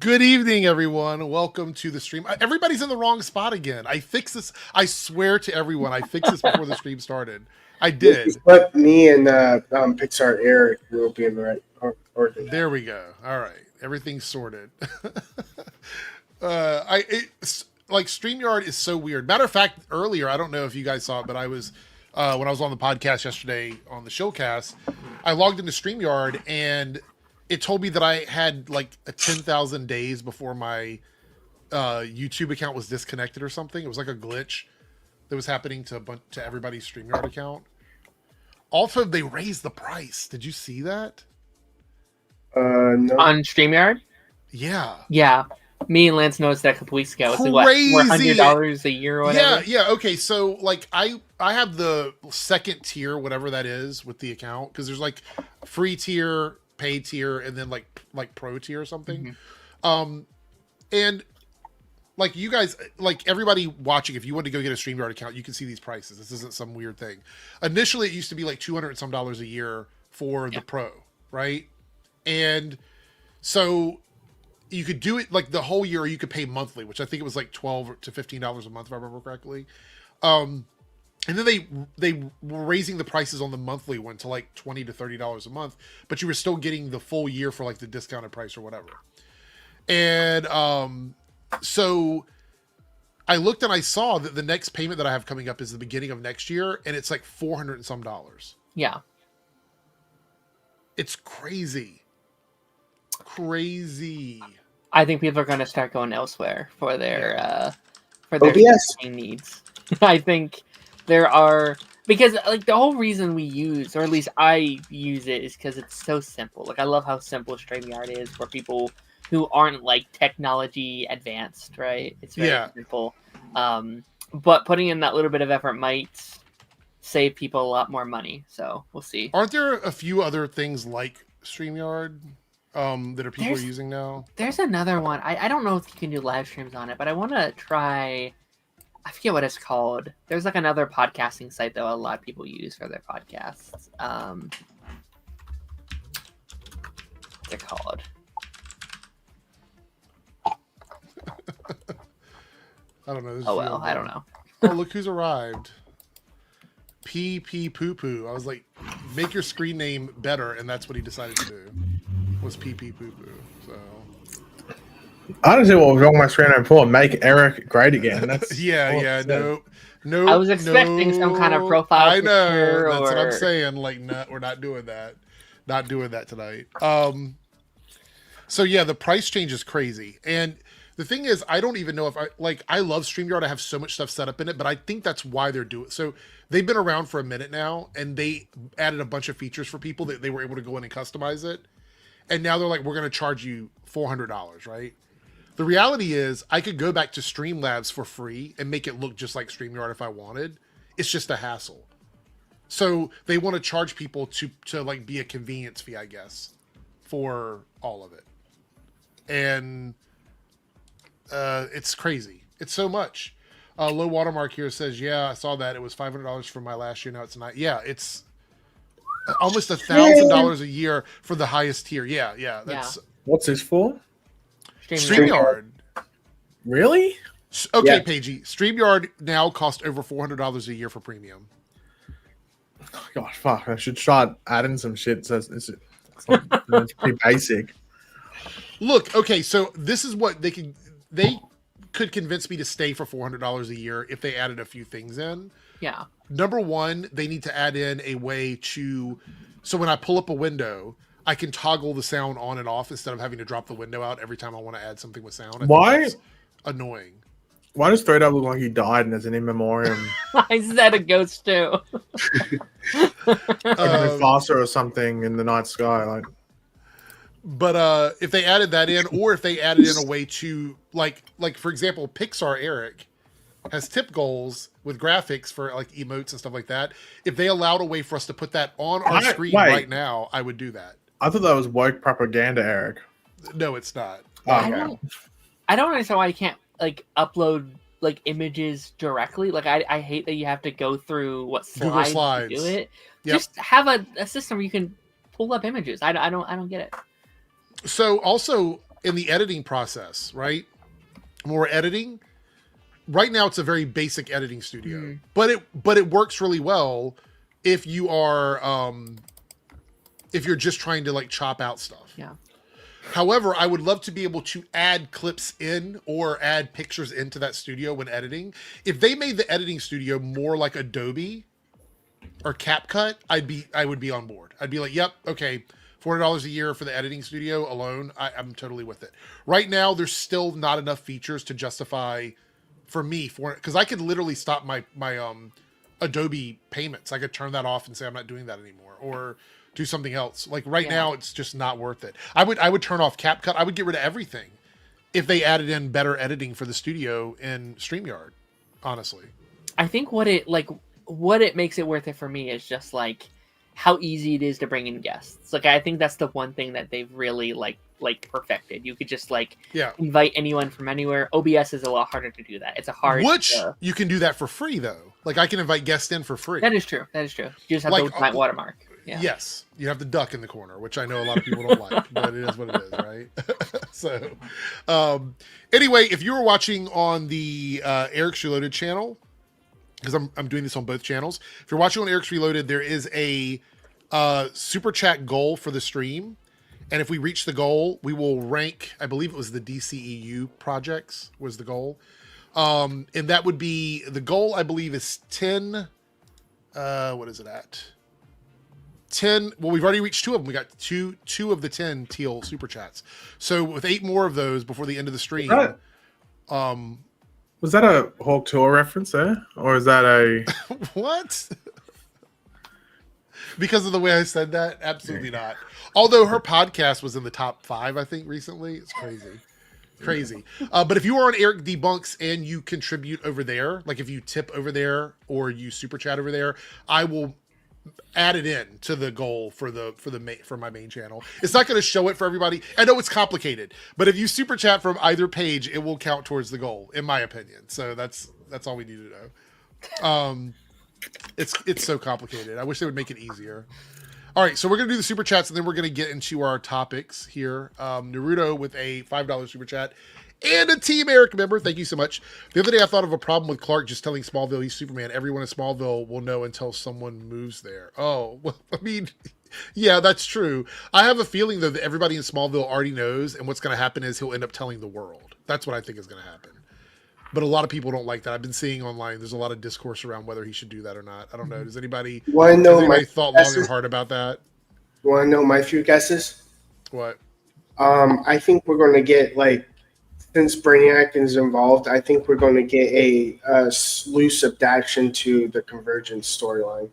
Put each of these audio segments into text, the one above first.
Good evening, everyone. Welcome to the stream. Everybody's in the wrong spot again. I fixed this. I swear to everyone, I fixed this before the stream started. I did. But me and Pixar Eric will be in the right order. There we go. All right, everything's sorted. Like StreamYard is so weird. Matter of fact, earlier, I don't know if you guys saw it, but I was when I was on the podcast yesterday on the showcast, I logged into StreamYard and it told me that I had like 10,000 days before my YouTube account was disconnected or something. It was like a glitch that was happening to everybody's StreamYard account. Also, they raised the price. Did you see that? No. On StreamYard? Yeah. Yeah. Me and Lance noticed that a couple weeks ago. It's like, Crazy. what, $400 a year or whatever? Yeah. Okay, so like I have the second tier, whatever that is, with the account, because there's like free tier, paid tier, and then like pro tier or something. Mm-hmm. And like you guys, like everybody watching, if you want to go get a StreamYard account, you can see these prices. This isn't some weird thing. Initially, it used to be like $200 and some a year for the pro, right? And so you could do it like the whole year, or you could pay monthly, which I think it was like $12 to $15 a month, if I remember correctly. And then they were raising the prices on the monthly one to like $20 to $30 a month, but you were still getting the full year for like the discounted price or whatever. And so I looked and I saw that the next payment that I have coming up is the beginning of next year, and it's like $400 and some. Yeah. It's crazy. Crazy. I think people are going to start going elsewhere for their OBS needs. I think there are, because like the whole reason we use, or at least I use it, is because it's so simple. Like I love how simple StreamYard is for people who aren't like technology advanced, right? It's very simple. But putting in that little bit of effort might save people a lot more money. So we'll see. Aren't there a few other things like StreamYard that are people using now? There's another one. I don't know if you can do live streams on it, but I want to try. I forget what it's called. There's like another podcasting site that a lot of people use for their podcasts. What's it called? I don't know. Oh well, I don't know. Oh, look who's arrived. PP Poo Poo. I was like, make your screen name better, and that's what he decided to do. Was PP Poo Poo. So I don't see what was wrong with my screen name before. Make Eric great again. That's no. I was expecting some kind of profile. I know. That's what I'm saying. Like, no, we're not doing that. Not doing that tonight. So yeah, the price change is crazy, and the thing is, I don't even know if I love StreamYard. I have so much stuff set up in it, but I think that's why they're doing it. So they've been around for a minute now, and they added a bunch of features for people that they were able to go in and customize it. And now they're like, we're going to charge you $400, right? The reality is I could go back to Streamlabs for free and make it look just like StreamYard if I wanted. It's just a hassle. So they want to charge people to like be a convenience fee, I guess, for all of it. And it's crazy. It's so much. Low watermark here says, yeah, I saw that. It was $500 for my last year. Now it's not. Yeah, it's almost $1,000 a year for the highest tier. Yeah. That's what's this for? StreamYard. Really? Okay, Paigey. StreamYard now costs over $400 a year for premium. Oh, gosh, fuck! I should start adding some shit. So it's pretty basic. Look, okay, so this is what they could convince me to stay for $400 a year if they added a few things in. Yeah. Number one, they need to add in a way so when I pull up a window, I can toggle the sound on and off instead of having to drop the window out every time I want to add something with sound. Why? Annoying. Why does Thread look like he died and there's an in memoriam? I said a ghost too. Faster or something in the night sky, like. But if they added that in, or if they added in a way to like for example, Pixar Eric has tip goals with graphics for like emotes and stuff like that. If they allowed a way for us to put that on our screen right now, I would do that. I thought that was woke propaganda, Eric. No, it's not. Okay. I don't understand why you can't like upload like images directly. Like I hate that you have to go through Google Slides to do it. Yep. Just have a system where you can pull up images. I don't get it. So also, in the editing process, right? When we're editing, right now it's a very basic editing studio, but it works really well if you are if you're just trying to like chop out stuff. Yeah. However, I would love to be able to add clips in or add pictures into that studio when editing. If they made the editing studio more like Adobe or CapCut, I would be on board. I'd be like, yep, okay, $400 a year for the editing studio alone, I'm totally with it. Right now, there's still not enough features to justify for me because I could literally stop my Adobe payments. I could turn that off and say I'm not doing that anymore, or do something else. Like right now, it's just not worth it. I would turn off CapCut. I would get rid of everything if they added in better editing for the studio in StreamYard. Honestly, I think what it makes it worth it for me is just like how easy it is to bring in guests. Like I think that's the one thing that they've really like perfected. You could just invite anyone from anywhere. OBS is a lot harder to do that. It's a hard you can do that for free though. Like I can invite guests in for free. That is true. You just have the watermark. Yeah. Yes, you have the duck in the corner, which I know a lot of people don't like, but it is what it is, right? So, anyway, if you were watching on the Eric's Reloaded channel, because I'm doing this on both channels. If you're watching on Eric's Reloaded, there is a super chat goal for the stream, and if we reach the goal, we will rank. I believe it was the DCEU projects was the goal, and that would be the goal. I believe is 10. What is it at? 10. Well, we've already reached 2 of them. We got two of the 10 teal super chats. So with 8 more of those before the end of the stream. Was that a Hawk Tour reference there? Or is that a what? Because of the way I said that? Absolutely not. Although her podcast was in the top 5, I think, recently. It's crazy. But if you are on Eric Debunks and you contribute over there, like if you tip over there or you super chat over there, I will add it in to the goal for my main channel. It's not going to show it for everybody. I know it's complicated, but if you super chat from either page, it will count towards the goal, in my opinion. So that's all we need to know. It's so complicated. I wish they would make it easier. All right, so we're going to do the super chats, and then we're going to get into our topics here. Naruto with a $5 super chat. And a Team Eric member. Thank you so much. The other day I thought of a problem with Clark just telling Smallville he's Superman. Everyone in Smallville will know until someone moves there. Oh, well, I mean, yeah, that's true. I have a feeling, though, that everybody in Smallville already knows, and what's going to happen is he'll end up telling the world. That's what I think is going to happen. But a lot of people don't like that. I've been seeing online, there's a lot of discourse around whether he should do that or not. I don't know. Does anybody thought long and hard about that? You want to know my few guesses? What? I think we're going to get, since Brainiac is involved, I think we're going to get a loose adaptation to the Convergence storyline,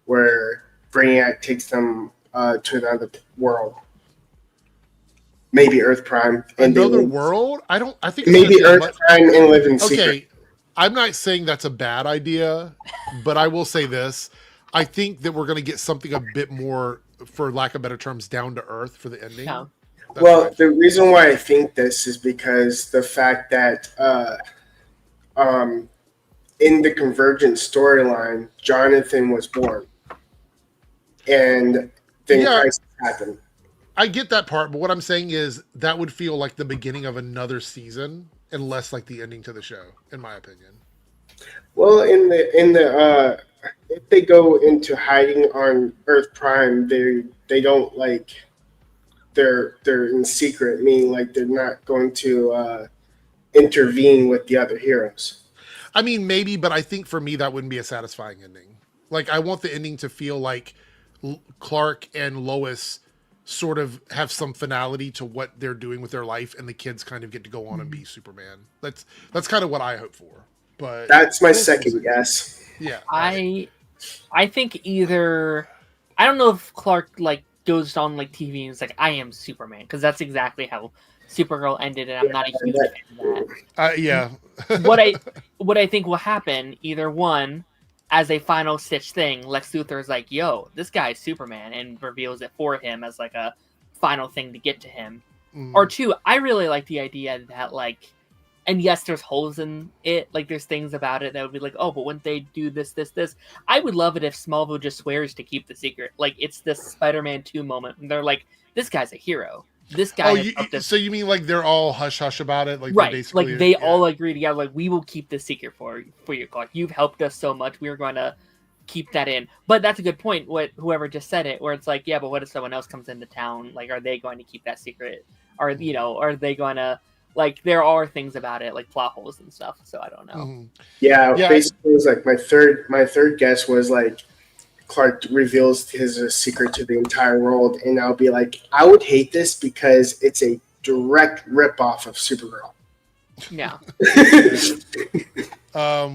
where Brainiac takes them to another world, maybe Earth Prime. Another world? I think maybe Earth Prime and live in secret. Okay, I'm not saying that's a bad idea, but I will say this: I think that we're going to get something a bit more, for lack of better terms, down to earth for the ending. No. Well, the reason why I think this is because the fact that in the Convergent storyline, Jonathan was born, and then crisis happened. I get that part, but what I'm saying is that would feel like the beginning of another season, and less like the ending to the show, in my opinion. Well, in the if they go into hiding on Earth Prime, they don't they're in secret, meaning they're not going to intervene with the other heroes. I mean, maybe, but I think for me that wouldn't be a satisfying ending. I want the ending to feel like Clark and Lois sort of have some finality to what they're doing with their life, and the kids kind of get to go on and be Superman. That's kind of what I hope for. But that's my second guess. Yeah, I think either I don't know if Clark goes on TV and is I am Superman, because that's exactly how Supergirl ended, and I'm not a huge fan of that. Yeah. what I think will happen, either one, as a final stitch thing, Lex Luthor's yo, this guy's Superman, and reveals it for him as a final thing to get to him. Or 2, I really like the idea that and yes, there's holes in it. There's things about it that would be oh, but wouldn't they do this? I would love it if Smallville just swears to keep the secret. It's this Spider-Man 2 moment. And they're this guy's a hero. this guy Oh, has helped us. so you mean like they're all hush hush about it? Like Right, they basically, like they all agree together. Like, we will keep this secret for you. Like, you've helped us so much. We're going to keep that in. But that's a good point. What whoever just said it, where it's like, yeah, but what if someone else comes into town? Like, are they going to keep that secret? Or are they going to like? There are things about it, like plot holes and stuff. So I don't know. Mhm. Yeah, basically, it was like my third guess was like Clark reveals his secret to the entire world, and I'll be like, I would hate this because it's a direct ripoff of Supergirl. Yeah.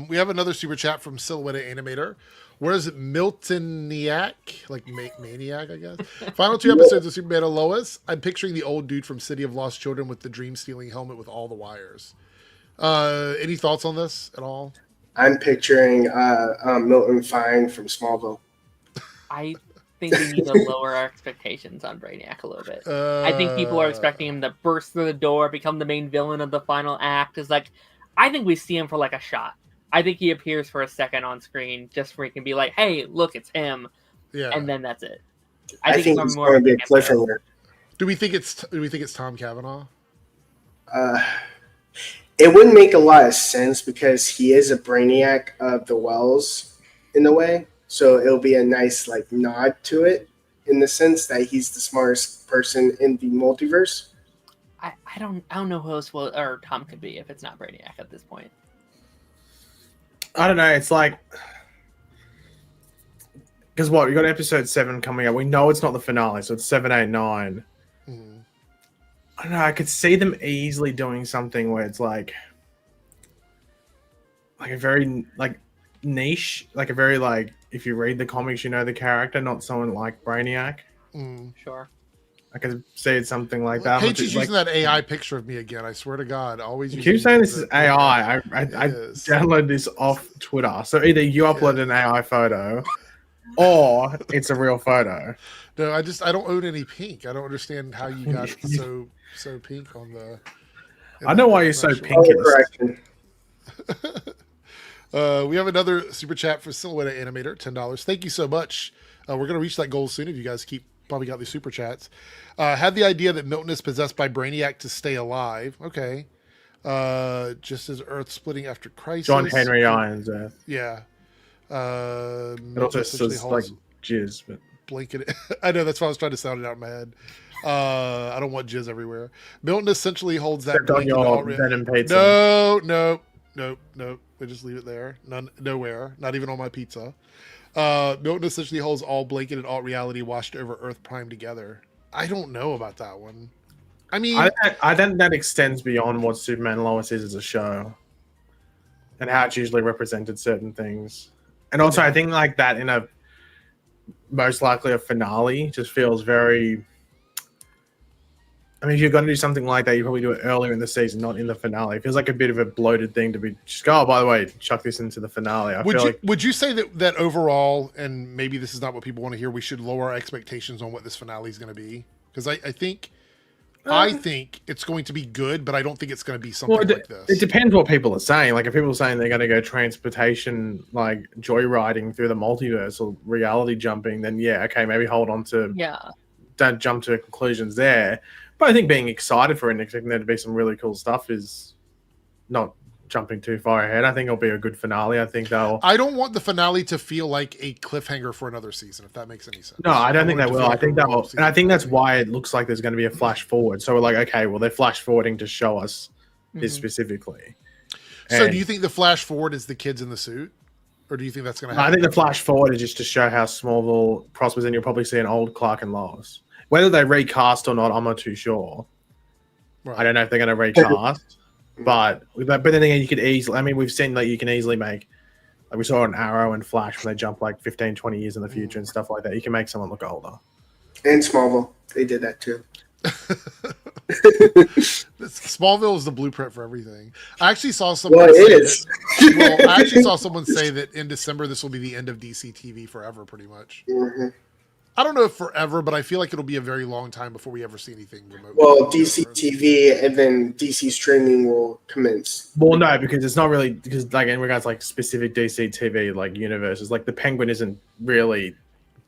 We have another super chat from Silhouette Animator. Where is it? Mjölnirs, like maniac, I guess. Final 2 episodes of Superman and Lois. I'm picturing the old dude from City of Lost Children with the dream-stealing helmet with all the wires. Any thoughts on this at all? I'm picturing Milton Fine from Smallville. I think we need to lower our expectations on Brainiac a little bit. I think people are expecting him to burst through the door, become the main villain of the final act. I think we see him for like a shot. I think he appears for a second on screen just so he can be like, "Hey, look, it's him," and then that's it. I think it's going to be a cliffhanger. Do we think it's Tom Cavanaugh? It wouldn't make a lot of sense because he is a Brainiac of the Wells in a way. So it'll be a nice like nod to it in the sense that he's the smartest person in the multiverse. I don't know who else or Tom could be if it's not Brainiac at this point. I don't know. It's like because we got episode 7 coming up. We know it's not the finale, so it's 7, 8, 9. Mm-hmm. I don't know. I could see them easily doing something where it's like a very like niche, like a very like if you read the comics, you know the character, not someone like Brainiac. Sure. I could say it's something like that. Paige is using that AI picture of me again. I swear to God, always. You keep saying this is AI. I downloaded this off Twitter. So either you uploaded an AI photo, or it's a real photo. No, I don't own any pink. I don't understand how you got so pink on the. I know why you're so pinkist. We have another super chat for Silhouette Animator, $10. Thank you so much. We're going to reach that goal soon if you guys probably got these super chats. Had the idea that Milton is possessed by Brainiac to stay alive. Okay. Just as Earth splitting after Crisis. John Henry Irons. Yeah. It also says like jizz, but blanket. I know, that's why I was trying to sound it out in my head. I don't want jizz everywhere. Milton essentially holds that blanket. Venom pizza. No. I just leave it there. Nowhere. Not even on my pizza. Milton essentially holds all blanket and alt reality washed over Earth Prime together. I don't know about that one. I mean, I think that extends beyond what Superman and Lois is as a show, and how it's usually represented certain things. And also, I think like that in a most likely a finale just feels very. I mean, if you're going to do something like that, you probably do it earlier in the season, not in the finale. It feels like a bit of a bloated thing to be just go, oh, by the way, chuck this into the finale. Would you say that overall, and maybe this is not what people want to hear, we should lower our expectations on what this finale is going to be? Because I think it's going to be good, but I don't think it's going to be something like this. It depends what people are saying. Like if people are saying they're going to go transportation, like joyriding through the multiverse or reality jumping, then yeah, okay, maybe hold on to don't jump to conclusions there. But I think being excited for it and expecting there to be some really cool stuff is not jumping too far ahead. I think it'll be a good finale. I don't want the finale to feel like a cliffhanger for another season, if that makes any sense. No, I don't think they will. I think that will, and I think that's why it looks like there's going to be a flash forward. So we're like, okay, well, they're flash forwarding to show us this specifically. So do you think the flash forward is the kids in the suit? Or do you think that's going to happen? I think the flash forward is just to show how Smallville prospers, and you'll probably see an old Clark and Lois. Whether they recast or not, I'm not too sure. Right. I don't know if they're going to recast, but then again, you could easily. I mean, we've seen that you can easily make. Like we saw an Arrow and Flash when they jump like 15, 20 years in the future and stuff like that. You can make someone look older. And Smallville, they did that too. Smallville is the blueprint for everything. I actually saw someone. I actually saw someone say that in December this will be the end of DC TV forever, pretty much. Mm-hmm. I don't know if forever, but I feel like it'll be a very long time before we ever see anything remote. Well, DC TV and then DC streaming will commence. Well, no, because it's not really because like in regards like specific DC TV like universes, like the Penguin isn't really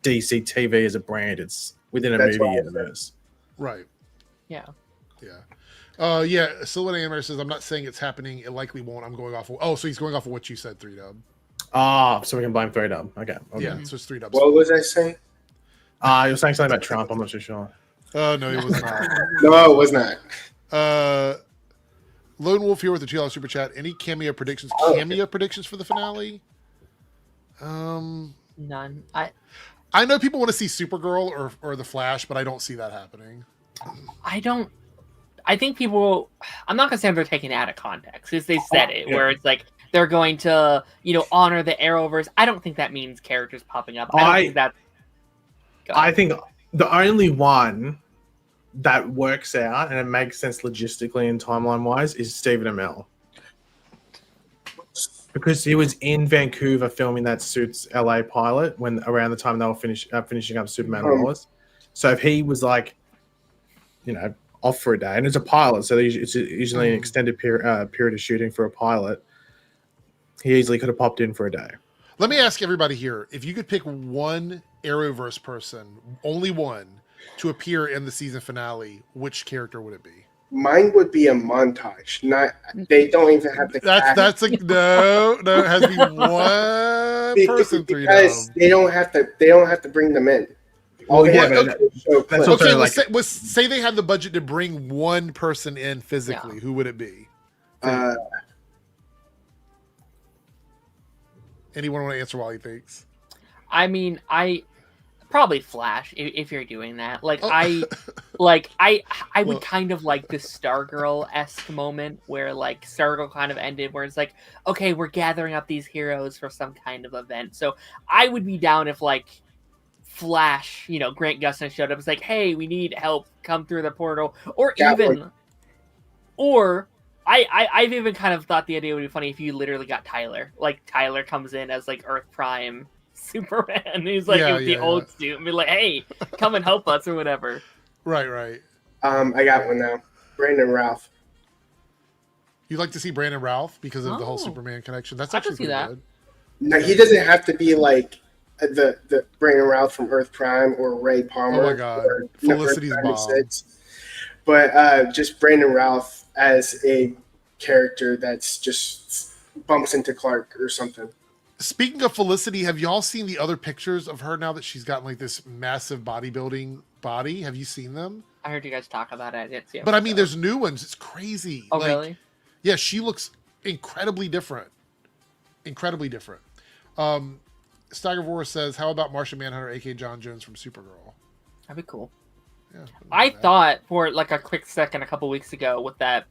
DC TV as a brand. It's within a movie universe. Right. Yeah. Yeah. Silhouette Animator says, I'm not saying it's happening. It likely won't. I'm going off of... Oh, so he's going off of what you said, 3Dub. So we can blame 3Dub. Okay. Yeah, so it's 3Dubs. What was I saying? You were saying something about Trump. I'm not too sure. Oh, no, it was not. No, it was not. Lone Wolf here with the $2 super chat. Any cameo predictions? Predictions for the finale? None. I know people want to see Supergirl or the Flash, but I don't see that happening. I think people. I'm not gonna say they're taking it out of context because they said it, where it's like they're going to, honor the Arrowverse. I don't think that means characters popping up. I think the only one that works out and it makes sense logistically and timeline wise is Stephen Amell. Because he was in Vancouver filming that Suits LA pilot around the time they were finishing up Superman and Lois. So if he was like, off for a day, and it's a pilot, so it's usually an extended period of shooting for a pilot, he easily could have popped in for a day. Let me ask everybody here, if you could pick one Arrowverse person, only one, to appear in the season finale, which character would it be? Mine would be a montage. They don't even have to. That's like no. It has to be one person. Because they don't have to bring them in. Let's say they had the budget to bring one person in physically. Yeah. Who would it be? Anyone want to answer while he thinks? I mean, probably Flash if you're doing that. I would kind of like the Stargirl-esque moment where Stargirl kind of ended where it's like, okay, we're gathering up these heroes for some kind of event. So I would be down if Flash, Grant Gustin showed up. It's like, hey, we need help. Come through the portal, I've even kind of thought the idea would be funny if you literally got Tyler. Tyler comes in as Earth Prime Superman. He's the old suit and be like, hey, come and help us or whatever. Right. I got one now. Brandon Routh. You'd like to see Brandon Routh because of the whole Superman connection? That's actually pretty good. No, he doesn't have to be like the Brandon Routh from Earth Prime or Ray Palmer. Oh my God, Felicity's mom. But just Brandon Routh as a character that's just bumps into Clark or something. Speaking of Felicity, have y'all seen the other pictures of her now that she's gotten this massive bodybuilding body? Have you seen them? I heard you guys talk about it. I didn't see it. But I mean, there's new ones. It's crazy. Oh, really? Yeah, she looks incredibly different. Staggervore says, how about Martian Manhunter, a.k.a. John Jones from Supergirl? That'd be cool. Yeah, I thought for a quick second a couple weeks ago with that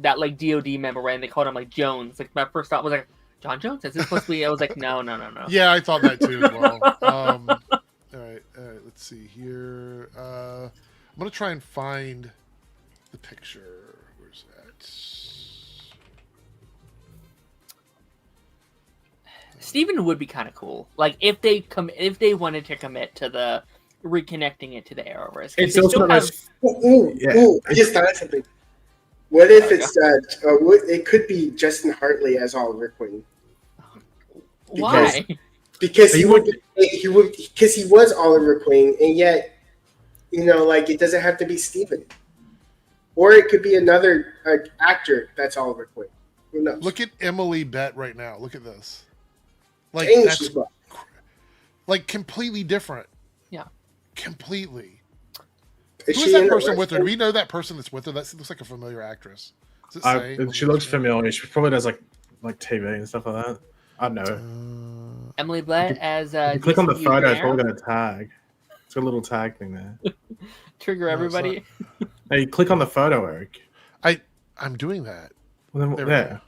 DOD member, right? And they called him Jones. My first thought was John Jones? Is this supposed to be? I was like, no. Yeah, I thought that too as well. All right. Let's see here. I'm gonna try and find the picture. Where's that? Steven would be kind of cool. If they wanted to commit to the reconnecting it to the Arrowverse. It's also I just thought of something. What if it could be Justin Hartley as Oliver Queen? Why? Because he was Oliver Queen, and yet, it doesn't have to be Steven. Or it could be another actor that's Oliver Queen. Who knows? Look at Emily Bett right now. Look at this. That's completely different. Yeah. Completely. Who's that person with her? Do we know that person that's with her? That looks like a familiar actress. Does it say? She looks familiar. She probably does like TV and stuff like that. I don't know. Emily Blatt as you click on the photo, it's probably going to tag. It's a little tag thing there. Trigger everybody. Hey, click on the photo, Eric. I'm doing that. Well, then, there.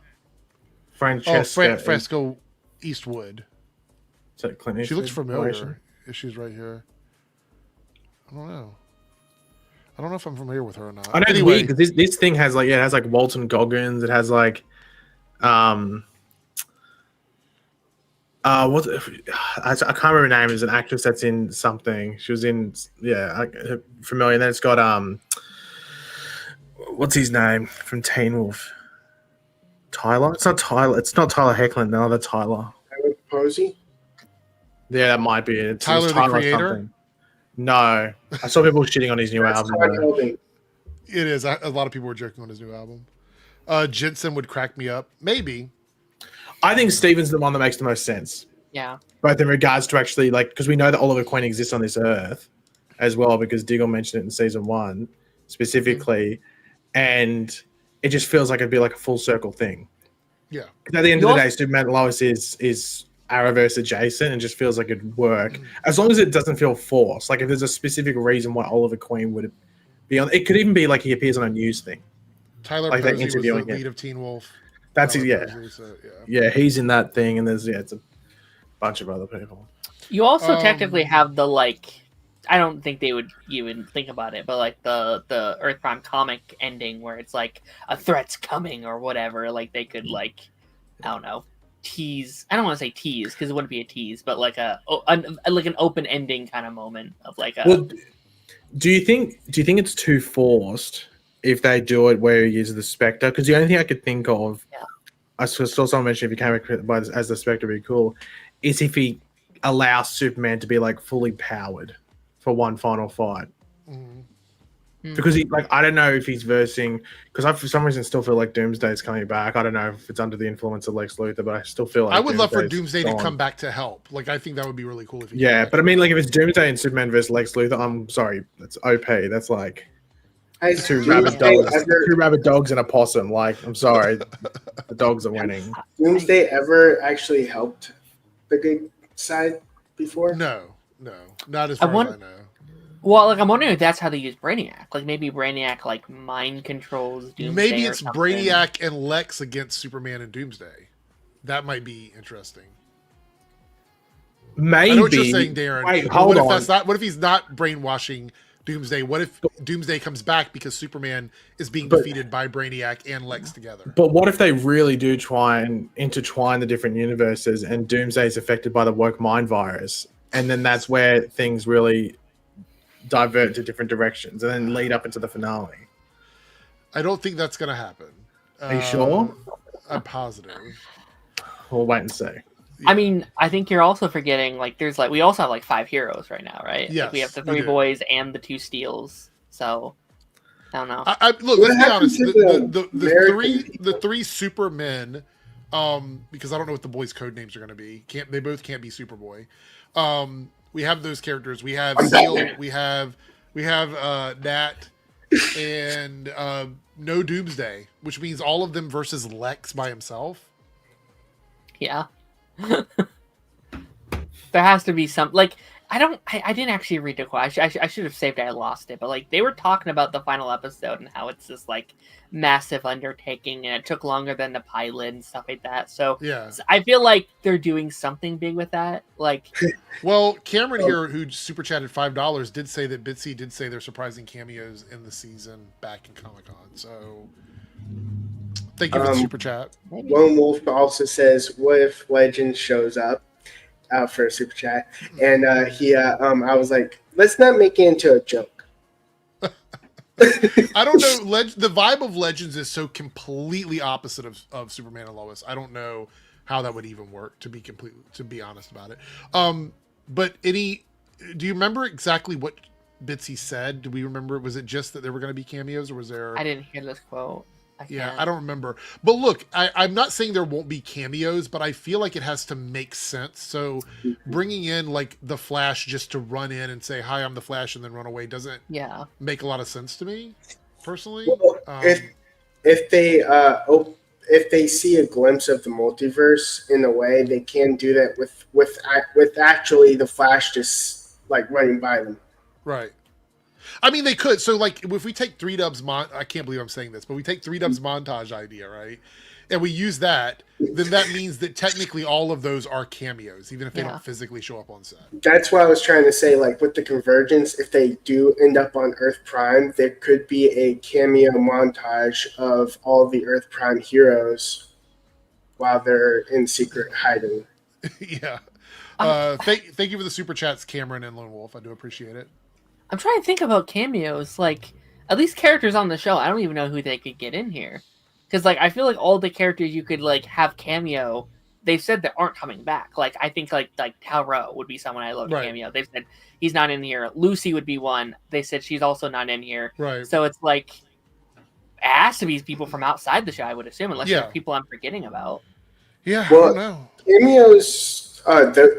Fresco Eastwood. Is that Clint Eastwood? She looks familiar. If she's right here. I don't know if I'm familiar with her or not. I know anyway, it's weird because this thing has it has Walton Goggins. It has what? I can't remember her name. Is an actress that's in something. She was in familiar. And then it's got what's his name from Teen Wolf? Tyler. It's not Tyler. It's not Tyler Hoechlin. No, that's Tyler. Tyler Posey. Yeah, that might be it. Tyler the Creator. No, I saw people shitting on his new album. It is. A lot of people were joking on his new album. Jensen would crack me up. Maybe. I think Steven's the one that makes the most sense. Yeah. Both in regards to actually, like, because we know that Oliver Queen exists on this earth as well, because Diggle mentioned it in season 1 specifically, and it just feels like it'd be like a full circle thing. Yeah. Because at the end of the day, Superman and Lois is Arrowverse adjacent, and just feels like it'd work as long as it doesn't feel forced. Like if there's a specific reason why Oliver Queen would be on, it could even be like he appears on a news thing. Tyler like Posey was the interviewing lead of Teen Wolf. That's Tyler yeah. Posey, so, Yeah, he's in that thing, and there's it's a bunch of other people. You also technically have the like. I don't think they would even think about it, but like the Earth Prime comic ending where it's like a threat's coming or whatever. Like they could like, I don't know, tease. I don't want to say tease because it wouldn't be a tease, but like like an open ending kind of moment of like a. Well, do you think it's too forced if they do it where he uses the Spectre? Because the only thing I could think of, I saw someone mention if he came as the Spectre, would be cool, is if he allows Superman to be like fully powered for one final fight. Because he, like, I don't know if he's versing, because I for some reason still feel like Doomsday's coming back. I don't know if it's under the influence of Lex Luthor, but I still feel like I would love for Doomsday to come back to help. Like I think that would be really cool if he but I mean, like if it's Doomsday and Superman versus Lex Luthor, I'm sorry, that's OP. That's like two rabid dogs and a possum. Like, I'm sorry, the dogs are winning. Doomsday ever actually helped the good side before? No, not as far as I know. Well, like I'm wondering if that's how they use Brainiac. Like maybe Brainiac like mind controls Doomsday. Maybe it's Brainiac and Lex against Superman and Doomsday. That might be interesting. Maybe. I know what you're saying, Darren. Wait, hold on. What if he's not brainwashing Doomsday? What if Doomsday comes back because Superman is being defeated by Brainiac and Lex together? But what if they really do try and intertwine the different universes, and Doomsday is affected by the woke mind virus, and then that's where things really divert to different directions and then lead up into the finale? I don't think that's going to happen. Are you sure? I'm positive. We'll wait and see. I mean, I think you're also forgetting, like, there's like, we also have like 5 heroes right now, right? Yes, like, we have the 3 boys and the 2 steels. So, I don't know. Look, let's be honest. The three Supermen, because I don't know what the boys' code names are going to be. They both can't be Superboy. We have those characters. We have Steel. We have Nat, and no Doomsday, which means all of them versus Lex by himself. Yeah. There has to be some, like, I didn't actually read the quote. I should have saved it. I lost it. But like they were talking about the final episode and how it's this like massive undertaking and it took longer than the pilot and stuff like that. So yeah, I feel like they're doing something big with that. Like, well, Cameron here, who super chatted $5, did say that Bitsy did say they're surprising cameos in the season back in Comic-Con. So thank you for the super chat. Lone Wolf also says, "What if Legend shows up?" For a super chat, and I was like, let's not make it into a joke. I don't know. The vibe of Legends is so completely opposite of Superman and Lois. I don't know how that would even work, to be honest about it. But do you remember exactly what Bitsy said? Do we remember? Was it just that there were going to be cameos, or was there? I didn't hear this quote. I don't remember. But look, I'm not saying there won't be cameos, but I feel like it has to make sense. So bringing in like the Flash just to run in and say, "Hi, I'm the Flash," and then run away doesn't make a lot of sense to me, personally. Well, if they see a glimpse of the multiverse in a way, they can do that with actually the Flash just like running by them. Right. I mean, they could. So, like, if we take 3Dub's I can't believe I'm saying this, but we take 3Dub's montage idea, right? And we use that, then that means that technically all of those are cameos, even if they don't physically show up on set. That's what I was trying to say. Like, with the convergence, if they do end up on Earth Prime, there could be a cameo montage of all the Earth Prime heroes while they're in secret hiding. Yeah. Thank you for the super chats, Cameron and Lone Wolf. I do appreciate it. I'm trying to think about cameos, like at least characters on the show. I don't even know who they could get in here, because like I feel like all the characters you could like have cameo, they've said that aren't coming back. Like I think like Taro would be someone I love to cameo. They've said he's not in here. Lucy would be one. They said she's also not in here. Right. So it's like has to be people from outside the show, I would assume, unless Yeah. there's people I'm forgetting about. Yeah, Well, I don't know. Cameos,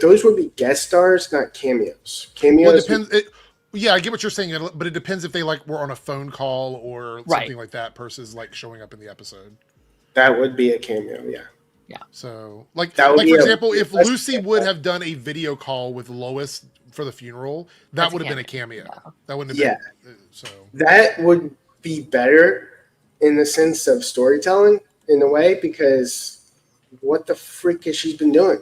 those would be guest stars, not cameos. Cameos. Well, it depends. Yeah, I get what you're saying, but it depends if they like were on a phone call or something like that versus like showing up in the episode. That would be a cameo, yeah. So, like That would for be example, if that's- Lucy would have done a video call with Lois for the funeral, that That's would a have been a cameo. Yeah. That wouldn't have been. So That would be better in the sense of storytelling, in a way, because what the freak has she been doing?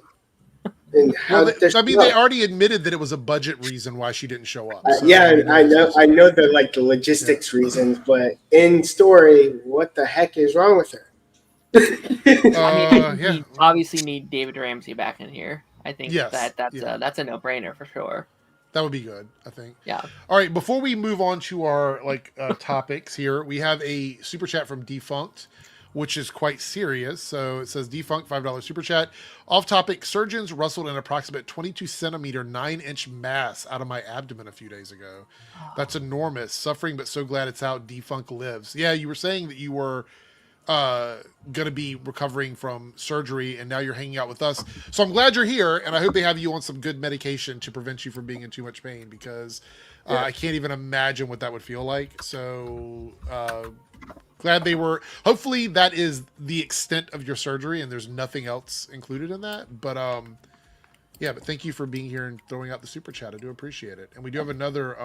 And how well, does I she mean, know? they already admitted that it was a budget reason why she didn't show up. So, Yeah, mean, I know the logistics reasons, but in story, what the heck is wrong with her? I mean, yeah. we obviously need David Ramsey back in here. I think Yes, that's a no-brainer for sure. That would be good, I think. Yeah. All right, before we move on to our topics here, we have a super chat from Defunct, which is quite serious. So it says Defunct $5 super chat. Off topic, surgeons rustled an approximate 22 centimeter 9-inch mass out of my abdomen a few days ago. That's enormous. Suffering, but so glad it's out. Defunct lives. Yeah, you were saying that you were going to be recovering from surgery and now you're hanging out with us. So I'm glad you're here, and I hope they have you on some good medication to prevent you from being in too much pain, because I can't even imagine what that would feel like. So glad they were. Hopefully that is the extent of your surgery and there's nothing else included in that. But yeah, but thank you for being here and throwing out the super chat. I do appreciate it. And we do have another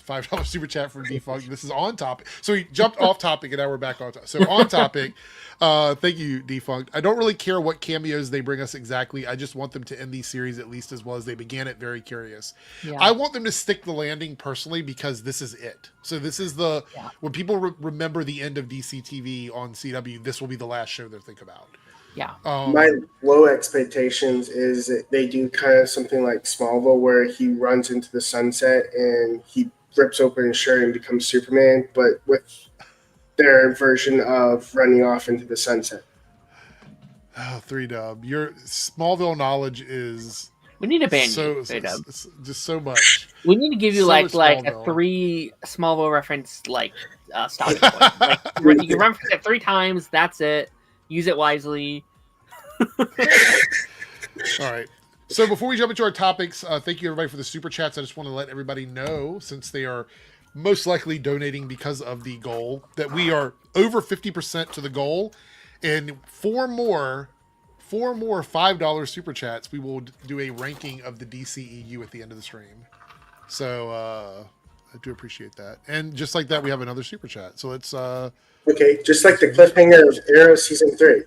$5 super chat from Defunct. This is on topic. So we jumped off topic and now we're back on topic. So on topic, thank you, Defunct. I don't really care what cameos they bring us exactly. I just want them to end these series at least as well as they began it. Very curious. Yeah. I want them to stick the landing personally, because this is it. So this is when people remember the end of DC TV on CW, this will be the last show they'll think about. Yeah. My low expectations is that they do kind of something like Smallville, where he runs into the sunset and he rips open his shirt and becomes Superman, but with their version of running off into the sunset. Oh, 3Dub, your Smallville knowledge is We need to ban so you. Straight up. just so much. We need to give you So like much a Smallville. 3 Smallville reference stopping point. Like you can reference it 3 times. That's it. Use it wisely. All right. So before we jump into our topics, thank you everybody for the super chats. I just want to let everybody know, since they are most likely donating because of the goal, that we are over 50% to the goal, and 4 more $5 super chats, we will do a ranking of the DCEU at the end of the stream. So I do appreciate that. And just like that, we have another super chat. So let's Okay, just like the cliffhanger of Arrow Season 3,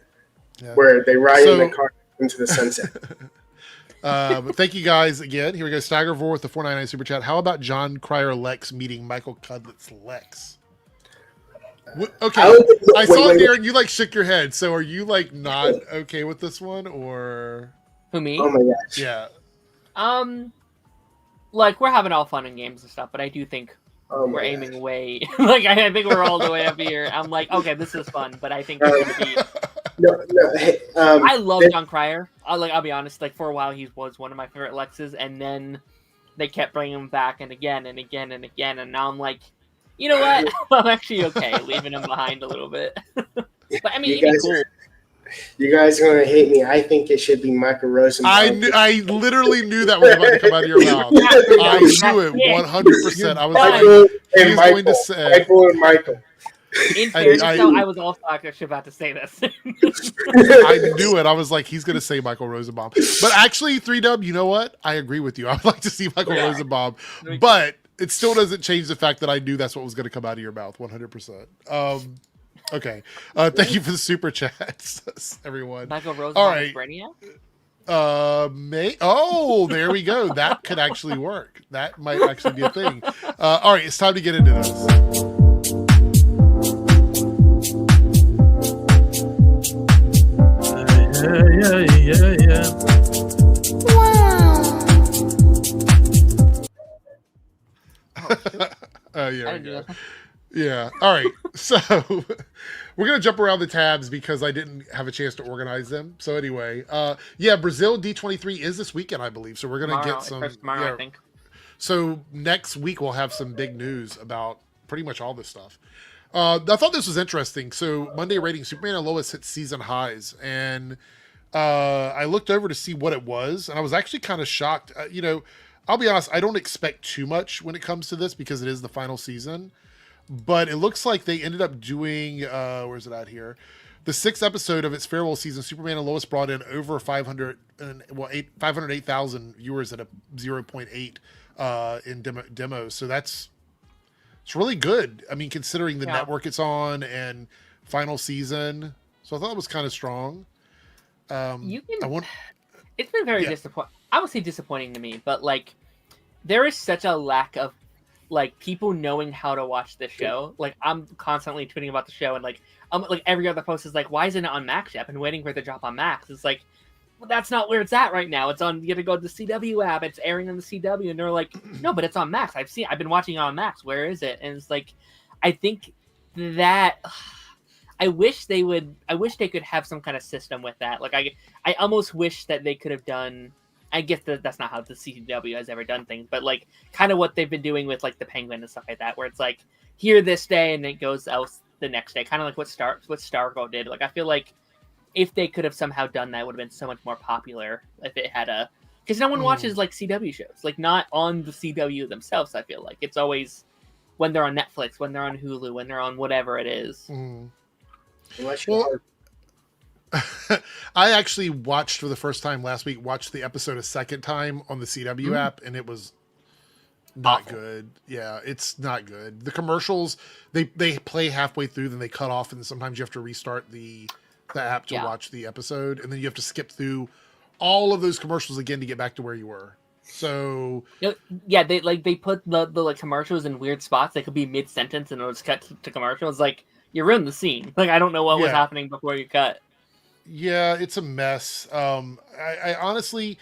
where they ride in the car into the sunset. But thank you guys again. Here we go. Staggervore with the 499 super chat. How about John Cryer Lex meeting Michael Cudlett's Lex? Okay, I saw it there and you like shook your head. So are you like not okay with this one, or Who, me? Oh my gosh. yeah? Like we're having all fun and games and stuff, but I do think Oh my we're gosh. aiming way. Like I think we're all the way up here. I'm like, okay, this is fun, but I think it's gonna be. No, hey, I love they- John Cryer. I'll be honest. Like for a while, he was one of my favorite Lexes, and then they kept bringing him back and again and again and again, and now I'm like, you know what? I'm actually okay leaving him behind a little bit. But I mean, You it'd be guys- cool. You guys are gonna hate me. I think it should be Michael Rosenbaum. I literally knew that was about to come out of your mouth. I knew it 100%. I was like, Michael he's and going to Michael. say. Michael and Michael. In fairness, I- though, I was also actually about to say this. I knew it. I was like, he's going to say Michael Rosenbaum. But actually, 3Dub, you know what? I agree with you. I would like to see Michael Rosenbaum. But it still doesn't change the fact that I knew that's what was going to come out of your mouth, 100%. Okay. Thank you for the super chats, everyone. Michael Rosenbaum All right. Brainiac? Oh, there we go. That could actually work. That might actually be a thing. All right, it's time to get into this. Oh, yeah, I we didn't do go. that. Yeah. All right. So we're gonna jump around the tabs because I didn't have a chance to organize them. So anyway, yeah, Brazil D23 is this weekend, I believe. So we're gonna Tomorrow, get some. it starts tomorrow, yeah. I think. So next week we'll have some big news about pretty much all this stuff. I thought this was interesting. So Monday rating, Superman and Lois hit season highs, and I looked over to see what it was, and I was actually kind of shocked. I'll be honest, I don't expect too much when it comes to this because it is the final season, but it looks like they ended up doing, where's it at here? The 6th episode of its farewell season, Superman and Lois brought in over 508,000 viewers at a 0.8 in demos. So it's really good. I mean, considering the network it's on and final season. So I thought it was kind of strong. It's been very disappointing. I would say disappointing to me, but like there is such a lack of like people knowing how to watch this show. Like I'm constantly tweeting about the show, and like every other post is like, why isn't it on Max yet? I've been waiting for it to drop on Max. It's like, well, that's not where it's at right now. It's on, you gotta go to the CW app. It's airing on the CW, and they're like, no, but it's on Max. I've been watching it on Max. Where is it? And it's like, I think that I wish they could have some kind of system with that. Like I almost wish that they could have done. I guess that's not how the CW has ever done things, but like kind of what they've been doing with like the Penguin and stuff like that, where it's like here this day and it goes else the next day, kind of like what Stargirl did. Like I feel like if they could have somehow done that, it would have been so much more popular if it had because no one watches like CW shows, like not on the CW themselves. I feel like it's always when they're on Netflix, when they're on Hulu, when they're on whatever it is. Well, I actually watched for the first time last week, watched the episode a second time on the CW app, and it was not good. Yeah, it's not good. The commercials, they play halfway through, then they cut off, and sometimes you have to restart the app to watch the episode, and then you have to skip through all of those commercials again to get back to where you were. So yeah, they put the like commercials in weird spots. They could be mid sentence and it'll just cut to commercials. Like you ruined the scene. Like I don't know what was happening before you cut. Yeah, it's a mess. I honestly,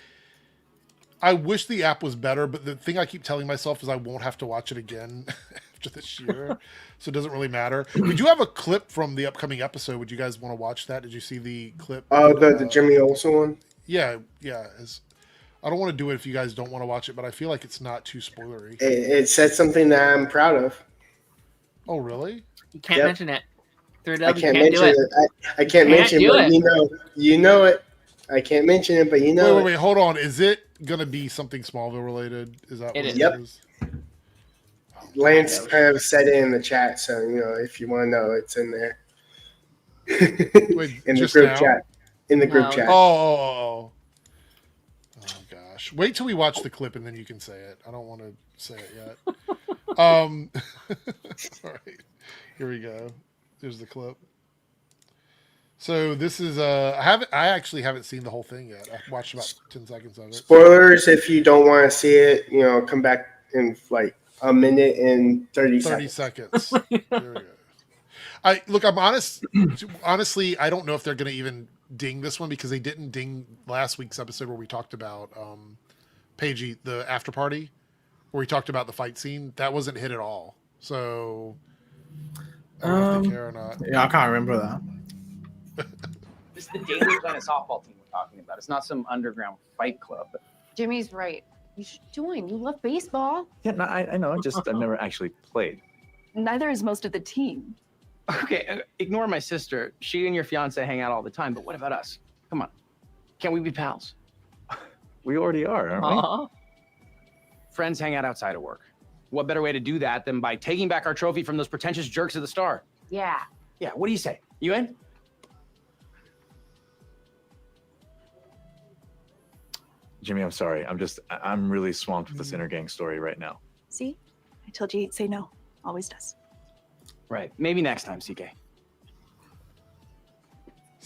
I wish the app was better, but the thing I keep telling myself is I won't have to watch it again after this year, so it doesn't really matter. We do have a clip from the upcoming episode. Would you guys want to watch that? Did you see the clip? The Jimmy Olsen one? Yeah. I don't want to do it if you guys don't want to watch it, but I feel like it's not too spoilery. It said something that I'm proud of. Oh, really? You can't mention it. I can't mention it. I can't mention it, but you know it. I can't mention it, but you know Wait, hold on. Is it going to be something Smallville related? Is that what it is? Lance kind of said it in the chat, so if you want to know, it's in there. Wait, in the group chat. In the group chat. Oh gosh. Wait till we watch the clip and then you can say it. I don't want to say it yet. All right. Here we go. There's the clip. So this is I actually haven't seen the whole thing yet. I watched about 10 seconds of it. Spoilers if you don't want to see it, come back in like a minute and 30 seconds. There we go. I'm honest. Honestly, I don't know if they're going to even ding this one because they didn't ding last week's episode where we talked about Paigey, the after party, where we talked about the fight scene. That wasn't hit at all. So I don't know if they care or not. Yeah, I can't remember that. This is the Daily Planet softball team we're talking about. It's not some underground fight club. Jimmy's right. You should join. You love baseball. Yeah, no, I know. Just I've never actually played. Neither is most of the team. Okay, ignore my sister. She and your fiance hang out all the time, but what about us? Come on. Can't we be pals? We already are, aren't we? Friends hang out outside of work. What better way to do that than by taking back our trophy from those pretentious jerks at the Star? Yeah. Yeah, what do you say? You in? Jimmy, I'm sorry. I'm really swamped with this Intergang story right now. See? I told you he'd say no. Always does. Right. Maybe next time, CK.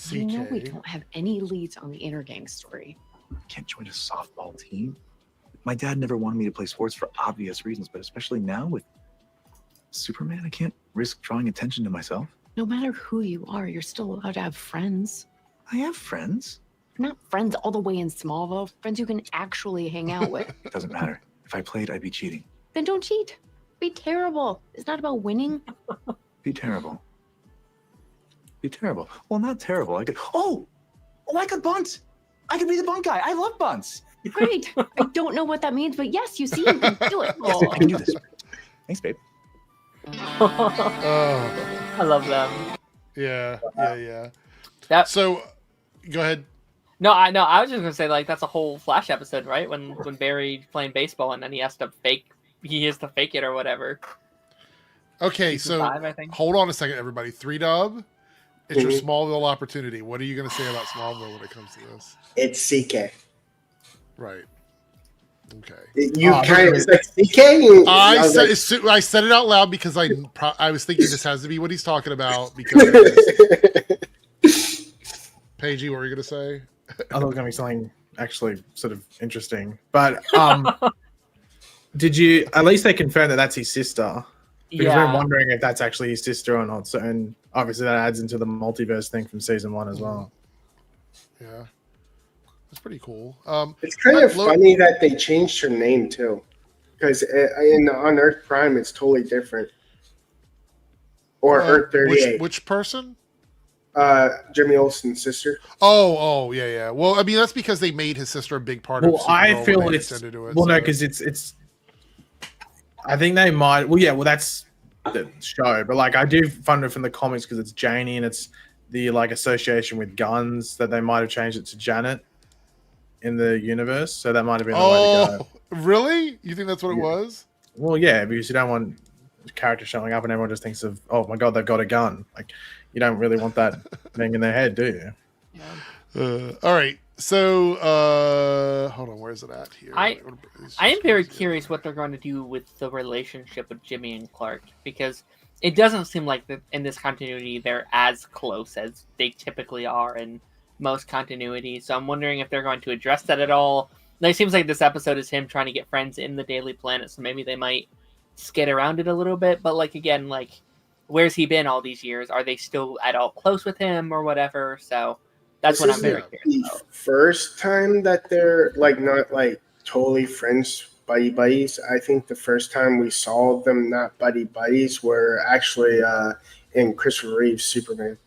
You know we don't have any leads on the Intergang story. I can't join a softball team. My dad never wanted me to play sports for obvious reasons, but especially now with Superman, I can't risk drawing attention to myself. No matter who you are, you're still allowed to have friends. I have friends. Not friends all the way in Smallville. Friends you can actually hang out with. It doesn't matter. If I played, I'd be cheating. Then don't cheat. Be terrible. It's not about winning. Be terrible. Be terrible. Well, not terrible. I could. Oh, I could bunt. I could be the bunt guy. I love bunts. Great. I don't know what that means, but yes, you see, you can do it. Yes, I can do this. Thanks, babe. Oh, I love them. yeah. That So, go ahead. no, I was just gonna say like that's a whole Flash episode, right? When Barry's playing baseball and then he has to fake it or whatever. Okay, Season so 5, I think. hold on a second, everybody. 3Dub, it's your Mhm. Smallville opportunity. What are you going to say about Smallville when it comes to this? It's CK. Right. Okay. You Oh, kind of really? like CK. I said it out loud because I was thinking this has to be what he's talking about. Because Paigey, what were you going to say? I thought it was going to be something actually sort of interesting. But did you, at least they confirmed that that's his sister? Because we're Yeah. wondering if that's actually his sister or not. So, and obviously that adds into the multiverse thing from season 1 as well. Yeah. That's pretty cool. It's kind of Lo- funny that they changed her name too, because on Earth Prime it's totally different. Or Earth 38. Which person? Jimmy Olsen's sister. Oh, yeah. Well, I mean, that's because they made his sister a big part of Well, Supergirl I when feel they it's intended to it, well, no, so- because it's. I think they might. Well, yeah. Well, that's the show, but like I do find it from the comics because it's Janie and it's the like association with guns that they might have changed it to Janet in the universe. So that might have been the way to go. Really? You think that's what it Yeah. was? Well, yeah, because you don't want characters showing up and everyone just thinks of, oh my god, they've got a gun. Like, you don't really want that thing in their head, do you? All right. So, hold on. Where's it at here? I am very curious what they're going to do with the relationship with Jimmy and Clark, because it doesn't seem like in this continuity they're as close as they typically are in most continuities. So I'm wondering if they're going to address that at all. It seems like this episode is him trying to get friends in the Daily Planet, so maybe they might skid around it a little bit. But like again, like where's he been all these years? Are they still at all close with him or whatever? So that's what I'm very curious the about. first time that they're like not like totally friends, buddies. I think the first time we saw them not buddies were actually in Christopher Reeve's Superman.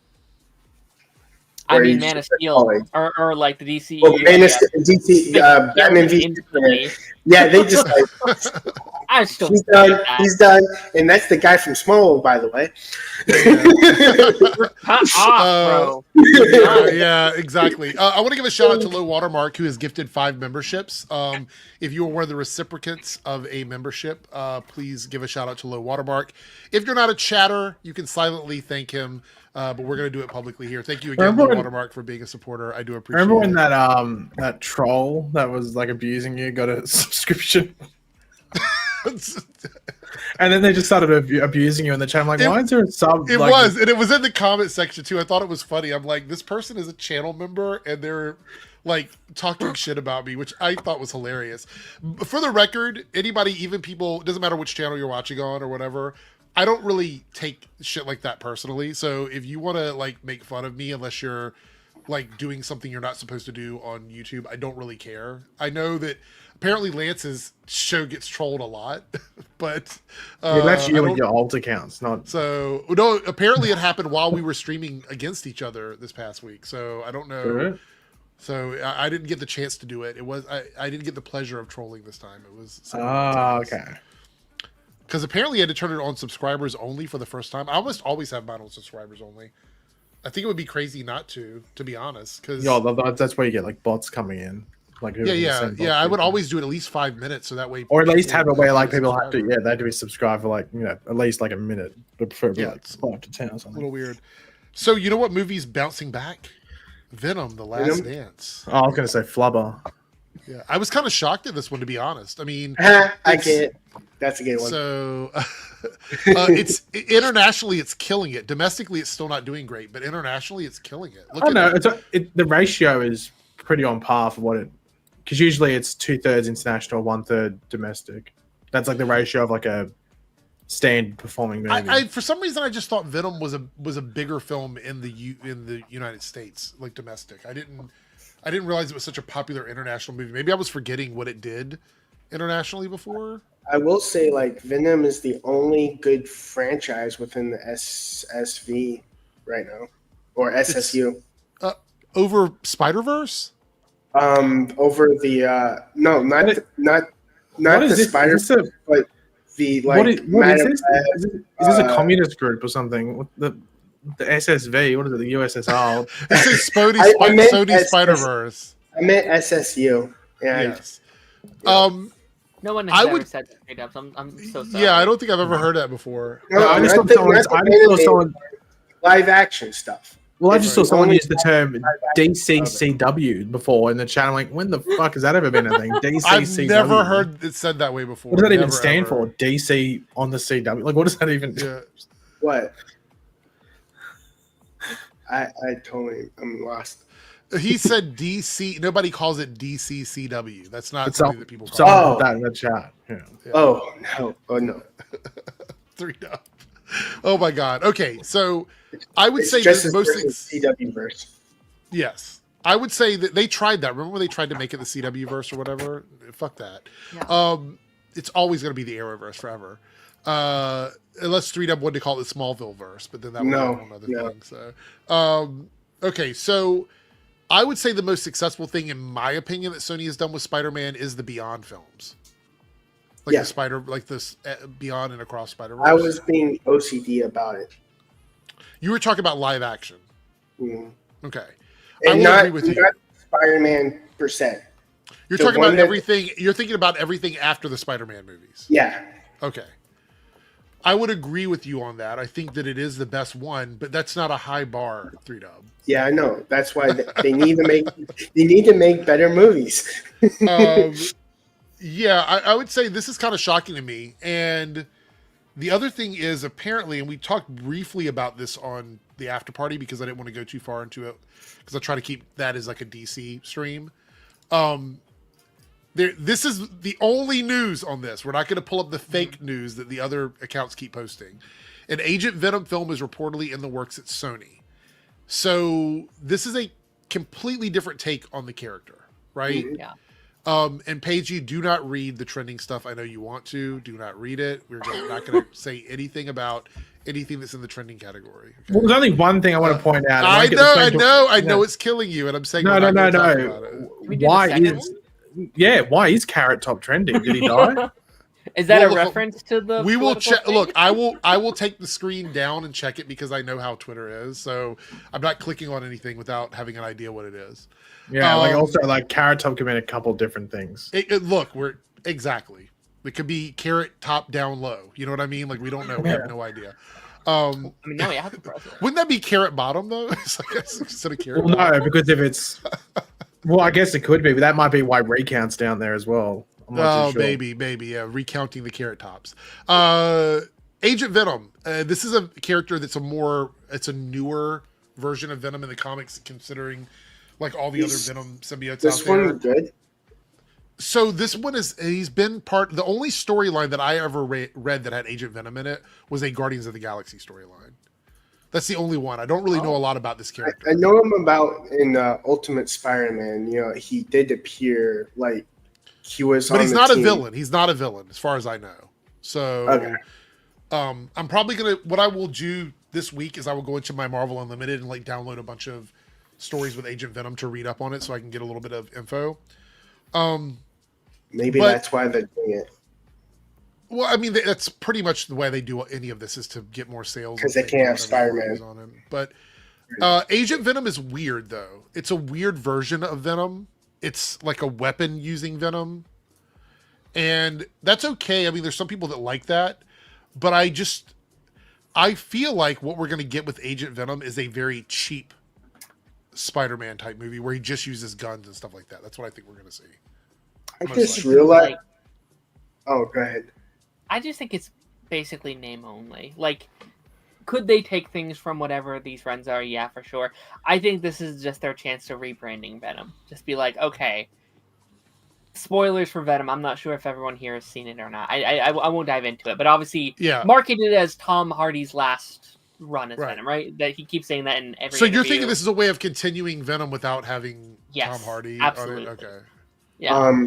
I where mean, he's Man of just a Steel colleague. or like the DC. Well, Man of DC, Batman v Superman. Instantly. Yeah, they just like I still he's hate done, that. he's done, and that's the guy from Smallville, by the way. Cut off, bro. yeah, exactly. I want to give a shout out to Low Watermark, who has gifted 5 memberships. If you are one of the recipients of a membership, please give a shout out to Low Watermark. If you're not a chatter, you can silently thank him, but we're going to do it publicly here. Thank you again, Remember Low when- Watermark, for being a supporter. I do appreciate Remember when it. that troll that was like abusing you got a subscription, and then they just started abusing you in the chat? I'm like, why is there a sub? It like, was, and it was in the comment section too. I thought it was funny. I'm like, this person is a channel member, and they're like talking shit about me, which I thought was hilarious. For the record, anybody, even people, doesn't matter which channel you're watching on or whatever, I don't really take shit like that personally. So if you want to like make fun of me, unless you're like doing something you're not supposed to do on YouTube, I don't really care. I know that apparently Lance's show gets trolled a lot, but that's I you don't- with your alt accounts, not. So no, apparently it happened while we were streaming against each other this past week. So I don't know. So I didn't get the chance to do it. It was I didn't get the pleasure of trolling this time. It was Okay. Because apparently I had to turn it on subscribers only for the first time. I almost always have mine on subscribers only. I think it would be crazy not to be honest. Because That's where you get like bots coming in. Like yeah. I would always do it at least 5 minutes, so that way, or at least people have it would where like be a people have to subscriber. they have to be subscribed for like at least like a minute, but preferably like it's 5 to 10 or a something. little weird. So you know what movie's bouncing back? Venom: The Last Venom? Dance. Oh, I was gonna say Flubber. Yeah, I was kind of shocked at this one, to be honest. I mean, I It's- get it. That's a good one. so it's internationally it's killing it. Domestically, it's still not doing great, but internationally, it's killing it. Look I don't know. at The ratio is pretty on par for what it, because usually it's 2/3 international, 1/3 domestic. That's like the ratio of like a stand performing movie. I for some reason I just thought Venom was a bigger film in the United States, like domestic. I didn't realize it was such a popular international movie. Maybe I was forgetting what it did internationally before. I will say, like, Venom is the only good franchise within the SSV right now, or SSU. Over Spider-Verse? Over the no, not What the is Spider, this? Is this but the like. What is this? Is this a uh, communist group or something? What the SSV? What is it? The USSR? It says Sony, I meant Sony Spider-Verse. I meant SSU. And Yes. Um, No one I has ever would- said straight up. So I'm so sorry. yeah, I don't think I've ever heard that before. I just not saw someone. live action stuff. Well, I just saw It's someone only use the term DCCW before in the chat. I'm like, when the fuck has that ever been a thing? DCCW. I've never heard it said that way before. What does that even Never, stand ever. for? DC on the CW. Like, what does that even? Yeah. What? I totally I'm lost. He said DC. Nobody calls it DCCW. That's not It's something that people call Someone Oh. put that in the chat. Yeah. Yeah. Oh no! Oh no! it. 3 up. Oh my god. Okay, so I would It's say just the as most CW verse. yes. I would say that they tried that. Remember when they tried to make it the CW verse or whatever? Fuck that. Yeah. It's always going to be the Arrowverse forever. Unless 3 wanted to call it the Smallville verse, but then that was No, a whole other no. thing. So, okay, so I would say the most successful thing, in my opinion, that Sony has done with Spider-Man is the Beyond films, like Yeah. the Spider, like this Beyond and Across Spider-Verse. I was being OCD about it. You were talking about live action. Mm. Okay, I And will not, agree with you. not Spider-Man %. You're the talking one about that- everything. You're thinking about everything after the Spider-Man movies. Yeah. Okay. I would agree with you on that. I think that it is the best one, but that's not a high bar, 3 Yeah, I know. That's why they need to make better movies. Yeah, I would say this is kind of shocking to me. And the other thing is apparently, and we talked briefly about this on the after party because I didn't want to go too far into it because I try to keep that as like a DC stream. This is the only news on this. We're not going to pull up the fake news that the other accounts keep posting. An Agent Venom film is reportedly in the works at Sony. So this is a completely different take on the character, right? Yeah. And Paige, you do not read the trending stuff. I know you want to. Do not read it. We're not going to say anything about anything that's in the trending category. Okay? Well, there's only one thing I want to point out. I know Yeah. it's killing you, and I'm saying No. we're not gonna talk about it. We did Why a second is? Yeah, why is Carrot Top trending? Did he die? Is that Well, a reference to the? We will political check. thing? Look, I will take the screen down and check it because I know how Twitter is. So I'm not clicking on anything without having an idea what it is. Yeah, like Um, also like Carrot Top can mean a couple different things. Look, we're exactly. It could be carrot top down low. You know what I mean? Like we don't know. We have no idea. I mean, no, we have to press it. Wouldn't that be carrot bottom though? It's like instead of carrot. Well, bottom. no, because if it's well, I guess it could be, but that might be why Recounts down there as well. I'm not Oh, too sure. maybe, yeah. Recounting the carrot tops. Agent Venom. This is a character that's it's a newer version of Venom in the comics, considering like all the other Venom symbiotes This out there. one good. So this one he's been part. The only storyline that I ever read that had Agent Venom in it was a Guardians of the Galaxy storyline. That's the only one. I don't really know a lot about this character. I know him about in Ultimate Spider-Man. You know, he did appear like he was. But on he's the not a team. villain. He's not a villain, as far as I know. So, Okay. I'm probably gonna. What I will do this week is I will go into my Marvel Unlimited and like download a bunch of stories with Agent Venom to read up on it, so I can get a little bit of info. Maybe but- that's why they're doing it. Well, I mean, that's pretty much the way they do any of this is to get more sales. 'Cause and they can't have things, whatever Spider-Man. is on him. But Agent Venom is weird, though. It's a weird version of Venom. It's like a weapon using Venom. And that's okay. I mean, there's some people that like that. But I feel like what we're going to get with Agent Venom is a very cheap Spider-Man type movie where he just uses guns and stuff like that. That's what I think we're going to see. I Most just likely. realized. Like, Oh, go ahead. I just think it's basically name only. Like, could they take things from whatever these runs are? Yeah, for sure. I think this is just their chance to rebranding Venom. Just be like, okay, spoilers for Venom. I'm not sure if everyone here has seen it or not. I won't dive into it, but obviously, Yeah. marketed as Tom Hardy's last run as Right. Venom, right? That he keeps saying that in every. So you're interview. thinking this is a way of continuing Venom without having Yes, Tom Hardy absolutely. on it? Okay. Yeah.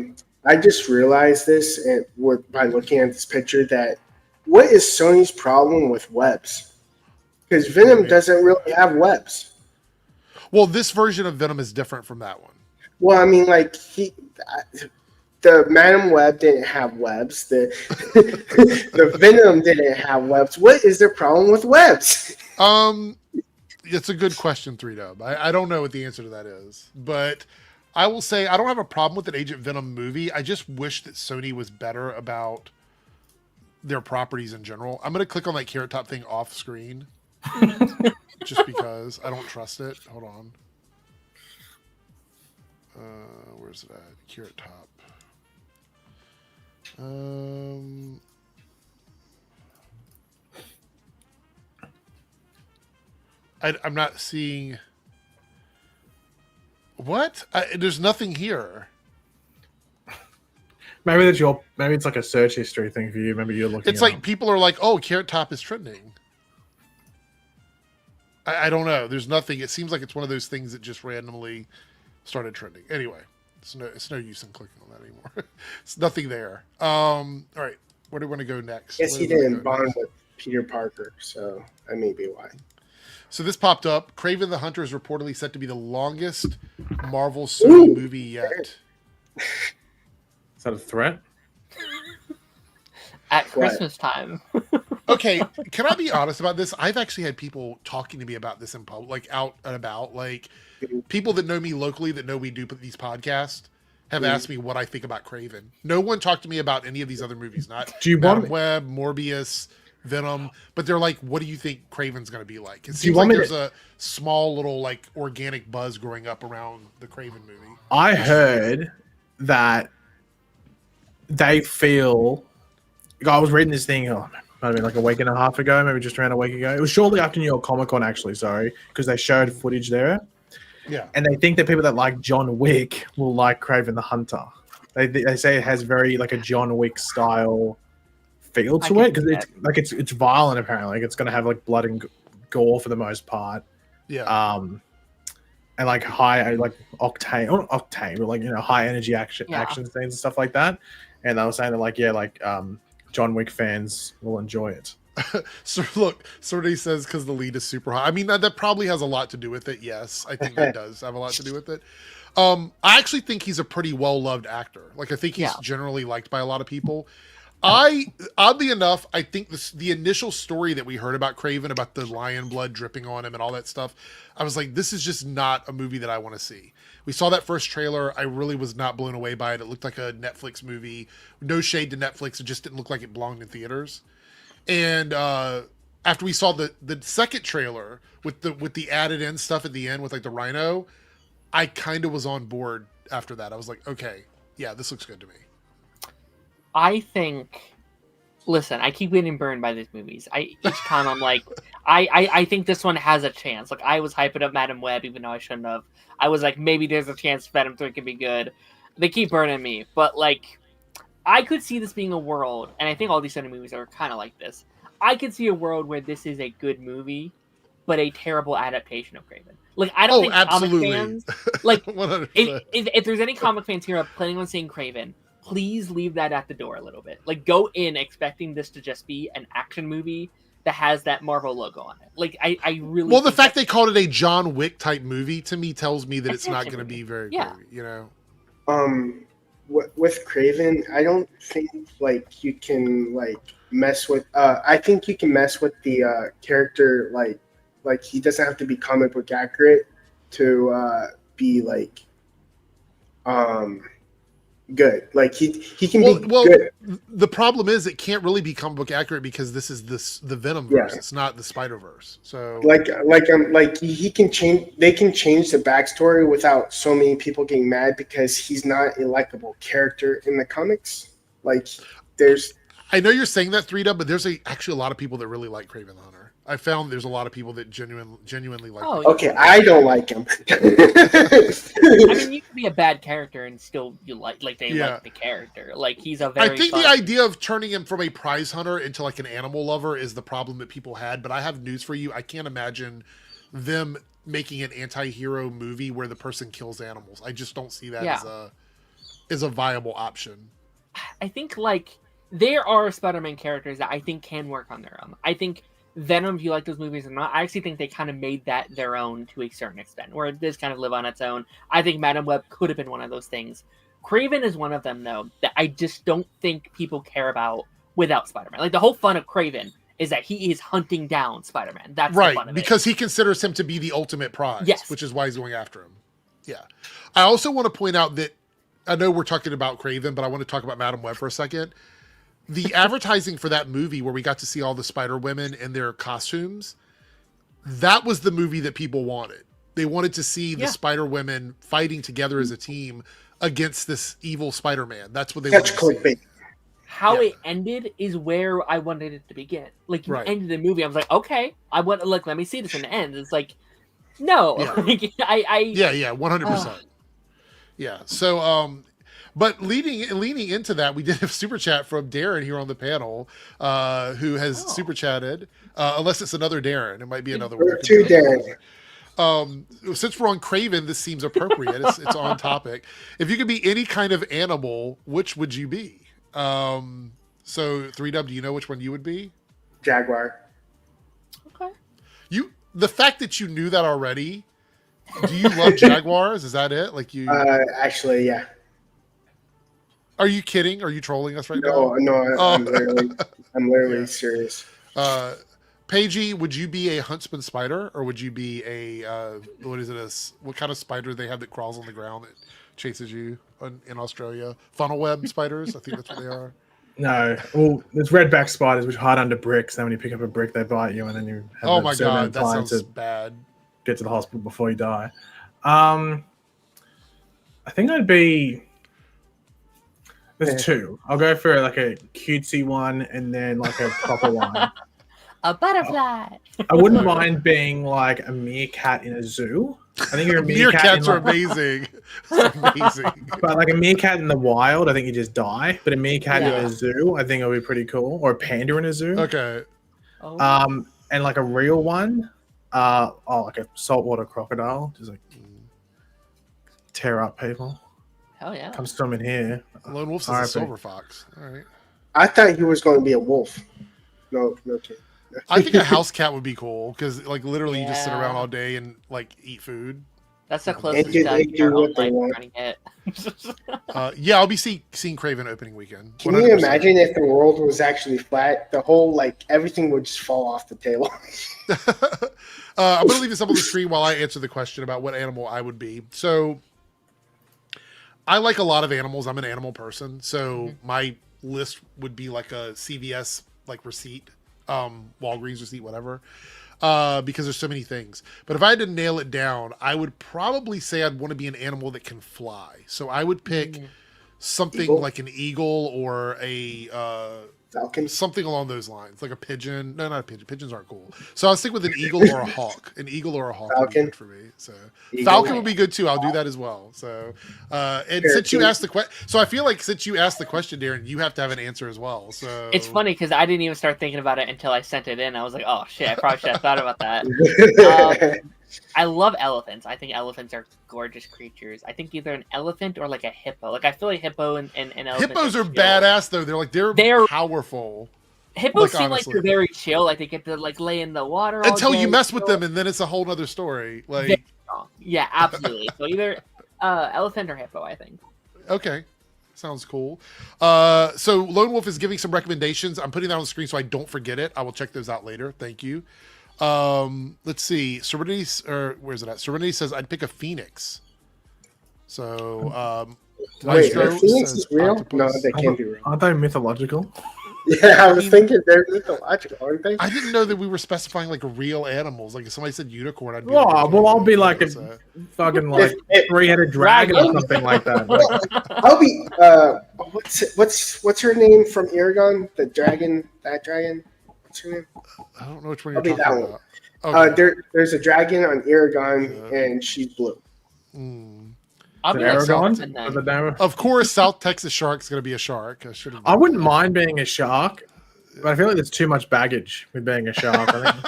I just realized this and by looking at this picture that what is Sony's problem with webs? Because Venom doesn't really have webs. Well, this version of Venom is different from that one. Well, I mean, like the Madam Web didn't have webs. The the Venom didn't have webs. What is their problem with webs? It's a good question, 3Dub. I don't know what the answer to that is, but I will say I don't have a problem with an Agent Venom movie. I just wish that Sony was better about their properties in general. I'm going to click on that Carrot Top thing off screen just because I don't trust it. Hold on. Where's it at? Carrot Top. I'm not seeing what. There's nothing here. Maybe it's like a search history thing for you. Maybe you're looking. It's like people are like, "Oh, Carrot Top is trending." I don't know. There's nothing. It seems like it's one of those things that just randomly started trending. Anyway, it's no use in clicking on that anymore. It's nothing there. All right, where do we want to go next? Yes, he didn't bond with Peter Parker, so that may be why. So this popped up. Kraven the Hunter is reportedly set to be the longest Marvel Sony movie yet. Is that a threat? At Christmas time. Okay, can I be honest about this? I've actually had people talking to me about this in public, like out and about. Like people that know me locally that know we do these podcasts have asked me what I think about Kraven. No one talked to me about any of these other movies. Not Madam Web, Morbius, Venom, but they're like, what do you think Kraven's going to be like? It seems like there's a small little like organic buzz growing up around the Kraven movie. I heard that they feel. I was reading this thing. Might have been like a week and a half ago, maybe just around a week ago. It was shortly after New York Comic Con, actually. Sorry, because they showed footage there. Yeah, and they think that people that like John Wick will like Kraven the Hunter. They say it has very like a John Wick style feel to it because it's violent apparently. Like, it's going to have like blood and gore for the most part. Yeah. And like high like octane, or not octane, but like high energy action scenes and stuff like that. And they were saying that like John Wick fans will enjoy it. So look, Sordy says because the lead is super high. I mean that probably has a lot to do with it. Yes, I think that does have a lot to do with it. I actually think he's a pretty well loved actor. Like I think he's generally liked by a lot of people. Oddly enough, I think the initial story that we heard about Kraven, about the lion blood dripping on him and all that stuff, I was like, this is just not a movie that I want to see. We saw that first trailer. I really was not blown away by it. It looked like a Netflix movie. No shade to Netflix. It just didn't look like it belonged in theaters. And after we saw the second trailer with the added in stuff at the end with like the rhino, I kind of was on board after that. I was like, okay, yeah, this looks good to me. I think, listen, I keep getting burned by these movies. Each time I'm like, I think this one has a chance. Like, I was hyping up Madam Web, even though I shouldn't have. I was like, maybe there's a chance Venom 3 can be good. They keep burning me. But, like, I could see this being a world, and I think all these Sony movies are kind of like this. I could see a world where this is a good movie, but a terrible adaptation of Kraven. Like, I don't think absolutely. comic fans... Like, if there's any comic fans here planning on seeing Kraven, please leave that at the door a little bit. Like, go in expecting this to just be an action movie that has that Marvel logo on it. Like, I really... Well, the fact they called it a John Wick type movie, to me, tells me that it's not going to be very good, With Kraven, I don't think, like, you can, like, mess with... I think you can mess with the character, like, he doesn't have to be comic book accurate to be, like... good. Like he can be good. The problem is it can't really be comic book accurate because this is the Venom verse. It's not the Spider-Verse. So like he can change. They can change the backstory without so many people getting mad because he's not a likable character in the comics. Like there's. I know you're saying that 3Dub, but there's actually a lot of people that really like Kraven the Hunter. I found there's a lot of people that genuinely like him. Okay, I don't like him. I mean, you can be a bad character and still like they like the character. Like he's a very. I think the idea of turning him from a prize hunter into like an animal lover is the problem that people had. But I have news for you. I can't imagine them making an anti-hero movie where the person kills animals. I just don't see that as a viable option. I think like there are Spider-Man characters that I think can work on their own. I think Venom, if you like those movies or not, I actually think they kind of made that their own to a certain extent, where it does kind of live on its own. I think Madam Web could have been one of those things. Kraven is one of them, though, that I just don't think people care about without Spider-Man. Like, the whole fun of Kraven is that he is hunting down Spider-Man. That's the fun of because he considers him to be the ultimate prize, Yes. which is why he's going after him. Yeah. I also want to point out that I know we're talking about Kraven, but I want to talk about Madam Web for a second. The advertising for that movie where we got to see all the Spider Women in their costumes, that was the movie that people wanted. They wanted to see the Spider Women fighting together as a team against this evil Spider-Man. That's what they wanted to see. How it ended is where I wanted it to begin. Like, you ended the movie, I was like, okay, I want to let me see this in the end. It's like, no. Yeah. Like, Yeah, 100%. Yeah. So, but leaning into that, we did have super chat from Darren here on the panel, who has super chatted. Unless it's another Darren, it might be another one. Two Darren. Since we're on Kraven, this seems appropriate. It's on topic. If you could be any kind of animal, which would you be? So 3W, do you know which one you would be? Jaguar. Okay. The fact that you knew that already. Do you love jaguars? Is that it? Like you? Actually, yeah. Are you kidding? Are you trolling us right now? No, I'm literally serious. Paigey, would you be a huntsman spider, or would you be a what kind of spider they have that crawls on the ground that chases you in Australia? Funnel web spiders, I think that's what they are. No, well, there's redback spiders which hide under bricks. Then when you pick up a brick, they bite you, and then you have oh my god, that sounds bad. Get to the hospital before you die. I think I'd be. There's two. I'll go for like a cutesy one, and then like a proper one. A butterfly. I wouldn't mind being like a meerkat in a zoo. I think you're a meerkat. Meerkats are amazing. Amazing. But like a meerkat in the wild, I think you just die. But a meerkat in a zoo, I think it would be pretty cool. Or a panda in a zoo. Okay. And like a real one, like a saltwater crocodile, just like tear up people. Hell yeah. Come swim in here. Lone Wolf says a silver fox. All right. I thought he was going to be a wolf. No kid. I think a house cat would be cool because, like, literally you just sit around all day and like eat food. That's the closest to your own life running it. Yeah, I'll be seeing Kraven opening weekend. 100%. Can you imagine if the world was actually flat? The whole everything would just fall off the table. I'm gonna leave this up on the screen while I answer the question about what animal I would be. So, I like a lot of animals. I'm an animal person, so my list would be like a CVS receipt, Walgreens receipt, whatever, because there's so many things. But if I had to nail it down, I would probably say I'd want to be an animal that can fly. So I would pick something like an eagle or a falcon, something along those lines, like a pigeon. No, not a pigeon. Pigeons aren't cool. So I'll stick with an eagle or a hawk. An eagle or a hawk would be good for me. So falcon would be good too. I'll do that as well. So and since you asked the question, so I feel like since you asked the question, Darren, you have to have an answer as well. So it's funny because I didn't even start thinking about it until I sent it in. I was like, oh shit, I probably should have thought about that. I love elephants. I think elephants are gorgeous creatures. I think either an elephant or like a hippo. Like I feel like hippo and elephants. Hippos are badass though. They're powerful. Hippos seem like they're very chill. Like they get to lay in the water until you mess with them, and then it's a whole other story. Like yeah, absolutely. So either elephant or hippo, I think. Okay. Sounds cool. So Lone Wolf is giving some recommendations. I'm putting that on the screen so I don't forget it. I will check those out later. Thank you. Let's see. Serenity, or where's it at? Serenity says I'd pick a phoenix. So, wait, phoenix is real? Octopus. No, they can't be real. Aren't they mythological? Yeah, I was thinking they're mythological, aren't they? I didn't know that we were specifying like real animals. Like if somebody said unicorn, I'd be I'll be like a fucking three-headed dragon or something like that. I'll be what's her name from Aragon? That dragon. What's her name? I don't know which one you're talking about. Okay. There's a dragon on Aragon, and she's blue. I'll be Aragon. Of course, South Texas shark's going to be a shark. I wouldn't mind being a shark, but I feel like there's too much baggage with being a shark. I think.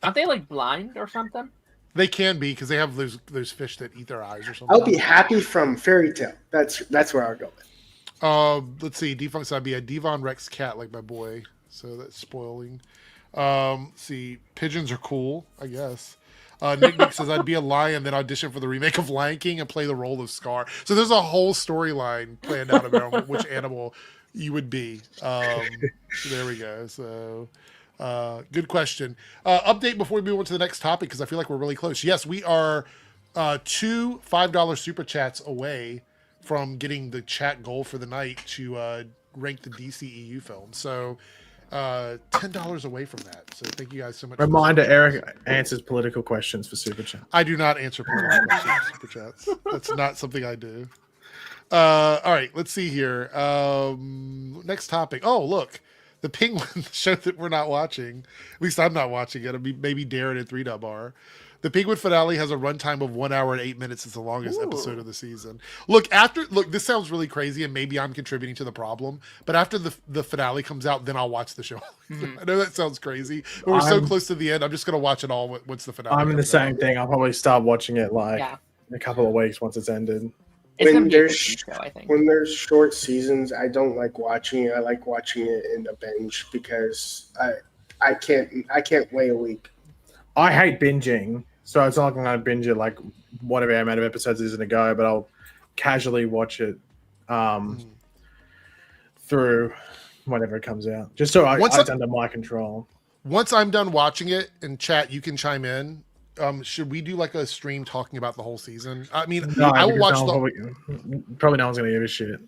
Aren't they blind or something? They can be because they have those fish that eat their eyes or something. I'll be Happy from Fairy Tale. That's where I'll go with. Let's see. Defunct, I'd be a Devon Rex cat like my boy. So that's spoiling. See, pigeons are cool, I guess. Nick says, I'd be a lion, then audition for the remake of Lion King and play the role of Scar. So there's a whole storyline planned out about which animal you would be. So there we go. So good question. Update before we move on to the next topic, because I feel like we're really close. Yes, we are 2 $5 super chats away from getting the chat goal for the night to rank the DCEU film. So $10 away from that. So thank you guys so much. Reminder: Eric answers political questions for super chat. I do not answer political questions for super chats. That's not something I do. All right, let's see here. Next topic. Oh, look, the Penguin show that we're not watching. At least I'm not watching it. It'll be maybe Darren and 3Dub are. The Penguin finale has a runtime of 1 hour and 8 minutes. It's the longest episode of the season. Look, this sounds really crazy, and maybe I'm contributing to the problem. But after the finale comes out, then I'll watch the show. I know that sounds crazy, but we're so close to the end. I'm just gonna watch it all once the finale. I'm in the same out. thing. I'll probably start watching it in a couple of weeks once it's ended. It's When gonna be a there's good show, I think. when there's short seasons, I don't like watching it. I like watching it in a binge because I can't wait a week. I hate binging, so it's not like I'm going to binge it like whatever amount of episodes is going to go, but I'll casually watch it through whenever it comes out, just so it's under my control. Once I'm done watching it, in chat, you can chime in. Should we do like a stream talking about the whole season? I mean, No, I will watch probably no one's going to give a shit.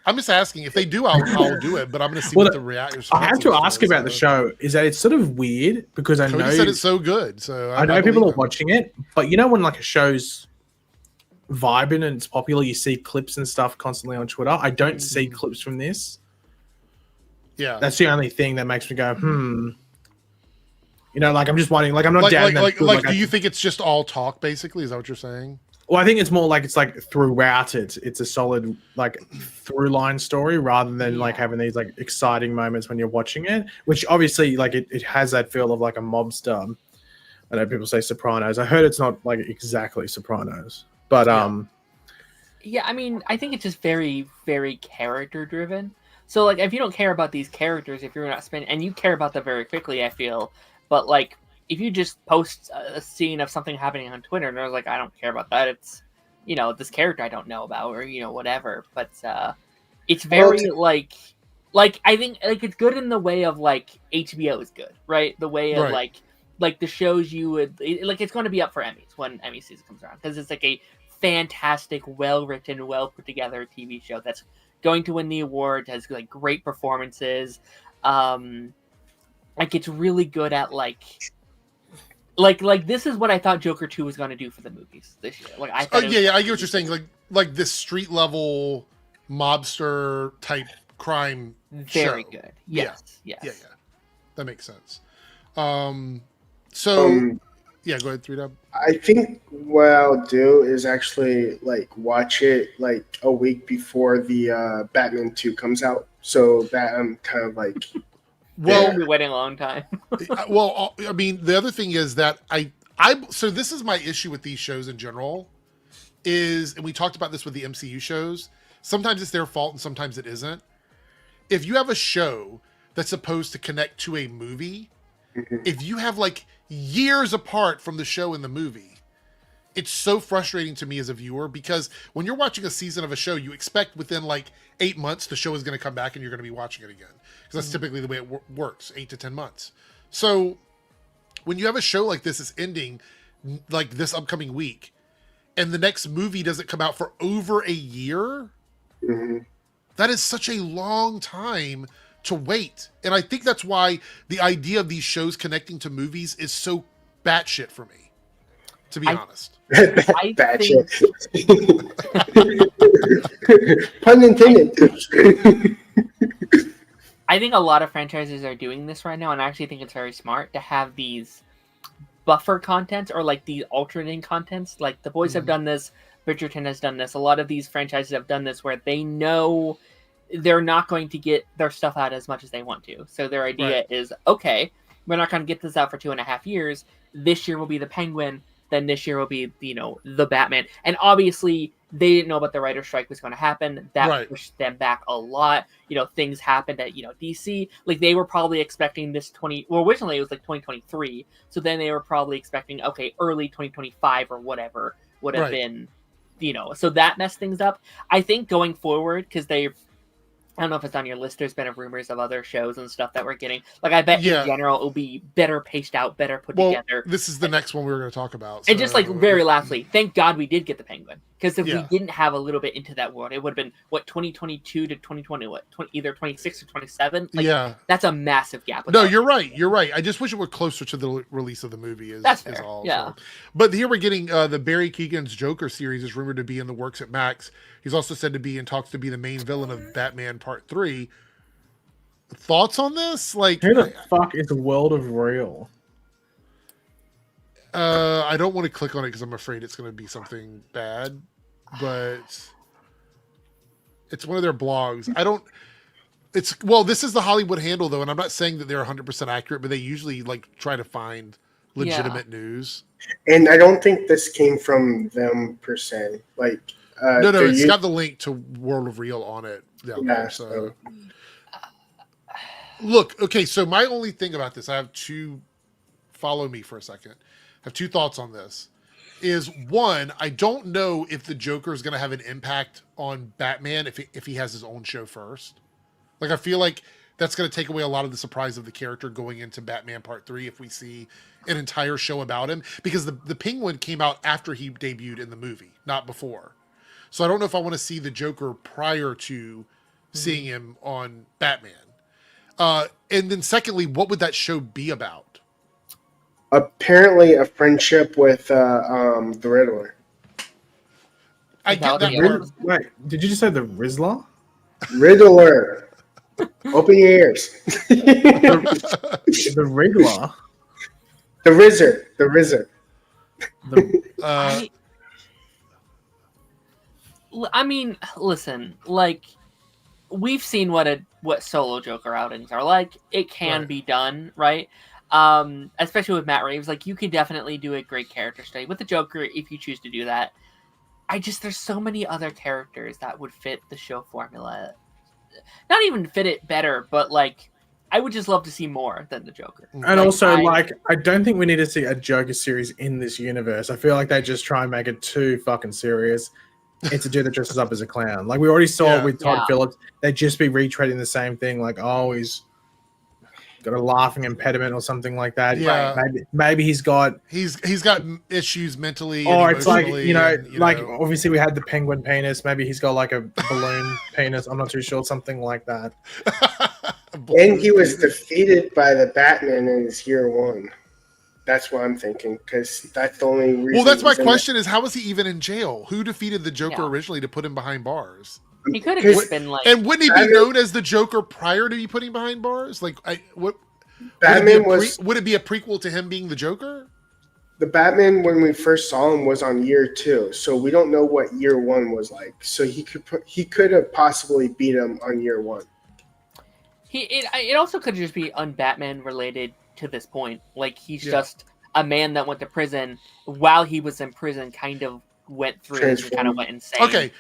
I'm just asking. If they do, I'll do it, but I'm going to see what the reaction. I have to ask about the show. Is that it's sort of weird because I Cody know said it's so good, so I know people are watching it, but you know when like a show's vibing and it's popular, you see clips and stuff constantly on Twitter. I don't see clips from this. Yeah, that's the only thing that makes me go, You know, like I'm just wondering, like I'm not down. Do you think it's just all talk? Basically, is that what you're saying? Well, I think it's more like it's like throughout it's a solid like through line story rather than like having these like exciting moments when you're watching it, which obviously like it has that feel of like a mobster. I know people say Sopranos. I heard it's not like exactly Sopranos, but yeah, I mean, I think it's just very, very character driven. So like, if you don't care about these characters, if you're not spending, and you care about them very quickly, I feel, but like, if you just post a scene of something happening on Twitter and they're like, I don't care about that. It's, you know, this character I don't know about, or, you know, whatever. But it's very like I think like it's good in the way of like HBO is good, right? The way of like the shows you would like, it's going to be up for Emmys when Emmy season comes around because it's like a fantastic, well written, well put together TV show that's going to win the award, has like great performances. Like it's really good at like this is what I thought Joker 2 was going to do for the movies this year. Like I thought I get what you're saying. Like this street level mobster type crime very show. Good. Yes. Yeah. That makes sense. So yeah, go ahead, 3Dub. I think what I'll do is actually like watch it like a week before the Batman 2 comes out, so that I'm kind of like. Well, we're waiting a long time. Well, I mean, the other thing is that so this is my issue with these shows in general is, and we talked about this with the MCU shows, sometimes it's their fault and sometimes it isn't. If you have a show that's supposed to connect to a movie, if you have like years apart from the show and the movie, it's so frustrating to me as a viewer because when you're watching a season of a show, you expect within like 8 months, the show is going to come back and you're going to be watching it again. Because that's typically the way it works, 8 to 10 months. So when you have a show like this is ending like this upcoming week and the next movie doesn't come out for over a year, that is such a long time to wait. And I think that's why the idea of these shows connecting to movies is so batshit for me, to be honest. Batshit. Pun intended. I think a lot of franchises are doing this right now, and I actually think it's very smart to have these buffer contents or like these alternating contents. Like The Boys have done this, Bridgerton has done this. A lot of these franchises have done this where they know they're not going to get their stuff out as much as they want to. So their idea is, okay, we're not going to get this out for 2.5 years. This year will be the Penguin. Then this year will be, you know, the Batman. And obviously they didn't know about the writer's strike was going to happen. That Right. pushed them back a lot. Things happened at DC. Like they were probably expecting this originally it was like 2023. So then they were probably expecting early 2025 or whatever would have been, so that messed things up. I think going forward, because I don't know if it's on your list. There's been rumors of other shows and stuff that we're getting. Like, I bet in general it'll be better paced out, better put together. This is the next one we were going to talk about. And just very lastly, thank God we did get the Penguin, because if we Yeah. didn't have a little bit into that world, it would have been 2022 to 2020, either 26 or 27. Like, Yeah. that's a massive gap. No, you're right. You're right. I just wish it were closer to the release of the movie. That's is fair. all. Yeah. So. But here we're getting the Barry Keoghan's Joker series is rumored to be in the works at Max. He's also said to be in talks to be the main villain of Batman Part 3. Thoughts on this? Like, Who the fuck is World of Real? I don't want to click on it because I'm afraid it's going to be something bad, but it's one of their blogs. This is the Hollywood Handle though, and I'm not saying that they're 100% accurate, but they usually try to find legitimate news. And I don't think this came from them per se. No, it's got the link to World of Real on it. So. Look, okay, so my only thing about this, follow me for a second. I have two thoughts on this. Is one, I don't know if the Joker is going to have an impact on Batman if he has his own show first. I feel like that's going to take away a lot of the surprise of the character going into Batman Part 3 if we see an entire show about him. Because the Penguin came out after he debuted in the movie, not before. So I don't know if I want to see the Joker prior to seeing him on Batman. And then secondly, what would that show be about? Apparently a friendship with the Riddler. I get that. Wait, did you just say the Rizzler? Riddler. Open your ears. The Riddler. The Rizzer. The Rizzer. I mean, listen, we've seen what solo Joker outings are like. It can be done, right? Especially with Matt Reeves. You can definitely do a great character study with the Joker if you choose to do that. There's so many other characters that would fit the show formula. Not even fit it better, but I would just love to see more than the Joker. And also, I don't think we need to see a Joker series in this universe. I feel like they just try and make it too fucking serious. It's a dude that dresses up as a clown. We already saw it with Todd Phillips. They'd just be retreading the same thing. He's got a laughing impediment or something like that. Yeah. Maybe he's got issues mentally. Or it's emotionally, obviously we had the penguin penis. Maybe he's got a balloon penis. I'm not too sure. Something like that. And he was defeated by the Batman in his year one. That's what I'm thinking, because that's the only reason. Well, that's my question: is how was he even in jail? Who defeated the Joker originally to put him behind bars? He could have just been and wouldn't he be known as the Joker prior to be putting behind bars? Batman would it be a prequel to him being the Joker? The Batman when we first saw him was on year 2, so we don't know what year 1 was like. So he could have possibly beat him on year 1. It also could just be un-Batman related to this point. He's just a man that went to prison. While he was in prison, kind of went through and kind of went insane. Okay.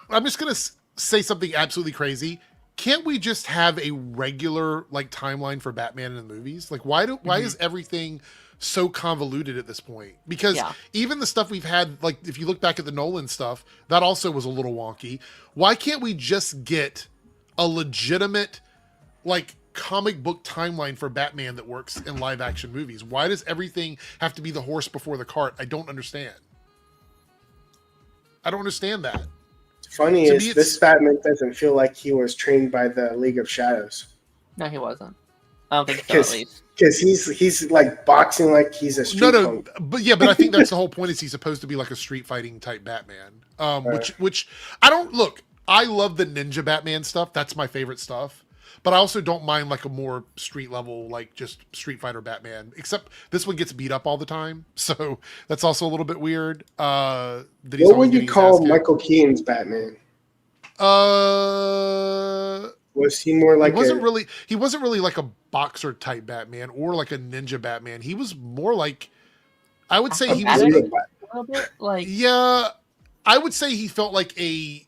I'm just going to say something absolutely crazy. Can't we just have a regular timeline for Batman in the movies? Why is everything so convoluted at this point? Because even the stuff we've had, if you look back at the Nolan stuff, that also was a little wonky. Why can't we just get a legitimate comic book timeline for Batman that works in live action movies? Why does everything have to be the horse before the cart? I don't understand. I don't understand that. Funny is this Batman doesn't feel like he was trained by the League of Shadows. No, he wasn't. I don't think so, at least. Because he's boxing like he's a street punk. But I think that's the whole point. Is he's supposed to be a street fighting type Batman? Which I don't look. I love the ninja Batman stuff. That's my favorite stuff. But I also don't mind a more street level, just Street Fighter Batman. Except this one gets beat up all the time, so that's also a little bit weird. What would you call Michael Keaton's Batman? Was he more he wasn't really a boxer type Batman or a ninja Batman. He was more I would say he was a little bit I would say he felt like a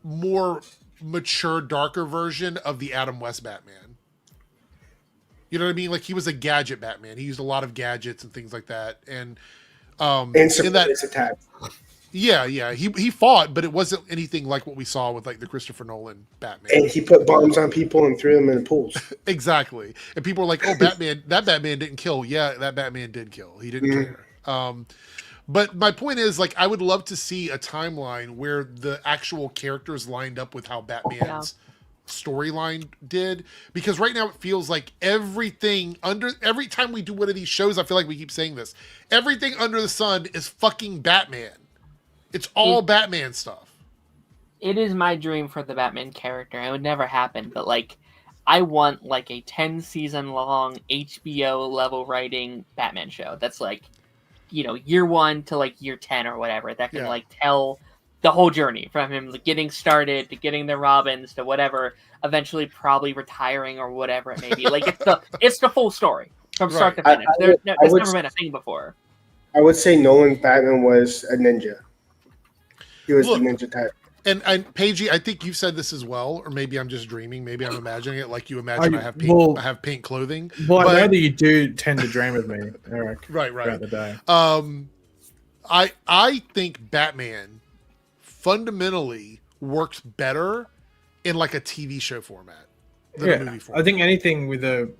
more mature, darker version of the Adam West Batman. You know what I mean? Like he was a gadget Batman. He used a lot of gadgets and things like that. And in that attacks. Yeah. He fought, but it wasn't anything like what we saw with like the Christopher Nolan Batman. And he put bombs on people and threw them in the pools. Exactly. And people were like, "Oh, Batman! That Batman didn't kill." Yeah, that Batman did kill. He didn't care. But my point is, like, I would love to see a timeline where the actual characters lined up with how Batman's storyline did, because right now it feels like every time we do one of these shows, I feel like we keep saying this, everything under the sun is fucking Batman. It's all Batman stuff. It is my dream for the Batman character. It would never happen, but like I want like a 10 season long HBO level writing Batman show that's like, you know, year 1 to like year 10 or whatever, that can like tell the whole journey from him getting started to getting the Robins to whatever, eventually probably retiring or whatever it may be. Like it's the full story from start to finish. There's never been a thing before. I would say Nolan's Batman was a ninja. He was the ninja type. And Paigey, I think you've said this as well, or maybe I'm just dreaming. Maybe I'm imagining it like you imagine I have pink clothing. Well, I know that you do tend to dream of me, Eric. Right. Throughout the day. I think Batman fundamentally works better in like a TV show format than a movie format. I think anything with a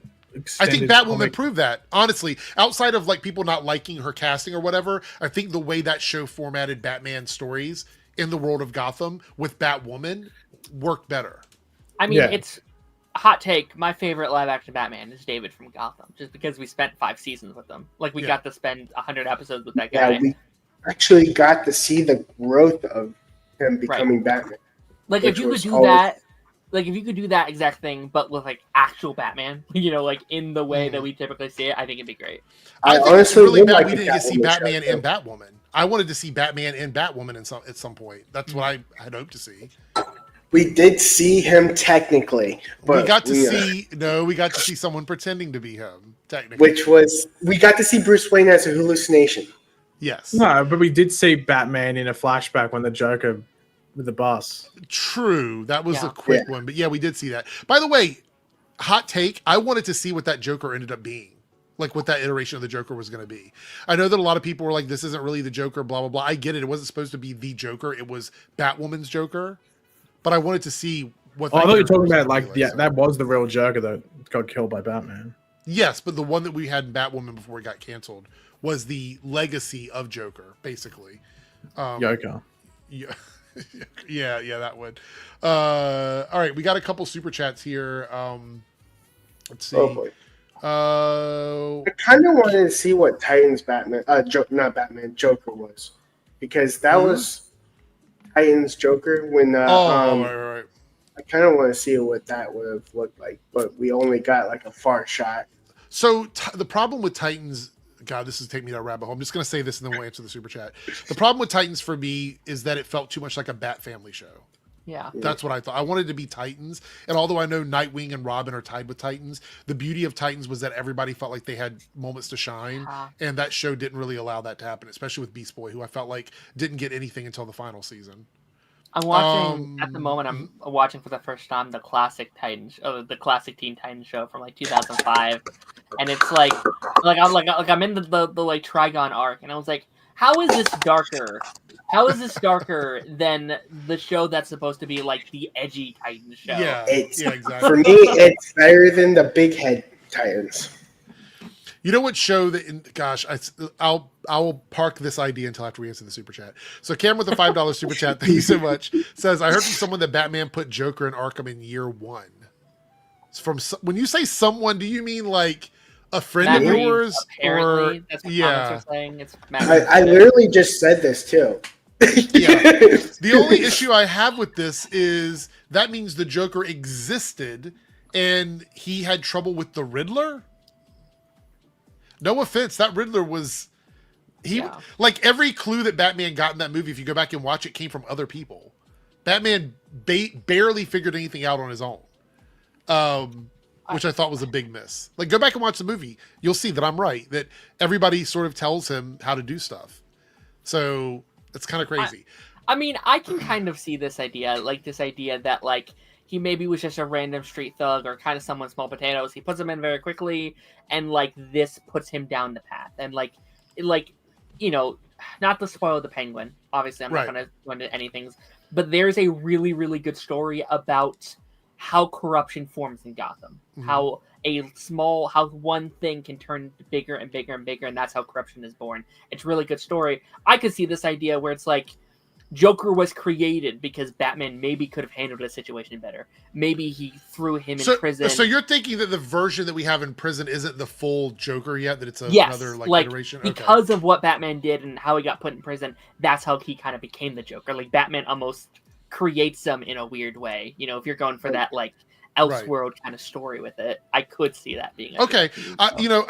I think Batwoman proved that. Honestly, outside of like people not liking her casting or whatever, I think the way that show formatted Batman stories in the world of Gotham with Batwoman worked better. I mean, it's a hot take. My favorite live action Batman is David from Gotham, just because we spent 5 seasons with him. Like we got to spend 100 episodes with that guy. Yeah, we actually got to see the growth of him becoming Batman. Like if you could do that, like if you could do that exact thing, but with like actual Batman, you know, like in the way that we typically see it, I think it'd be great. I think honestly it's really bad we didn't get to see Batman and Batwoman. I wanted to see Batman and Batwoman at some point. That's what I had hoped to see. We did see him technically, but we got to see someone pretending to be him technically. We got to see Bruce Wayne as a hallucination. Yes. No, but we did see Batman in a flashback when the Joker with the bus. True. That was a quick one, but yeah, we did see that. By the way, hot take, I wanted to see what that Joker ended up being. Like what that iteration of the Joker was going to be. I know that a lot of people were like, this isn't really the Joker, blah, blah, blah. I get it. It wasn't supposed to be the Joker. It was Batwoman's Joker. But I wanted to see what I thought you were talking about like, that was the real Joker that got killed by Batman. Yes, but the one that we had in Batwoman before it got canceled was the legacy of Joker, basically. Joker. Yeah. yeah, that one. All right, we got a couple super chats here. Let's see. Oh boy. I kind of wanted to see what Titans Joker was, because that was Titans Joker when right. I kind of want to see what that would have looked like, but we only got like a far shot. So the problem with Titans, God, this is taking me down a rabbit hole. I'm just going to say this and then we'll answer the super chat. The problem with Titans for me is that it felt too much like a Bat Family show. Yeah. That's what I thought. I wanted it to be Titans. And although I know Nightwing and Robin are tied with Titans, the beauty of Titans was that everybody felt like they had moments to shine. And that show didn't really allow that to happen, especially with Beast Boy, who I felt like didn't get anything until the final season. I'm watching at the moment. I'm watching for the first time the classic Titans, the classic Teen Titans show from like 2005, and it's like I'm in the like Trigon arc, and I was like, how is this darker? How is this darker than the show that's supposed to be like the edgy Titans show? Yeah, exactly. For me, it's better than the Big Head Titans. You know what show that? Gosh, I'll park this idea until after we answer the super chat. So Cam with a $5 super chat, thank you so much. Says, I heard from someone that Batman put Joker in Arkham in year 1. From when you say someone, do you mean like a friend of yours? Apparently, that's what comments are saying. It's I literally just said this too. The only issue I have with this is that means the Joker existed and he had trouble with the Riddler. No offense, that Riddler was like every clue that Batman got in that movie, if you go back and watch it, came from other people. Batman barely figured anything out on his own, which I thought was a big miss. Like, go back and watch the movie. You'll see that I'm right, that everybody sort of tells him how to do stuff. So It's kind of crazy. I mean, I can kind of see this idea that like he maybe was just a random street thug or kind of someone small potatoes. He puts them in very quickly, and like this puts him down the path. And like you know, not to spoil the Penguin. Obviously, I'm not going to go into anything, but there's a really, really good story about how corruption forms in Gotham. How one thing can turn bigger and bigger and bigger, and that's how corruption is born. It's a really good story. I could see this idea where it's like Joker was created because Batman maybe could have handled the situation better. Maybe he threw him in prison. So you're thinking that the version that we have in prison isn't the full Joker yet? That it's another iteration? Because of what Batman did and how he got put in prison, that's how he kind of became the Joker. Like Batman almost creates them in a weird way. You know, if you're going for that like Elseworld kind of story with it, I could see that being okay. You know,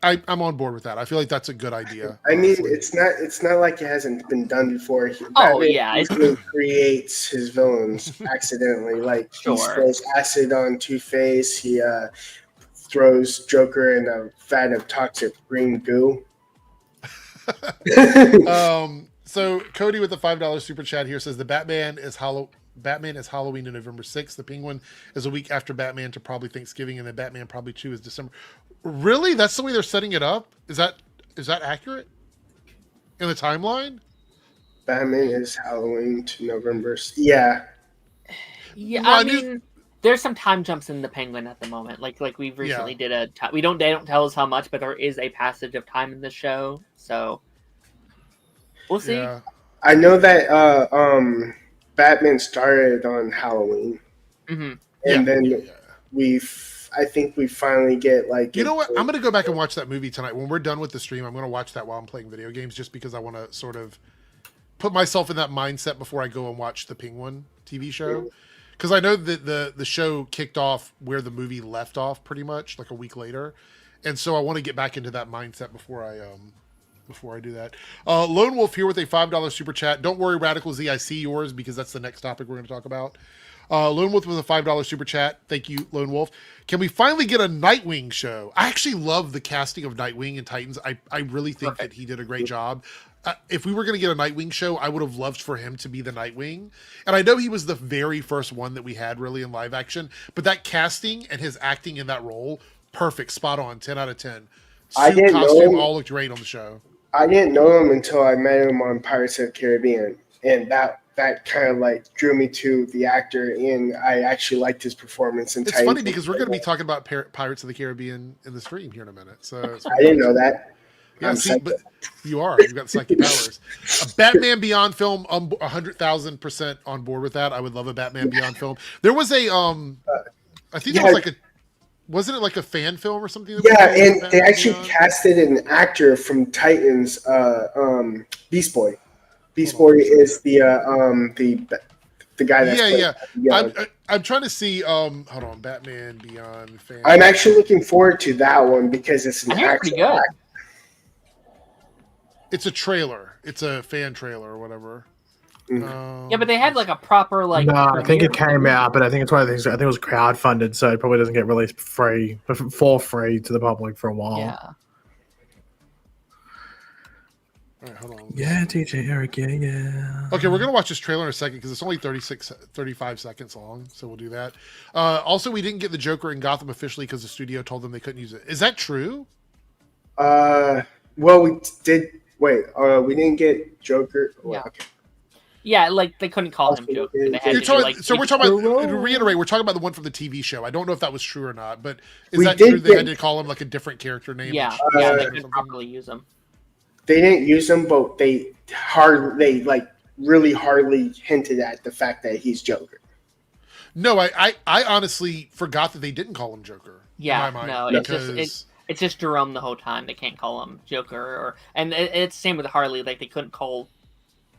I'm on board with that. I feel like that's a good idea. I mean, it's not like it hasn't been done before. Batman creates his villains accidentally. Like he throws acid on Two-Face. He throws Joker in a vat of toxic green goo. So Cody with the $5 super chat here says the Batman is Halloween on November 6th. The Penguin is a week after Batman to probably Thanksgiving, and then Batman probably 2 is December. Really? That's the way they're setting it up? Is that accurate? In the timeline? Batman is Halloween to November. Yeah. Yeah, well, I mean, there's some time jumps in the Penguin at the moment. Like we've recently did they don't tell us how much, but there is a passage of time in the show. So we'll see. Yeah. I know that Batman started on Halloween, and then I think we finally get like. You know what? I'm gonna go back and watch that movie tonight. When we're done with the stream, I'm gonna watch that while I'm playing video games, just because I want to sort of put myself in that mindset before I go and watch the Penguin TV show. Because I know that the show kicked off where the movie left off, pretty much like a week later, and so I want to get back into that mindset before I do that. Lone Wolf here with a $5 super chat. Don't worry, Radical Z, I see yours because that's the next topic we're going to talk about. Lone Wolf with a $5 super chat. Thank you, Lone Wolf. Can we finally get a Nightwing show? I actually love the casting of Nightwing and Titans. I really think that he did a great job. If we were going to get a Nightwing show, I would have loved for him to be the Nightwing. And I know he was the very first one that we had really in live action, but that casting and his acting in that role, perfect, spot on, 10 out of 10. Suit, costume, all looked great on the show. I didn't know him until I met him on Pirates of the Caribbean, and that kind of like drew me to the actor, and I actually liked his performance in Titans. It's funny because we're going to be talking about Pirates of the Caribbean in the stream here in a minute. So I didn't know that. Yeah, but you are. You've got psychic powers. A Batman Beyond film, 100,000% on board with that. I would love a Batman Beyond film. There was a, I think it was like a, wasn't it like a fan film or something? Yeah, and they actually casted an actor from Titans, Beast Boy. Beast Boy is the guy that's I'm trying to see. Hold on, Batman Beyond fan. I'm actually looking forward to that one because it's an actual actor. It's a trailer. It's a fan trailer or whatever. Yeah, but they had like a proper like. No, I think it came out, but I think it's one of the things. I think it was crowdfunded, so it probably doesn't get released for free to the public for a while. Yeah. All right, hold on. Yeah, DJ Eric. Yeah. Okay, we're gonna watch this trailer in a second because it's only 35 seconds long, so we'll do that. Also, we didn't get the Joker in Gotham officially because the studio told them they couldn't use it. Is that true? Well, we did. Wait, we didn't get Joker. Yeah. Okay. Yeah, like they couldn't call him Joker. They had to do, like, so we're talking about, to reiterate, we're talking about the one from the TV show. I don't know if that was true or not, but is that true? They had to call him like a different character name. Yeah, they didn't properly use him. They didn't use him, but they really hardly hinted at the fact that he's Joker. No, I honestly forgot that they didn't call him Joker. Yeah, in my mind, no, because it's just Jerome the whole time. They can't call him Joker, and it's the same with Harley. Like they couldn't call,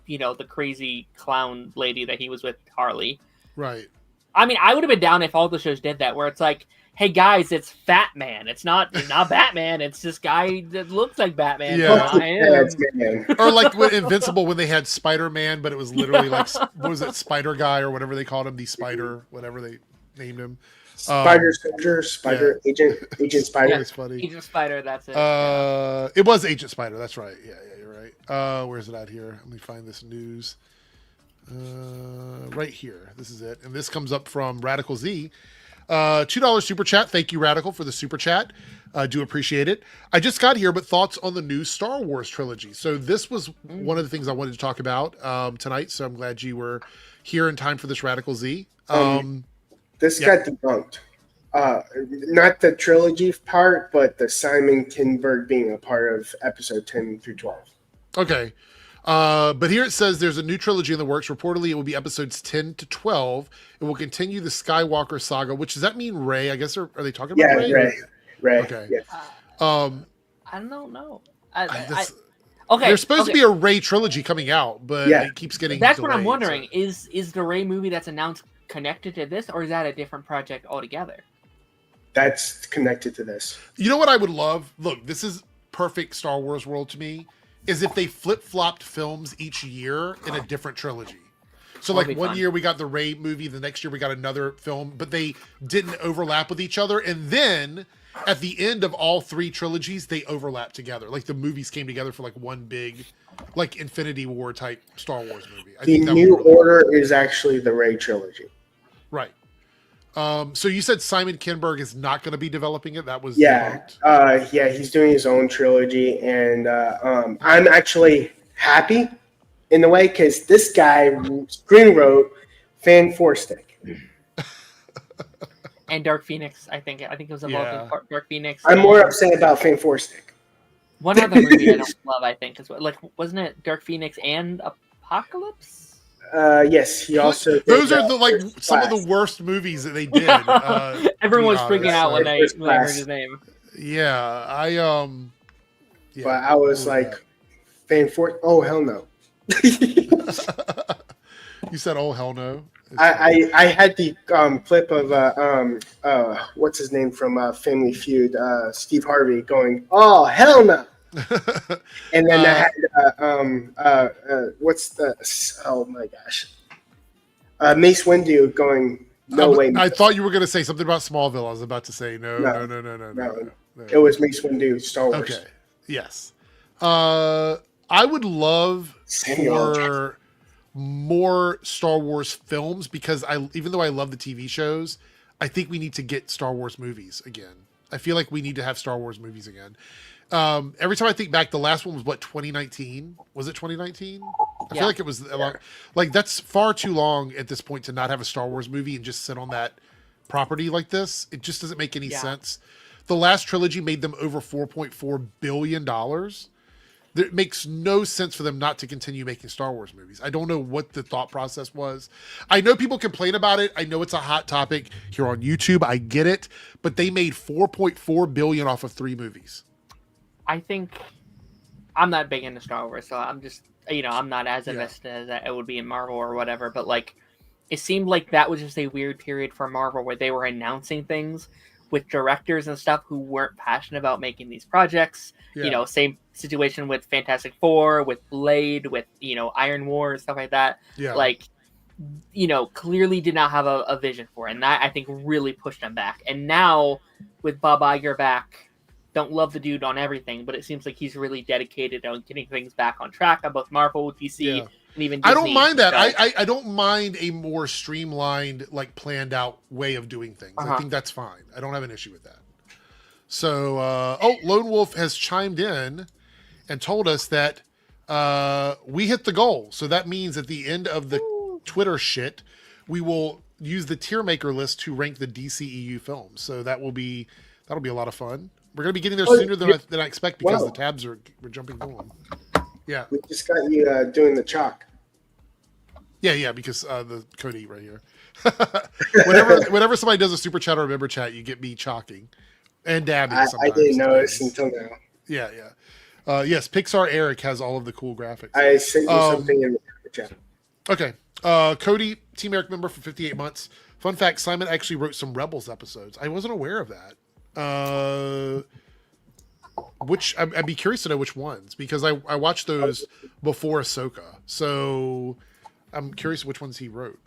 the crazy clown lady that he was with Harley. Right. I mean, I would have been down if all the shows did that, where it's like, hey guys, it's Fat Man. It's not Batman. It's this guy that looks like Batman. Yeah. Or like with Invincible when they had Spider-Man, but it was literally like, what was it, Spider Guy or whatever they called him, the Spider, whatever they named him. Spider Soldier, Agent Spider. That's funny. Agent Spider, that's it. It was Agent Spider. That's right. Yeah, you're right. Where's it at here? Let me find this news. Right here. This is it. And this comes up from Radical Z. $2 super chat. Thank you, Radical, for the super chat. Do appreciate it. I just got here, but thoughts on the new Star Wars trilogy. So this was one of the things I wanted to talk about tonight. So I'm glad you were here in time for this, Radical Z. This got debunked. Not the trilogy part, but the Simon Kinberg being a part of episode 10 through 12. Okay. But here it says there's a new trilogy in the works. Reportedly, it will be episodes 10 to 12. It will continue the Skywalker saga, which does that mean Rey? I guess, are they talking about Rey? Rey. Okay. Yeah. I don't know. Okay. There's supposed to be a Rey trilogy coming out, but it keeps getting That's delayed, what I'm wondering. So. Is the Rey movie that's announced connected to this, or is that a different project altogether? That's connected to this. You know what I would love? Look, this is perfect Star Wars world to me, is if they flip-flopped films each year in a different trilogy. So like one year we got the Rey movie, the next year we got another film, but they didn't overlap with each other. And then at the end of all three trilogies, they overlap together. Like the movies came together for like one big, like Infinity War type Star Wars movie. The New Order is actually the Rey trilogy. Right. So you said Simon Kinberg is not going to be developing it. That was debunked. He's doing his own trilogy, and I'm actually happy in a way because this guy screenwrote Fan Four Stick and Dark Phoenix. I think it was involved in Dark Phoenix. I'm more upset about Fan Four Stick. One other movie I don't love, I think, is like wasn't it Dark Phoenix and Apocalypse? Yes, he also. Those are some of the worst movies that they did. Everyone was freaking out when I heard his name. Yeah, but I was like, Fan Four. Oh hell no! You said, "Oh hell no." I had the clip of what's his name from Family Feud, Steve Harvey going, "Oh hell no." And then I had what's the oh my gosh, Mace Windu going no way. I thought you were going to say something about Smallville. I was about to say no. It was Mace Windu, Star Wars. Okay, yes. I would love for more Star Wars films because even though I love the TV shows, I think we need to get Star Wars movies again. I feel like we need to have Star Wars movies again. Every time I think back, the last one was 2019? Was it 2019? I feel like it was like that's far too long at this point to not have a Star Wars movie and just sit on that property like this. It just doesn't make any sense. The last trilogy made them over $4.4 billion. It makes no sense for them not to continue making Star Wars movies. I don't know what the thought process was. I know people complain about it. I know it's a hot topic here on YouTube. I get it. But they made $4.4 billion off of 3 movies. I think I'm not big into Star Wars, so I'm just, I'm not as invested as it would be in Marvel or whatever. But like, it seemed like that was just a weird period for Marvel where they were announcing things with directors and stuff who weren't passionate about making these projects. Yeah. Same situation with Fantastic Four, with Blade, with, Iron War, stuff like that. Yeah. Like, clearly did not have a vision for it. And that, I think, really pushed them back. And now, with Bob Iger back, don't love the dude on everything, but it seems like he's really dedicated on getting things back on track on both Marvel, DC, and even Disney. I don't mind that. I don't mind a more streamlined, like planned out way of doing things. I think that's fine. I don't have an issue with that. So, Lone Wolf has chimed in and told us that we hit the goal. So that means at the end of the Twitter shit, we will use the tier maker list to rank the DCEU films. So that'll be a lot of fun. We're going to be getting there sooner than I expect because the tabs we're jumping through them. Yeah. We just got you doing the chalk. Yeah, because the Cody right here. whenever somebody does a super chat or a member chat, you get me chalking and dabbing. I didn't notice until now. Yeah. Yes, Pixar Eric has all of the cool graphics. I sent you something in the chat. Okay. Cody, Team Eric member for 58 months. Fun fact, Simon actually wrote some Rebels episodes. I wasn't aware of that. Which I'd be curious to know which ones because I watched those before Ahsoka, so I'm curious which ones he wrote.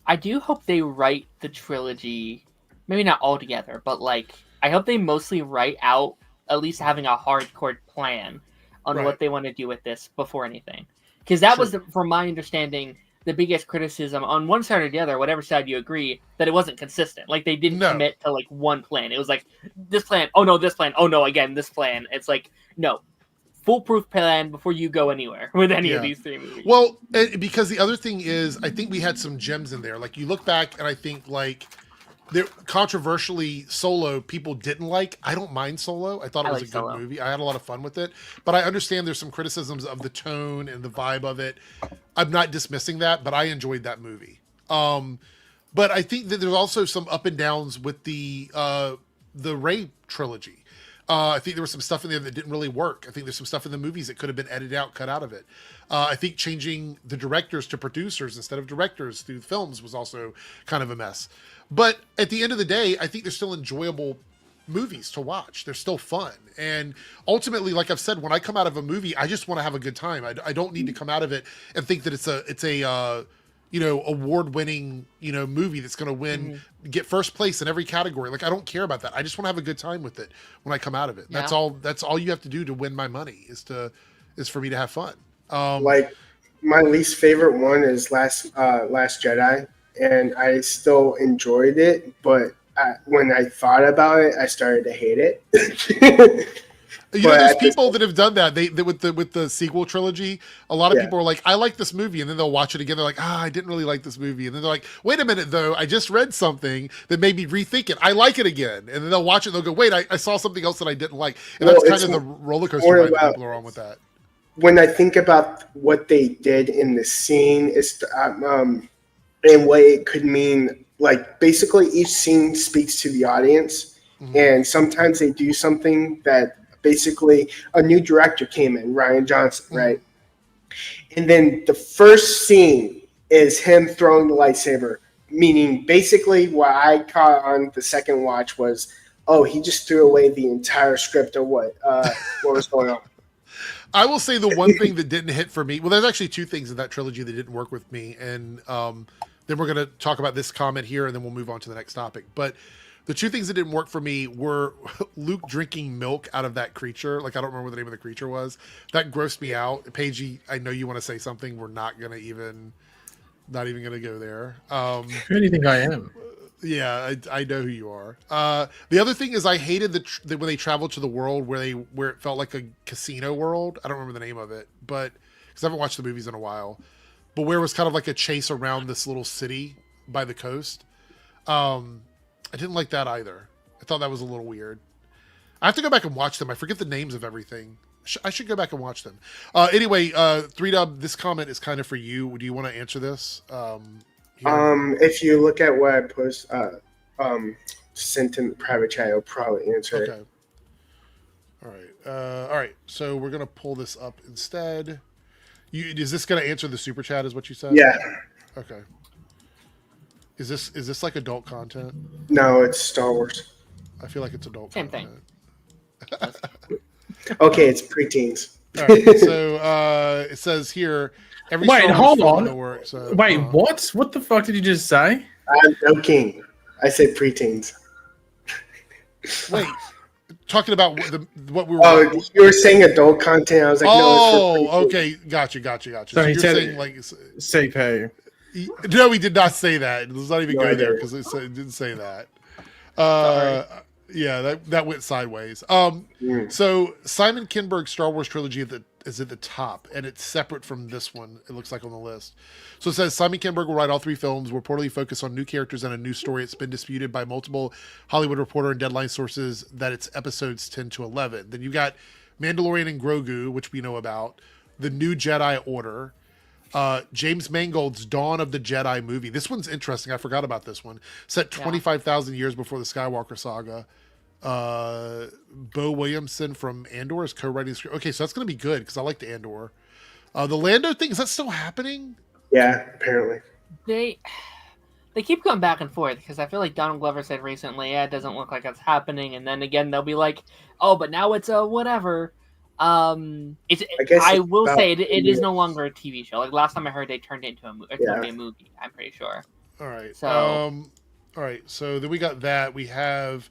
I do hope they write the trilogy, maybe not all together, but like I hope they mostly write out at least having a hardcore plan on Right. what they want to do with this before anything. Because that Sure. was, from my understanding, the biggest criticism on one side or the other, whatever side you agree, that it wasn't consistent. Like, they didn't No. commit to, like, one plan. It was like, this plan, oh no, this plan, oh no, again, this plan. It's like, no. Foolproof plan before you go anywhere with any of these 3 movies. Well, because the other thing is, I think we had some gems in there. Like, you look back, and I think, like, there controversially, Solo people didn't like. I don't mind Solo. I thought it was a good Solo. movie. I had a lot of fun with it. But I understand there's some criticisms of the tone and the vibe of it. I'm not dismissing that, but I enjoyed that movie. But I think that there's also some up and downs with the Rey trilogy. I think there was some stuff in there that didn't really work. I think there's some stuff in the movies that could have been edited out, cut out of it. I think changing the directors to producers instead of directors through films was also kind of a mess. But at the end of the day, I think they're still enjoyable movies to watch. They're still fun. And ultimately, like I've said, when I come out of a movie, I just want to have a good time. I don't need to come out of it and think that it's a award-winning, movie that's going to win, get first place in every category. Like, I don't care about that. I just want to have a good time with it when I come out of it. Yeah. That's all you have to do to win my money is for me to have fun. Like, my least favorite one is Last Jedi, and I still enjoyed it, but when I thought about it, I started to hate it. There's people that have done that. They with the sequel trilogy. A lot of Yeah. people are like, "I like this movie," and then they'll watch it again. They're like, "I didn't really like this movie," and then they're like, "Wait a minute, though. I just read something that made me rethink it. I like it again." And then they'll watch it. and They'll go, "Wait, I saw something else that I didn't like." And Well, that's kind it's of the roller coaster more ride that about- people are on with that. When I think about what they did in the scene, it's and what it could mean. Like, basically, each scene speaks to the audience, and sometimes they do something that basically a new director came in, Rian Johnson, right? And then the first scene is him throwing the lightsaber, meaning basically what I caught on the second watch was, oh, he just threw away the entire script of what was going on. I will say the one thing that didn't hit for me. Well, there's actually 2 things in that trilogy that didn't work with me, and then we're going to talk about this comment here, and then we'll move on to the next topic. But the 2 things that didn't work for me were Luke drinking milk out of that creature. Like, I don't remember what the name of the creature was. That grossed me out. Paige, I know you want to say something. We're not even going to go there. Who do you think I am? Yeah, I know who you are. The other thing is I hated the when they traveled to the world where it felt like a casino world. I don't remember the name of it, but because I haven't watched the movies in a while. But where it was kind of like a chase around this little city by the coast. I didn't like that either. I thought that was a little weird. I have to go back and watch them. I forget the names of everything. I should go back and watch them. Anyway, 3Dub, this comment is kind of for you. Do you want to answer this? Here? If you look at what I sent in the private chat, I'll probably answer it. Okay. All right. So we're gonna pull this up instead. Is this gonna answer the super chat? Is what you said? Yeah. Okay. Is this like adult content? No, it's Star Wars. I feel like it's adult Same content. Okay, it's preteens. All right. So it says here. Every Wait, Star Wars hold film on. in the works, Wait, what? What the fuck did you just say? I'm joking. I said preteens. Wait, talking about what we were. Oh, you were saying adult content. I was like, no, it's for preteens. Okay, gotcha. So he you're said saying like, CP. no, he did not say that. Let's not even No, go I there didn't. because it didn't say that. Sorry. Yeah, that went sideways. So Simon Kinberg's Star Wars trilogy is at the top, and it's separate from this one. It looks like on the list. So it says Simon Kinberg will write all 3 films, will reportedly focus on new characters and a new story. It's been disputed by multiple Hollywood Reporter and Deadline sources that it's episodes 10 to 11. Then you got Mandalorian and Grogu, which we know about, the New Jedi Order, James Mangold's Dawn of the Jedi movie. This one's interesting. I forgot about this one. Set 25,000 years before the Skywalker saga. Bo Williamson from Andor is co-writing the script. Okay, so that's going to be good because I like the Andor. The Lando thing, is that still happening? Yeah, apparently. They keep going back and forth because I feel like Donald Glover said recently, yeah, it doesn't look like it's happening, and then again they'll be like, oh, but now it's a whatever. I will say it is no longer a TV show. Like last time I heard, they turned it into a movie. It's going to be a movie. I'm pretty sure. All right. So, all right. So then we got that. We have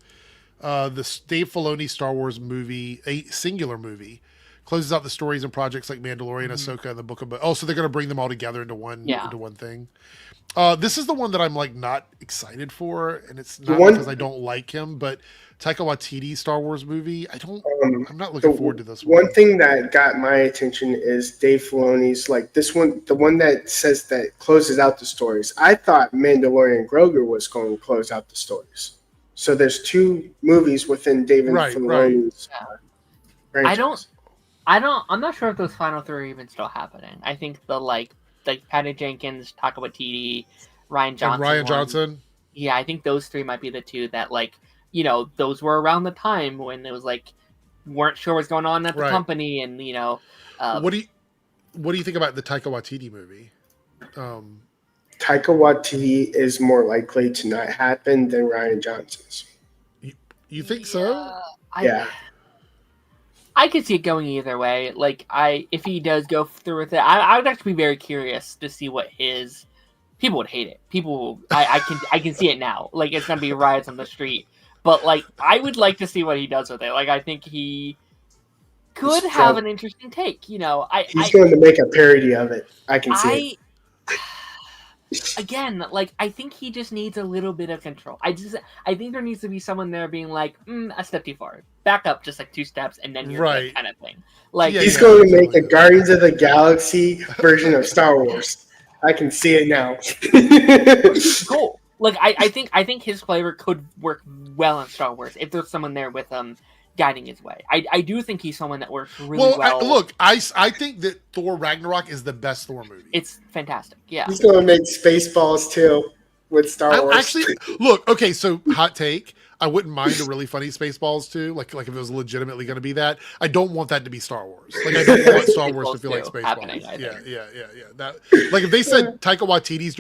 the Dave Filoni Star Wars movie, a singular movie closes out the stories and projects like Mandalorian, Ahsoka, and the Book of. Oh, so they're going to bring them all together into one thing. This is the one that I'm like not excited for, and it's not because I don't like him, but Taika Waititi's Star Wars movie. I'm not looking forward to this one. One thing that got my attention is Dave Filoni's like this one, the one that says that closes out the stories. I thought Mandalorian Grogu was going to close out the stories. So there's 2 movies within David Filoni's franchise. I'm not sure if those final 3 are even still happening. I think the like Patty Jenkins, Taika Waititi, Ryan Johnson. Yeah, I think those 3 might be the 2 that like, you know, those were around the time when it was like weren't sure what's going on at the company, and you know. What do you think about the Taika Waititi movie? Taika Waititi is more likely to not happen than Ryan Johnson's. You think so? Yeah. I could see it going either way. Like, if he does go through with it, I would actually be very curious to see what his people would hate it. I can see it now. Like, it's gonna be riots on the street. But like, I would like to see what he does with it. Like, I think he could have an interesting take. You know, he's going to make a parody of it. I can see it. Again, like, I think he just needs a little bit of control. I think there needs to be someone there being like, a step too far, back up just like 2 steps, and then you're good, kind of thing. Like, he's going to make a Guardians of the Galaxy version of Star Wars. I can see it now. Cool. Like, I think his flavor could work well in Star Wars if there's someone there with guiding his way. I do think he's someone that works really well. I think that Thor Ragnarok is the best Thor movie. It's fantastic. Yeah. He's going to make Spaceballs too with Star Wars. Actually, look, okay, so hot take. I wouldn't mind a really funny Spaceballs too, like if it was legitimately going to be that. I don't want that to be Star Wars. Like, I don't want Star Wars to feel like Spaceballs. Yeah. That, like, if they said Taika Waititi's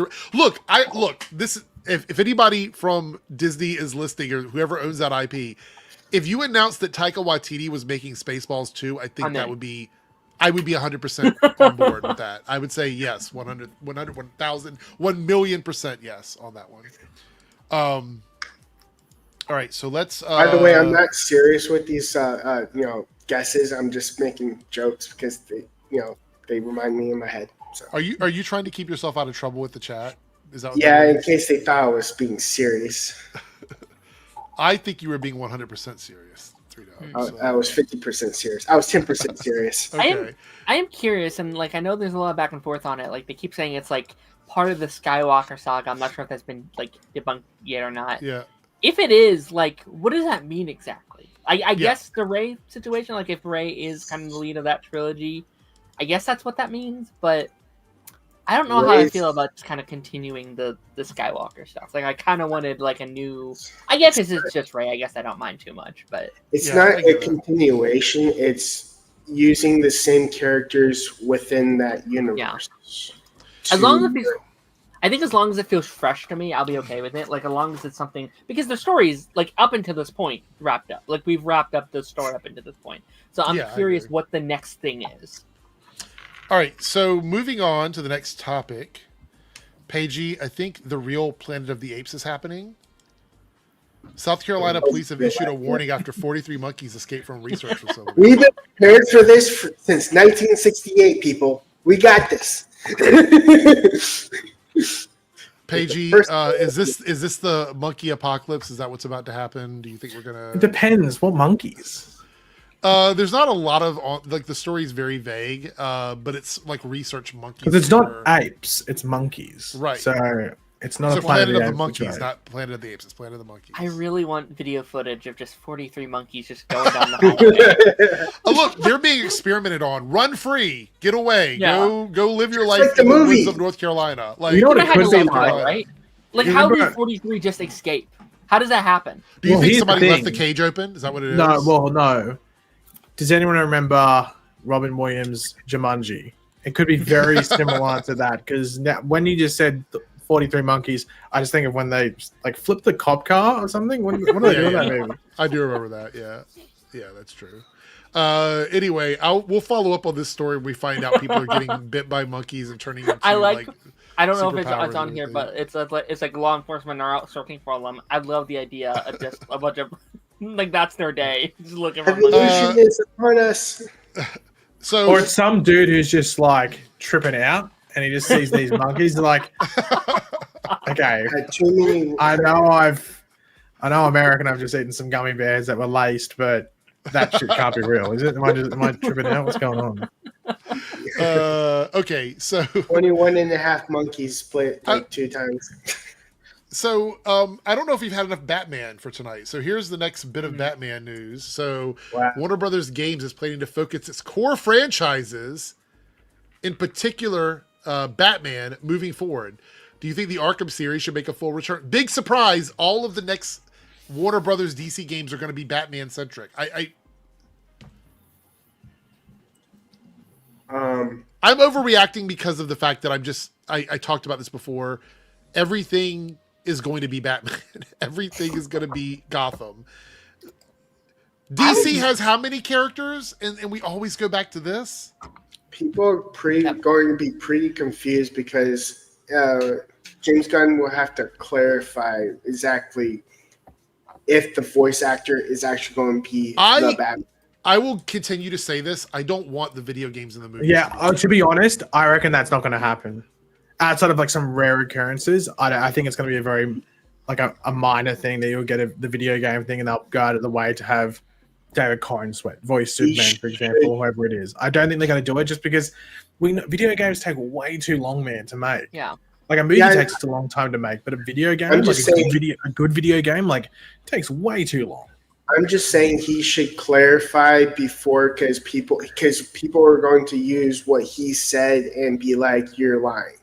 this. If anybody from Disney is listening, or whoever owns that IP, if you announced that Taika Waititi was making Spaceballs 2, I think I would be 100% on board with that. I would say yes, 100, 1,000, 1,000,000% yes on that one. All right, so let's. By the way, I'm not serious with these, guesses. I'm just making jokes because they remind me in my head. So. Are you trying to keep yourself out of trouble with the chat? Is that in case they thought I was being serious. I think you were being 100% serious. I was 50% serious. I was 10% serious. Okay. I am curious, and like, I know there's a lot of back and forth on it. Like, they keep saying it's like part of the Skywalker saga. I'm not sure if that's been like debunked yet or not. Yeah. If it is, like, what does that mean exactly? I guess the Rey situation, like, if Rey is kind of the lead of that trilogy, I guess that's what that means. But I don't know how I feel about just kind of continuing the Skywalker stuff. Like, I kind of wanted like a new. I guess this is just Rey. I guess I don't mind too much, but it's not a continuation. It's using the same characters within that universe. Yeah. As long as it feels fresh to me, I'll be okay with it. Like, as long as it's something, because the story's like up until this point wrapped up. Like, we've wrapped up the story up until this point. So I'm curious what the next thing is. All right, so moving on to the next topic. Paigey, I think the real Planet of the Apes is happening. South Carolina police have issued a warning after 43 monkeys escaped from a research facility. We've been prepared for this since 1968, people. We got this. Paigey, is this the monkey apocalypse? Is that what's about to happen? Do you think we're gonna? It depends. What monkeys? There's not a lot of like the story is very vague, but it's like research monkeys. Because it's not apes, it's monkeys. Right. So it's not a Planet of the Monkeys, not Planet of the Apes. It's Planet of the Monkeys. I really want video footage of just 43 monkeys just going down the hallway. Oh, look, they're being experimented on. Run free, get away, go live your life like in the woods of North Carolina. Like, you know what it could be like, right? Like, how do 43 just escape? How does that happen? Do you think somebody left the cage open? Is that what it is? No. Does anyone remember Robin Williams' Jumanji? It could be very similar to that, because when you just said 43 monkeys, I just think of when they like flipped the cop car or something. What are they doing that movie? I do remember that. Yeah, that's true. Anyway, we'll follow up on this story when we find out people are getting bit by monkeys and turning into I don't know if it's on here, but it's like law enforcement are out searching for them. I love the idea of just a bunch of like that's their day, just looking for monkeys. Evolution is upon us. So, Or it's some dude who's just like tripping out and he just sees these monkeys like, okay, Had too many. I know American, I've just eaten some gummy bears that were laced, but that shit can't be real, is it? Am I tripping out? What's going on? okay, so 21 and a half monkeys split like 2 times. So I don't know if we've had enough Batman for tonight. So here's the next bit of Batman news. So Warner Brothers Games is planning to focus its core franchises, in particular Batman, moving forward. Do you think the Arkham series should make a full return? Big surprise! All of the next Warner Brothers DC games are going to be Batman centric. I'm overreacting because of the fact that I talked about this before. Everything is going to be Batman. Everything is going to be Gotham. DC has how many characters? And we always go back to this? People are going to be pretty confused because James Gunn will have to clarify exactly if the voice actor is actually going to be the Batman. I will continue to say this. I don't want the video games in the movie. Yeah, to be honest, I reckon that's not going to happen. Outside of like some rare occurrences, I think it's going to be a very like a minor thing that you'll get the video game thing, and they'll go out of the way to have David Cornsweet voice Superman, for example, whoever it is. I don't think they're going to do it just because video games take way too long, man, to make. Yeah. Like a movie takes a long time to make, but a video game, like a good video game, like takes way too long. I'm just saying he should clarify before because people are going to use what he said and be like, "You're lying."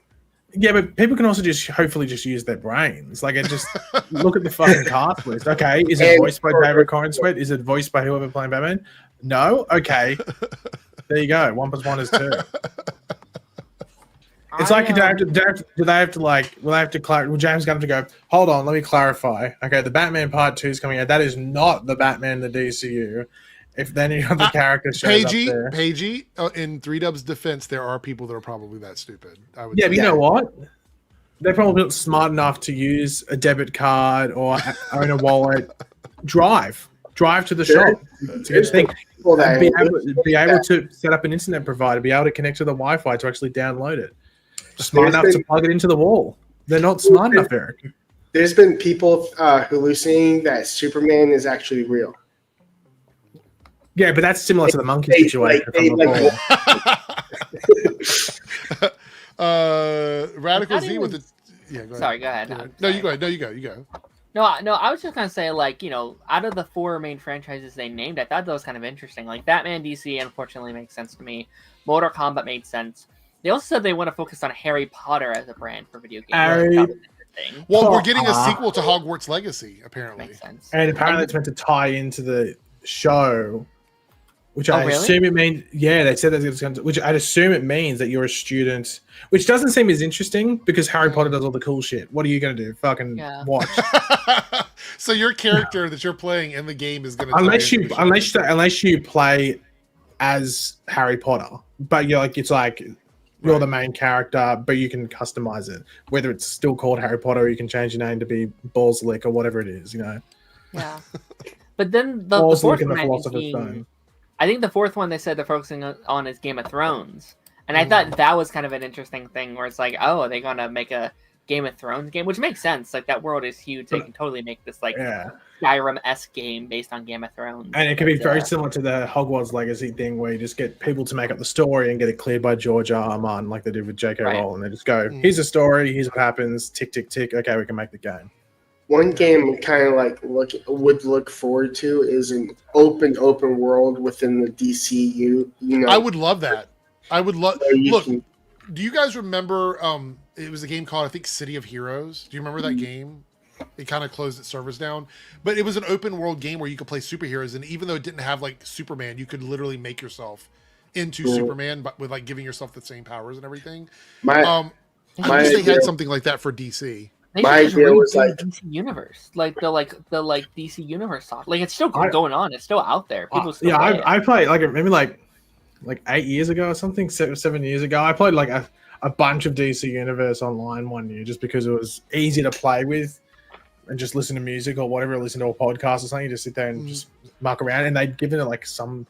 Yeah, but people can also just hopefully just use their brains. Like, just look at the fucking cast list. Okay, is it voiced by David Cornsweet? Is it voiced by whoever playing Batman? No. Okay, there you go. 1 + 1 is 2. It's like, do they have to like? Will they have to clarify? Will James Gunn have to go? Hold on, let me clarify. Okay, the Batman Part 2 is coming out. That is not the Batman in the DCU. If any other character shows up there. Pagey, in 3Dub's defense, there are people that are probably that stupid. I would yeah, say. But you know what? They're probably not smart enough to use a debit card or own a wallet. Drive to the shop to get thing. Be able to set up an internet provider. Be able to connect to the Wi-Fi to actually download it. Smart enough to plug it into the wall. They're not smart enough, Eric. There's been people hallucinating that Superman is actually real. Yeah, but that's similar to the monkey situation Radical Z with the go ahead. Sorry, go ahead. No, you go ahead. No, you go. No, I was just gonna say, like, out of the 4 main franchises they named, I thought that was kind of interesting. Like, Batman, DC, unfortunately, makes sense to me. Mortal Kombat made sense. They also said they want to focus on Harry Potter as a brand for video games. Well, we're getting a sequel to Hogwarts Legacy, apparently. Makes sense. And apparently it's meant to tie into the show, which I assume it means. Yeah, they said that it's going to, which I'd assume it means that you're a student, which doesn't seem as interesting because Harry Potter does all the cool shit. What are you going to do? Fucking watch. So your character that you're playing in the game is going to unless you play as Harry Potter, but you're the main character, but you can customize it. Whether it's still called Harry Potter, or you can change your name to be Balls Lick or whatever it is, Yeah. But then the fourth one, I think the fourth one they said they're focusing on is Game of Thrones. And I thought that was kind of an interesting thing where it's like, oh, are they going to make a Game of Thrones game? Which makes sense. Like, that world is huge. They can totally make this, like, Skyrim-esque game based on Game of Thrones. And it could be very similar to the Hogwarts Legacy thing where you just get people to make up the story and get it cleared by George R. R. Martin like they did with J.K. Rowling. And they just go, here's a story, here's what happens, tick, tick, tick. Okay, we can make the game. One game kind of like would look forward to is an open world within the DCU. I would love that. I would love. Look, do you guys remember? It was a game called, I think, City of Heroes. Do you remember that game? It kind of closed its servers down, but it was an open world game where you could play superheroes, and even though it didn't have like Superman, you could literally make yourself into Superman, but with like giving yourself the same powers and everything. I wish they had something like that for DC. My idea was like DC Universe, like the DC Universe stuff. Like, it's still going on. It's still out there. People still play it. I played maybe like 8 years ago or something, 7 years ago. I played like a bunch of DC Universe online one year just because it was easy to play with and just listen to music or whatever, listen to a podcast or something. You just sit there and just muck around, and they'd given it like some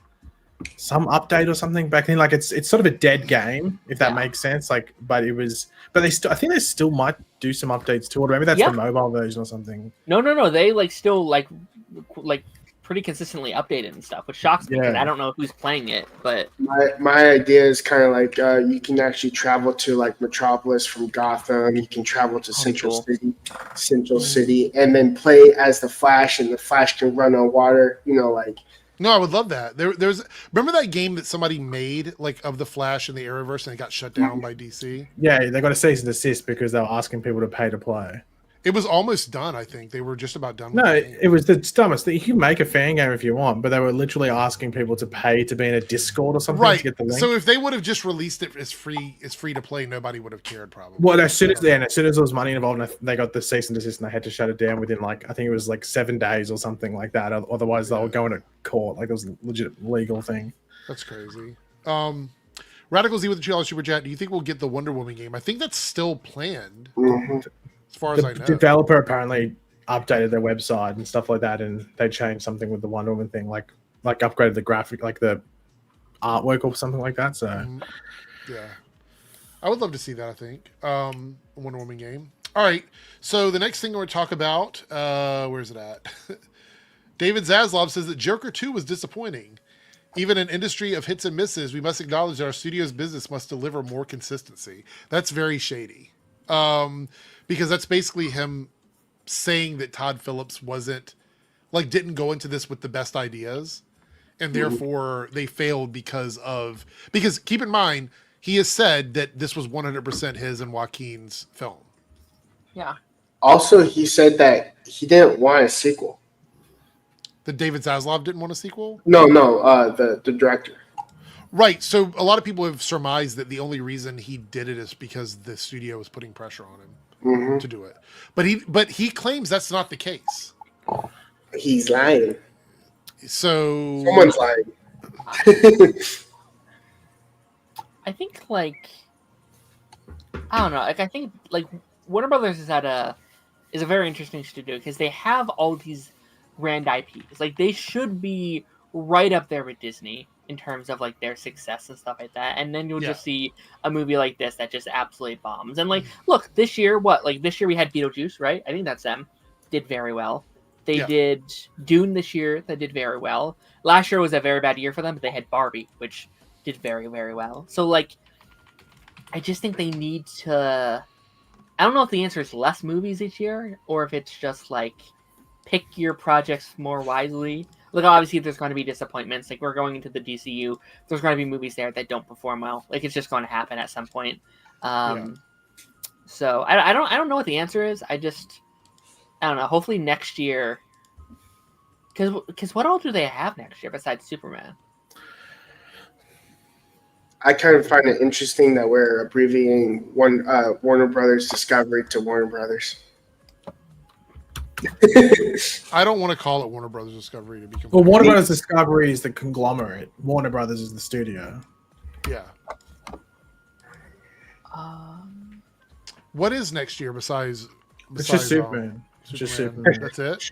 some update or something back then. Like it's sort of a dead game, if that makes sense. Like, but they still, I think they still might do some updates to it. Maybe that's the mobile version or something. No. They like still like pretty consistently updated and stuff, which shocks me because I don't know who's playing it. But my idea is kind of like you can actually travel to like Metropolis from Gotham. You can travel to Central City, and then play as the Flash, and the Flash can run on water. You know, like. No, I would love that. There's remember that game that somebody made like of the Flash and the Arrowverse, and it got shut down by DC. Yeah, they got a cease and desist because they were asking people to pay to play. It was almost done. I think they were just about done. No, it was the dumbest thing. You can make a fan game if you want, but they were literally asking people to pay to be in a Discord or something to get the link. So if they would have just released it as free to play, nobody would have cared probably. Well, as soon as there was money involved, they got the cease and desist, and they had to shut it down within I think it was 7 days or something like that. Otherwise, they were going to court. Like it was a legit legal thing. That's crazy. Radical Z with the $2 super chat. Do you think we'll get the Wonder Woman game? I think that's still planned. As far as I know. The developer apparently updated their website and stuff like that, and they changed something with the Wonder Woman thing, like upgraded the graphic, like the artwork or something like that. So, yeah, I would love to see that. I think a Wonder Woman game. All right, so the next thing we're going to talk about, where's it at? David Zaslav says that Joker 2 was disappointing. Even in an industry of hits and misses, we must acknowledge that our studio's business must deliver more consistency. That's very shady. Because that's basically him saying that Todd Phillips didn't go into this with the best ideas, and therefore they failed because keep in mind, he has said that this was 100% his and Joaquin's film. Yeah. Also, he said that he didn't want a sequel. That David Zaslav didn't want a sequel? No, the director. Right. So a lot of people have surmised that the only reason he did it is because the studio was putting pressure on him to do it. But he claims that's not the case. He's lying. So someone's lying. I think I don't know. I think Warner Brothers is a very interesting studio because they have all these grand IPs. Like they should be right up there with Disney in terms of their success and stuff like that, and then you'll just see a movie like this that just absolutely bombs. And look, this year this year we had Beetlejuice, right? I think that's them. Did very well. They did Dune this year, that did very well. Last year was a very bad year for them, but they had Barbie, which did very, very well. So I just think they need to. I don't know if the answer is less movies each year, or if it's just pick your projects more wisely. Look, obviously, there's going to be disappointments. We're going into the DCU. There's going to be movies there that don't perform well. It's just going to happen at some point. So I don't know what the answer is. I don't know. Hopefully next year, because what all do they have next year besides Superman? I kind of find it interesting that we're abbreviating Warner Brothers Discovery to Warner Brothers. I don't want to call it Warner Brothers Discovery to be completely. Well, Warner Brothers Discovery is the conglomerate. Warner Brothers is the studio. Yeah. What is next year besides it's just Superman. It's just Superman. That's it?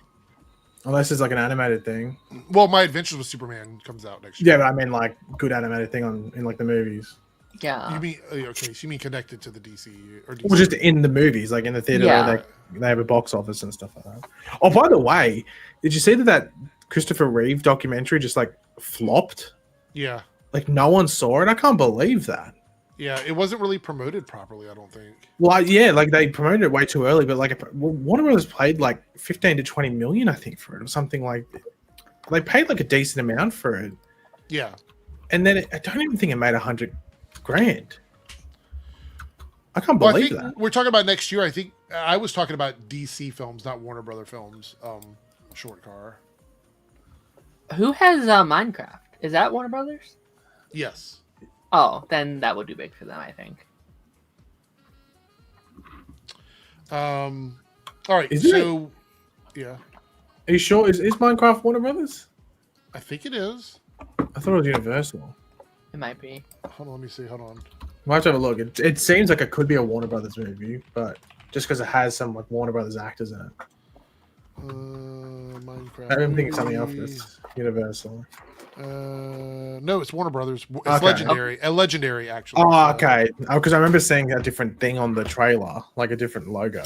Unless it's an animated thing. Well, My Adventures with Superman comes out next year. Yeah, but I mean good animated thing in the movies. Yeah. You mean okay? So you mean connected to the DCU or DC? Well, just in the movies, in the theater, where they have a box office and stuff like that. Oh, by the way, did you see that Christopher Reeve documentary just flopped? Yeah. No one saw it. I can't believe that. Yeah, it wasn't really promoted properly, I don't think. Well, yeah, they promoted it way too early, but Warner Brothers paid 15 to 20 million, I think, for it, or something they paid a decent amount for it. Yeah. And then I don't even think it made $100,000. I can't believe that. We're talking about next year. I think I was talking about DC films, not Warner Brother films. Short car. Who has Minecraft? Is that Warner Brothers? Yes. Oh, then that would do big for them, I think. All right. Yeah. Are you sure? Is Minecraft Warner Brothers? I think it is. I thought it was Universal. It might be. Hold on, let me see. Hold on. We'll have to have a look. It seems like it could be a Warner Brothers movie, but just because it has some Warner Brothers actors in it. Minecraft. I don't think it's something else movie. that's Universal. No, it's Warner Brothers. It's Okay. Legendary. Legendary, actually. Oh, So- okay. Because I remember seeing a different thing on the trailer, like a different logo.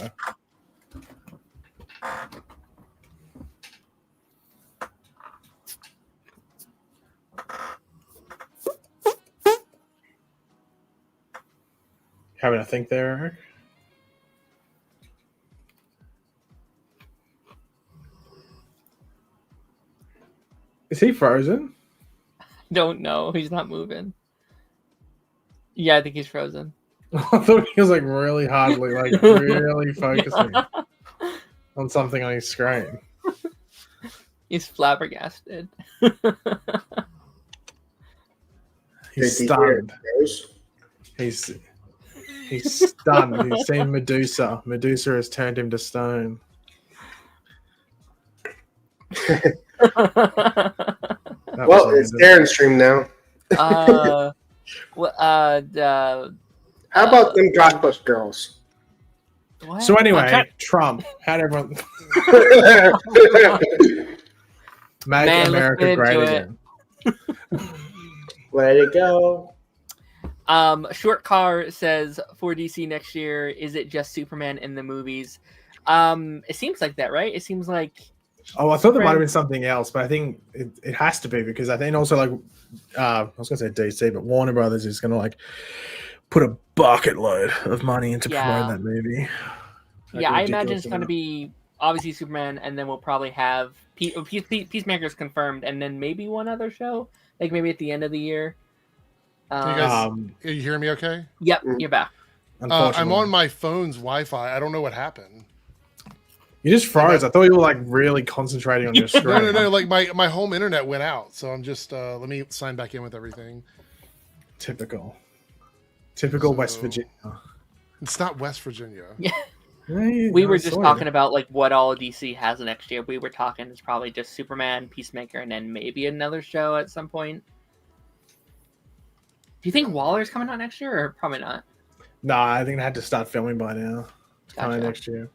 Having a think there, Eric? Is he frozen? Don't know. He's not moving. Yeah, I think he's frozen. I thought he was like really hardly, like really focusing on something on his screen. He's flabbergasted. He's Did you hear stunned. those? He's stunned. He's seen Medusa. Medusa has turned him to stone. That Well, was it's random. Darren's stream now. How about them Godbus girls? what? So I'm anyway, trying- Trump had everyone make Man, America let's great get into again. Let it go. Short Car says for DC next year, is it just Superman in the movies? It seems like that, right? It seems like Oh, I thought there might have Superman- been something else, but I think it has to be because I think also like I was gonna say DC, but Warner Brothers is gonna like put a bucket load of money into Yeah. promoting that movie. Like, I ridiculous imagine it's going to amount. be obviously Superman, and then we'll probably have Peacemaker's confirmed, and then maybe one other show, like maybe at the end of the year. Can you guys- Um, Are you hearing me okay? Yep, you're back. I'm unfortunately. on my phone's Wi-Fi. I don't know what happened. You just froze. I thought you were like really concentrating on your screen. No. Like my home internet went out, so I'm just let me sign back in with everything. Typical West So- Virginia. It's not West Virginia. We were just talking about like what all DC has next year. We were talking it's probably just Superman, Peacemaker, and then maybe another show at some point. Do you think Waller's coming out next year, or probably not? Nah, I think they had to start filming by now. It's coming Gotcha. next year.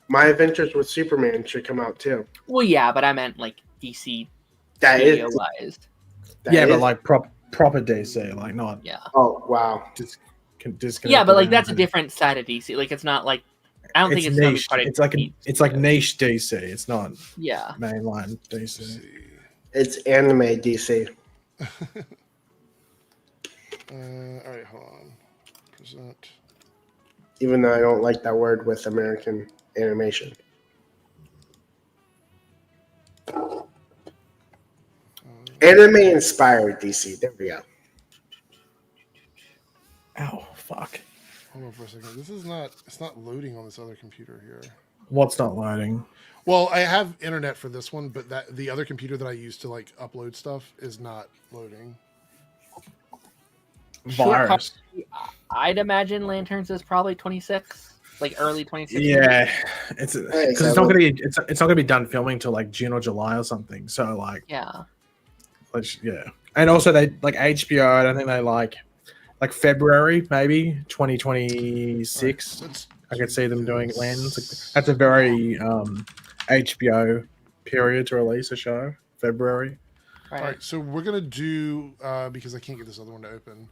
My Adventures with Superman should come out too. Well, yeah, but I meant like DC That studio is. wise. that Yeah, but is- like proper DC, like not Yeah, Oh wow. just yeah, but like that's a different side of DC. Like it's not like I don't think it's gonna be niche. part of It's like DC. it's like niche DC. It's not Yeah. mainline Let's DC. see. It's anime DC. All right, hold on. Present. Even though I don't like that word with American animation. Anime inspired DC. There we go. Ow, fuck. Hold on for a second. This is not. It's not loading on this other computer here. What's not loading? Well, I have internet for this one, but that the other computer that I use to like upload stuff is not loading. Virus. I'd imagine Lanterns is probably 26, like early 26. Yeah, it's Hey, because so it's not gonna be it's not gonna be done filming till like June or July or something. So like, Yeah. yeah, and also they like HBO. I don't think they like February maybe 2026. Let's I could see them doing this. Lens. Like, that's a very HBO period to release a show. February. Right. All right, so we're gonna do because I can't get this other one to open.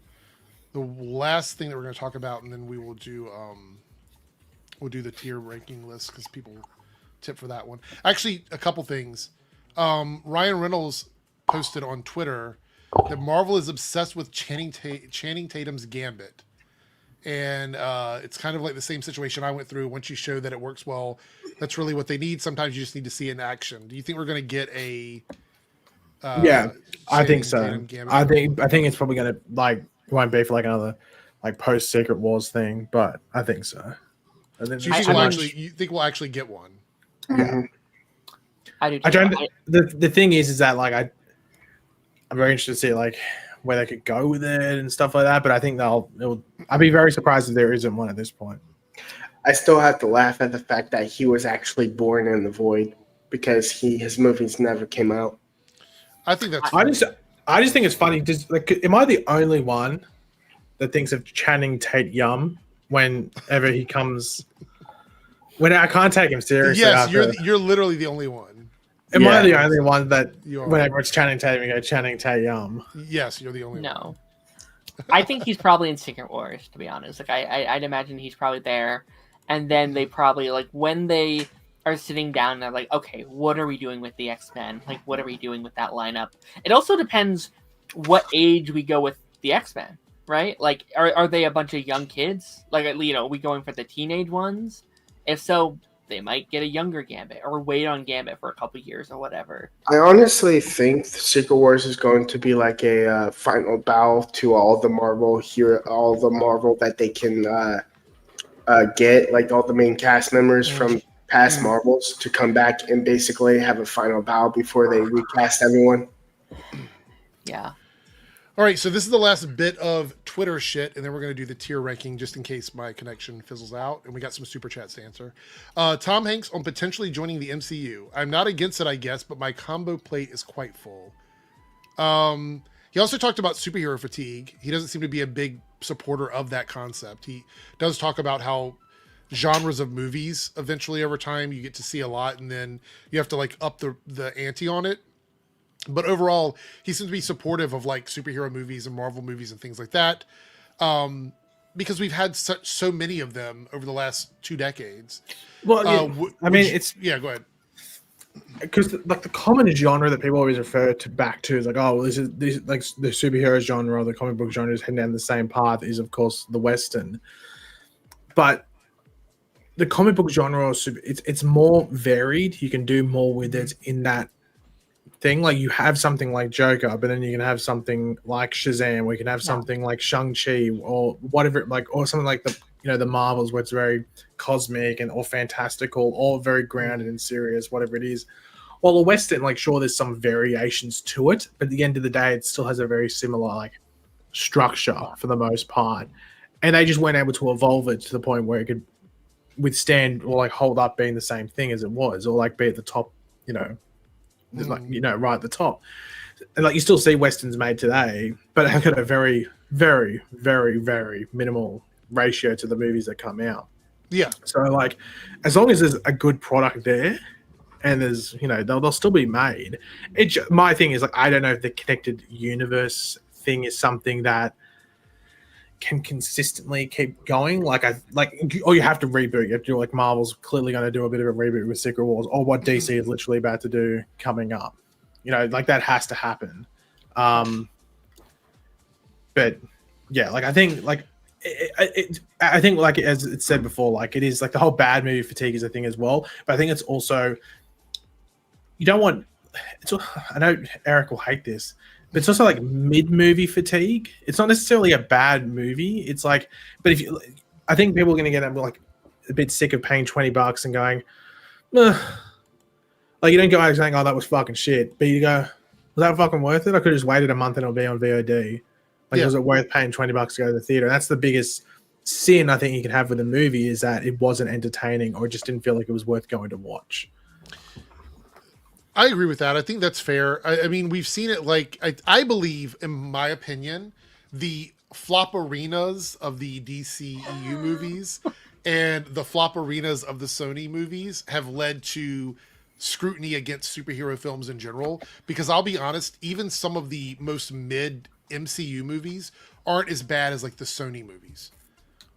The last thing that we're gonna talk about, and then we will do we'll do the tier ranking list because people tip for that one. Actually, a couple things. Ryan Reynolds posted on Twitter that Marvel is obsessed with Channing Tatum's Gambit, and it's kind of like the same situation I went through. Once you show that it works well, that's really what they need. Sometimes you just need to see it in action. Do you think we're gonna get a Yeah, I think Channing so. Tatum Gambit I film? think it's probably gonna like it won't be for like another like post Secret Wars thing, but I think so. And then So you think we'll actually get one? Mhm. I do. I too. don't. The thing is that like I'm very interested to see like where they could go with it and stuff like that. But I think I'd be very surprised if there isn't one at this point. I still have to laugh at the fact that he was actually born in the void because his movies never came out. I think that's. I just think it's funny. Just like, am I the only one that thinks of Channing Tate Yum whenever he comes when I can't take him seriously. Yes, after, you're literally the only one. am I the Yeah. only one that You are. whenever it's Channing Tatum, you go Channing Tatum? Yes, you're the only one. No. I think he's probably in Secret Wars, to be honest. Like I'd imagine he's probably there, and then they probably like when they are sitting down, they're like, okay, what are we doing with the X-Men? Like, what are we doing with that lineup? It also depends what age we go with the X-Men, right? Like, are they a bunch of young kids? Like, you know, are we going for the teenage ones? If so, they might get a younger Gambit or wait on Gambit for a couple years or whatever. I honestly think Secret Wars is going to be like a final bow to all the Marvel that they can get, like all the main cast members from past Marvels to come back and basically have a final bow before they recast everyone. Yeah. All right, so this is the last bit of Twitter shit, and then we're going to do the tier ranking just in case my connection fizzles out, and we got some super chats to answer. Tom Hanks on potentially joining the MCU. I'm not against it, I guess, but my combo plate is quite full. He also talked about superhero fatigue. He doesn't seem to be a big supporter of that concept. He does talk about how genres of movies eventually over time you get to see a lot, and then you have to like up the ante on it. But overall, he seems to be supportive of like superhero movies and Marvel movies and things like that, because we've had so many of them over the last 2 decades. Well, yeah, I mean, go ahead. Because like the common genre that people always refer to back to is like, oh, well, this like the superhero genre or the comic book genre is heading down the same path is of course the Western, but the comic book genre it's more varied. You can do more with it in that thing. Like you have something like Joker, but then you can have something like Shazam, or you can have something like Shang-Chi, or whatever, like, or something like the Marvels, where it's very cosmic and or fantastical, all very grounded and serious, whatever it is. While the Western, like, sure, there's some variations to it, but at the end of the day, it still has a very similar like structure for the most part, and they just weren't able to evolve it to the point where it could withstand or like hold up being the same thing as it was, or like be at the top, like, right at the top. And like you still see Westerns made today, but I got a very, very, very, very minimal ratio to the movies that come out. Yeah. So like, as long as there's a good product there, and there's they'll still be made. My thing is like, I don't know if the connected universe thing is something that can consistently keep going. Or you have to reboot. You have to do like Marvel's clearly going to do a bit of a reboot with Secret Wars, or what DC is literally about to do coming up. Like that has to happen. But yeah, like I think like I think like as it's said before, like it is like the whole bad movie fatigue is a thing as well. But I think it's also you don't want. I know Eric will hate this. But it's also like mid-movie fatigue. It's not necessarily a bad movie. It's like, but I think people are going to get like a bit sick of paying $20 and going, ugh. Like you don't go out saying, "Oh, that was fucking shit," but you go, "Was that fucking worth it? I could have just waited a month and it'll be on VOD." Like, was it worth paying $20 to go to the theater? And that's the biggest sin I think you can have with a movie, is that it wasn't entertaining or it just didn't feel like it was worth going to watch. I agree with that. I think that's fair. I mean, we've seen it. Like, I believe, in my opinion, the flop arenas of the DC EU movies and the flop arenas of the Sony movies have led to scrutiny against superhero films in general. Because I'll be honest, even some of the most mid MCU movies aren't as bad as like the Sony movies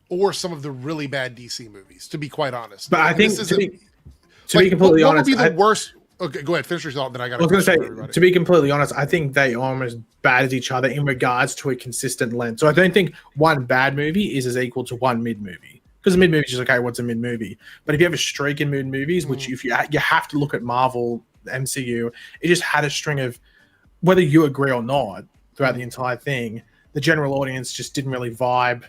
or some of the really bad DC movies, to be quite honest. But I think, to be completely honest, what would be the worst? Okay, go ahead. Finish your thought, then I got. I was going to say, to be completely honest, I think they are almost bad as each other in regards to a consistent length. So I don't think one bad movie is as equal to one mid movie, because a mid movie is just okay. What's a mid movie? But if you have a streak in mid movies, which if you have to look at Marvel, the MCU, it just had a string of, whether you agree or not, throughout the entire thing, the general audience just didn't really vibe.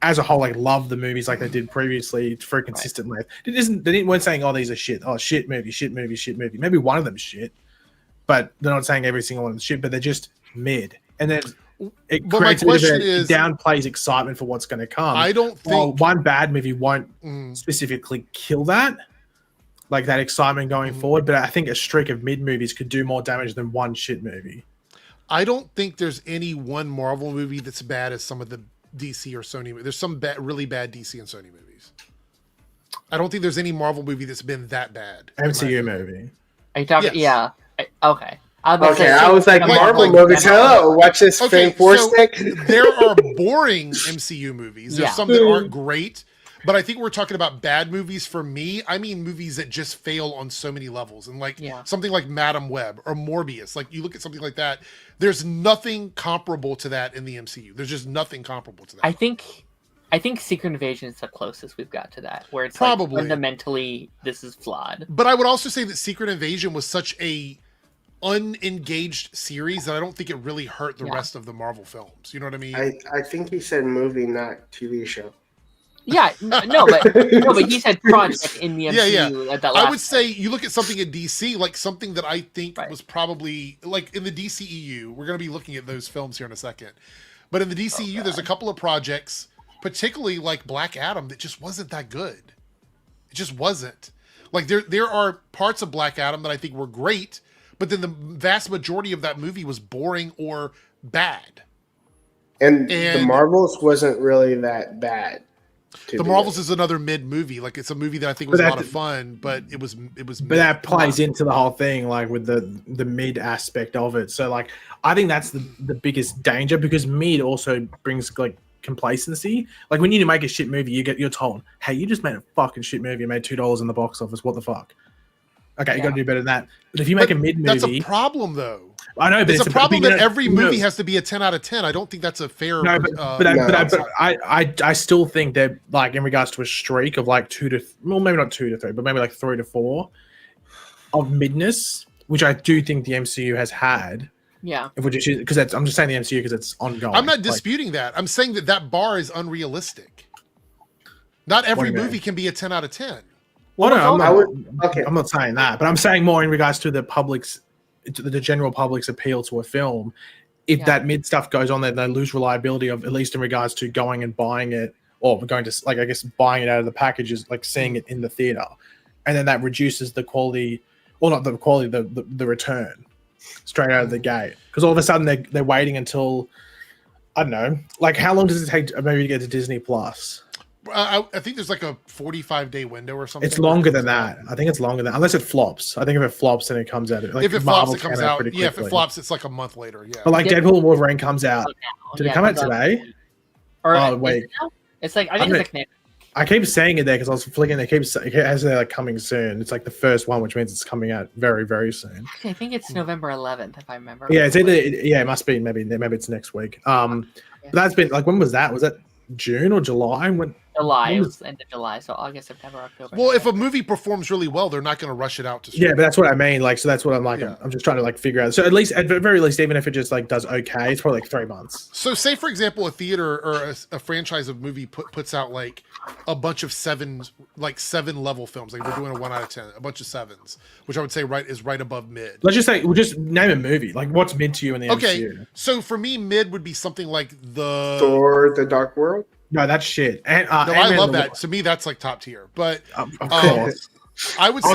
As a whole, like, love the movies like they did previously for a consistent length. They weren't saying, "Oh, these are shit. Oh, shit movie, shit movie, shit movie." Maybe one of them's shit, but they're not saying every single one of them's shit. But they're just mid, and then it creates it downplays excitement for what's going to come. I don't think one bad movie won't specifically kill that, like that excitement going forward. But I think a streak of mid movies could do more damage than one shit movie. I don't think there's any one Marvel movie that's bad as some of the DC or Sony. There's some really bad DC and Sony movies. I don't think there's any Marvel movie that's been that bad. MCU movie. Are you talking? Yes. Yeah. Okay. I was like, Marvel movies. Hello, watch this Okay, Fame Force so stick. there are boring MCU movies. There's Yeah. some that aren't great, but I think we're talking about bad movies. For me, I mean movies that just fail on so many levels, and like something like Madam Web or Morbius. Like you look at something like that, there's nothing comparable to that in the MCU. There's just nothing comparable to that. I think Secret Invasion is the closest we've got to that, where it's Probably. like fundamentally this is flawed. But I would also say that Secret Invasion was such a unengaged series that I don't think it really hurt the rest of the Marvel films. You know what I mean? I think he said movie, not TV show. Yeah, no, but he said project in the MCU at that last. I would say you look at something in DC, like something that I think was probably like in the DCEU. We're going to be looking at those films here in a second, but in the DCEU, there's a couple of projects, particularly like Black Adam, that just wasn't that good. It just wasn't. Like there are parts of Black Adam that I think were great, but then the vast majority of that movie was boring or bad. And the Marvels wasn't really that bad. The Marvels is another mid movie. Like it's a movie that I think was a lot of fun, but it was. But that plays into the whole thing, like with the mid aspect of it. So like I think that's the biggest danger, because mid also brings like complacency. Like when you make a shit movie, you're told, hey, you just made a fucking shit movie. You made $2 in the box office. What the fuck? Okay, you got to do better than that. But if you make a mid movie, that's a problem, though. I know, but it's a problem that every movie has to be a 10 out of 10. I don't think that's a fair. No, but I still think that, like, in regards to a streak of like maybe not 2 to 3, but maybe like 3 to 4 of midness, which I do think the MCU has had. Yeah, because I'm just saying the MCU because it's ongoing. I'm not disputing that. I'm saying that bar is unrealistic. Not every movie can be a 10 out of 10. Well, no, I'm not saying that, but I'm saying more in regards to the general public's appeal to a film. If that mid stuff goes on, then they lose reliability of, at least in regards to going and buying it, or going to, like, I guess buying it out of the packages, like seeing it in the theater, and then that reduces the quality, or not the quality, the return straight out of the gate, because all of a sudden they're waiting until, I don't know, like how long does it take maybe to get to Disney Plus? I think there's like a 45-day window or something. It's longer than that. I think it's longer than, unless it flops. I think if it flops, then it comes out. Like if it flops, it comes out. Yeah, if it flops, it's like a month later. Yeah. But like Deadpool and Wolverine comes out. Did it come out today? Or wait. It's like, I think it's like, I keep saying it there because I was flicking. It has like coming soon. It's like the first one, which means it's coming out very, very soon. I think it's November 11th, if I remember. Yeah, it's either. Yeah, it must be. Maybe it's next week. But that's been like, when was that? Was that June or July? July. It was end of July, so August, September, October. Well, if a movie performs really well, they're not going to rush it out to. Yeah, but that's what I mean. Like, so that's what I'm like. Yeah. I'm just trying to like figure out. So at the very least, even if it just like does okay, it's probably like 3 months. So say, for example, a theater or a franchise of movie puts out like a bunch of 7 level films. Like we're doing a 1 out of 10, a bunch of 7s, which I would say is right above mid. Let's just say we'll just name a movie. Like what's mid to you in the MCU? So for me, mid would be something like the Thor: The Dark World. No, that's shit. And no, I love that. To me, that's like top tier. But of course, I would say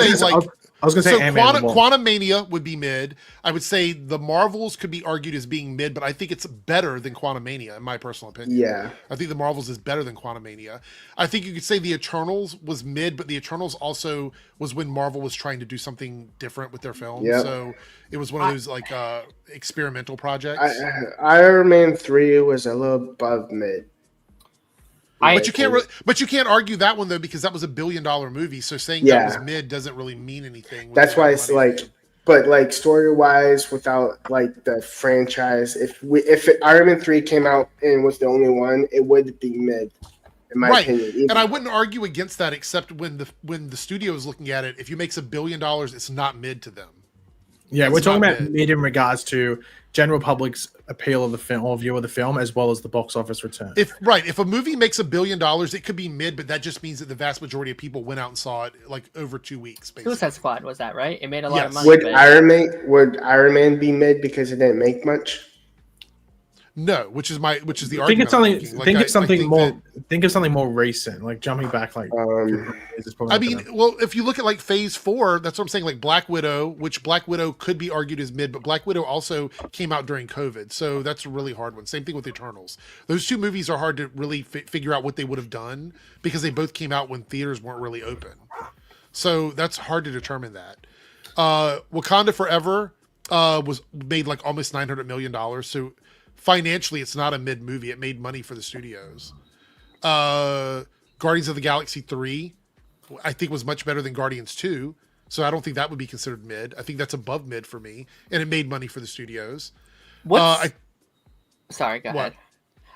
I was gonna say Quantumania would be mid. I would say the Marvels could be argued as being mid, but I think it's better than Quantumania, in my personal opinion. Yeah. I think the Marvels is better than Quantumania. I think you could say the Eternals was mid, but the Eternals also was when Marvel was trying to do something different with their films. Yep. So it was one of those like experimental projects. Iron Man 3 was a little above mid. But you can't argue that one though, because that was $1 billion movie. So saying that was mid doesn't really mean anything. That's why it's like, but like story wise, without like the franchise, if Iron Man 3 came out and was the only one, it would be mid, in my opinion. And I wouldn't argue against that, except when the studio is looking at it. If you makes $1 billion, it's not mid to them. Yeah, we're talking about mid in regards to general public's appeal of the film or view of the film, as well as the box office return. If a movie makes $1 billion, it could be mid, but that just means that the vast majority of people went out and saw it like over 2 weeks. Basically. Suicide Squad was that right? It made a lot of money. Would Iron Man be mid because it didn't make much? No, which is the Think argument. of something. I'm making. Like, Think I of something think more. that- Think of something more recent, like jumping back like. is probably I not mean, gonna- well, if you look at like Phase 4, that's what I'm saying. Like Black Widow, which Black Widow could be argued as mid, but Black Widow also came out during COVID, so that's a really hard one. Same thing with Eternals. Those two movies are hard to really figure out what they would have done because they both came out when theaters weren't really open. So that's hard to determine that. Wakanda Forever was made like almost $900 million. So financially, it's not a mid movie. It made money for the studios. Guardians of the Galaxy 3, I think was much better than Guardians 2. So I don't think that would be considered mid. I think that's above mid for me. And it made money for the studios. Sorry, go What? ahead.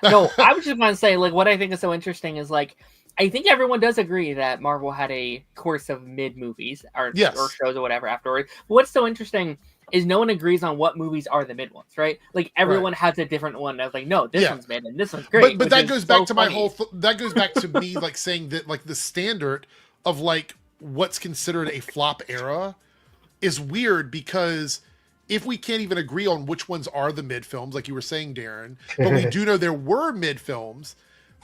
No, I was just going to say, like, what I think is so interesting is, like, I think everyone does agree that Marvel had a course of mid movies or shows or whatever afterwards. But what's so interesting is no one agrees on what movies are the mid ones, right? Like everyone has a different one. I was like, no, this one's mid and this one's great. But that goes back to my whole. That goes back to me like saying that like the standard of like what's considered a flop era is weird because if we can't even agree on which ones are the mid films, like you were saying, Darren, but we do know there were mid films.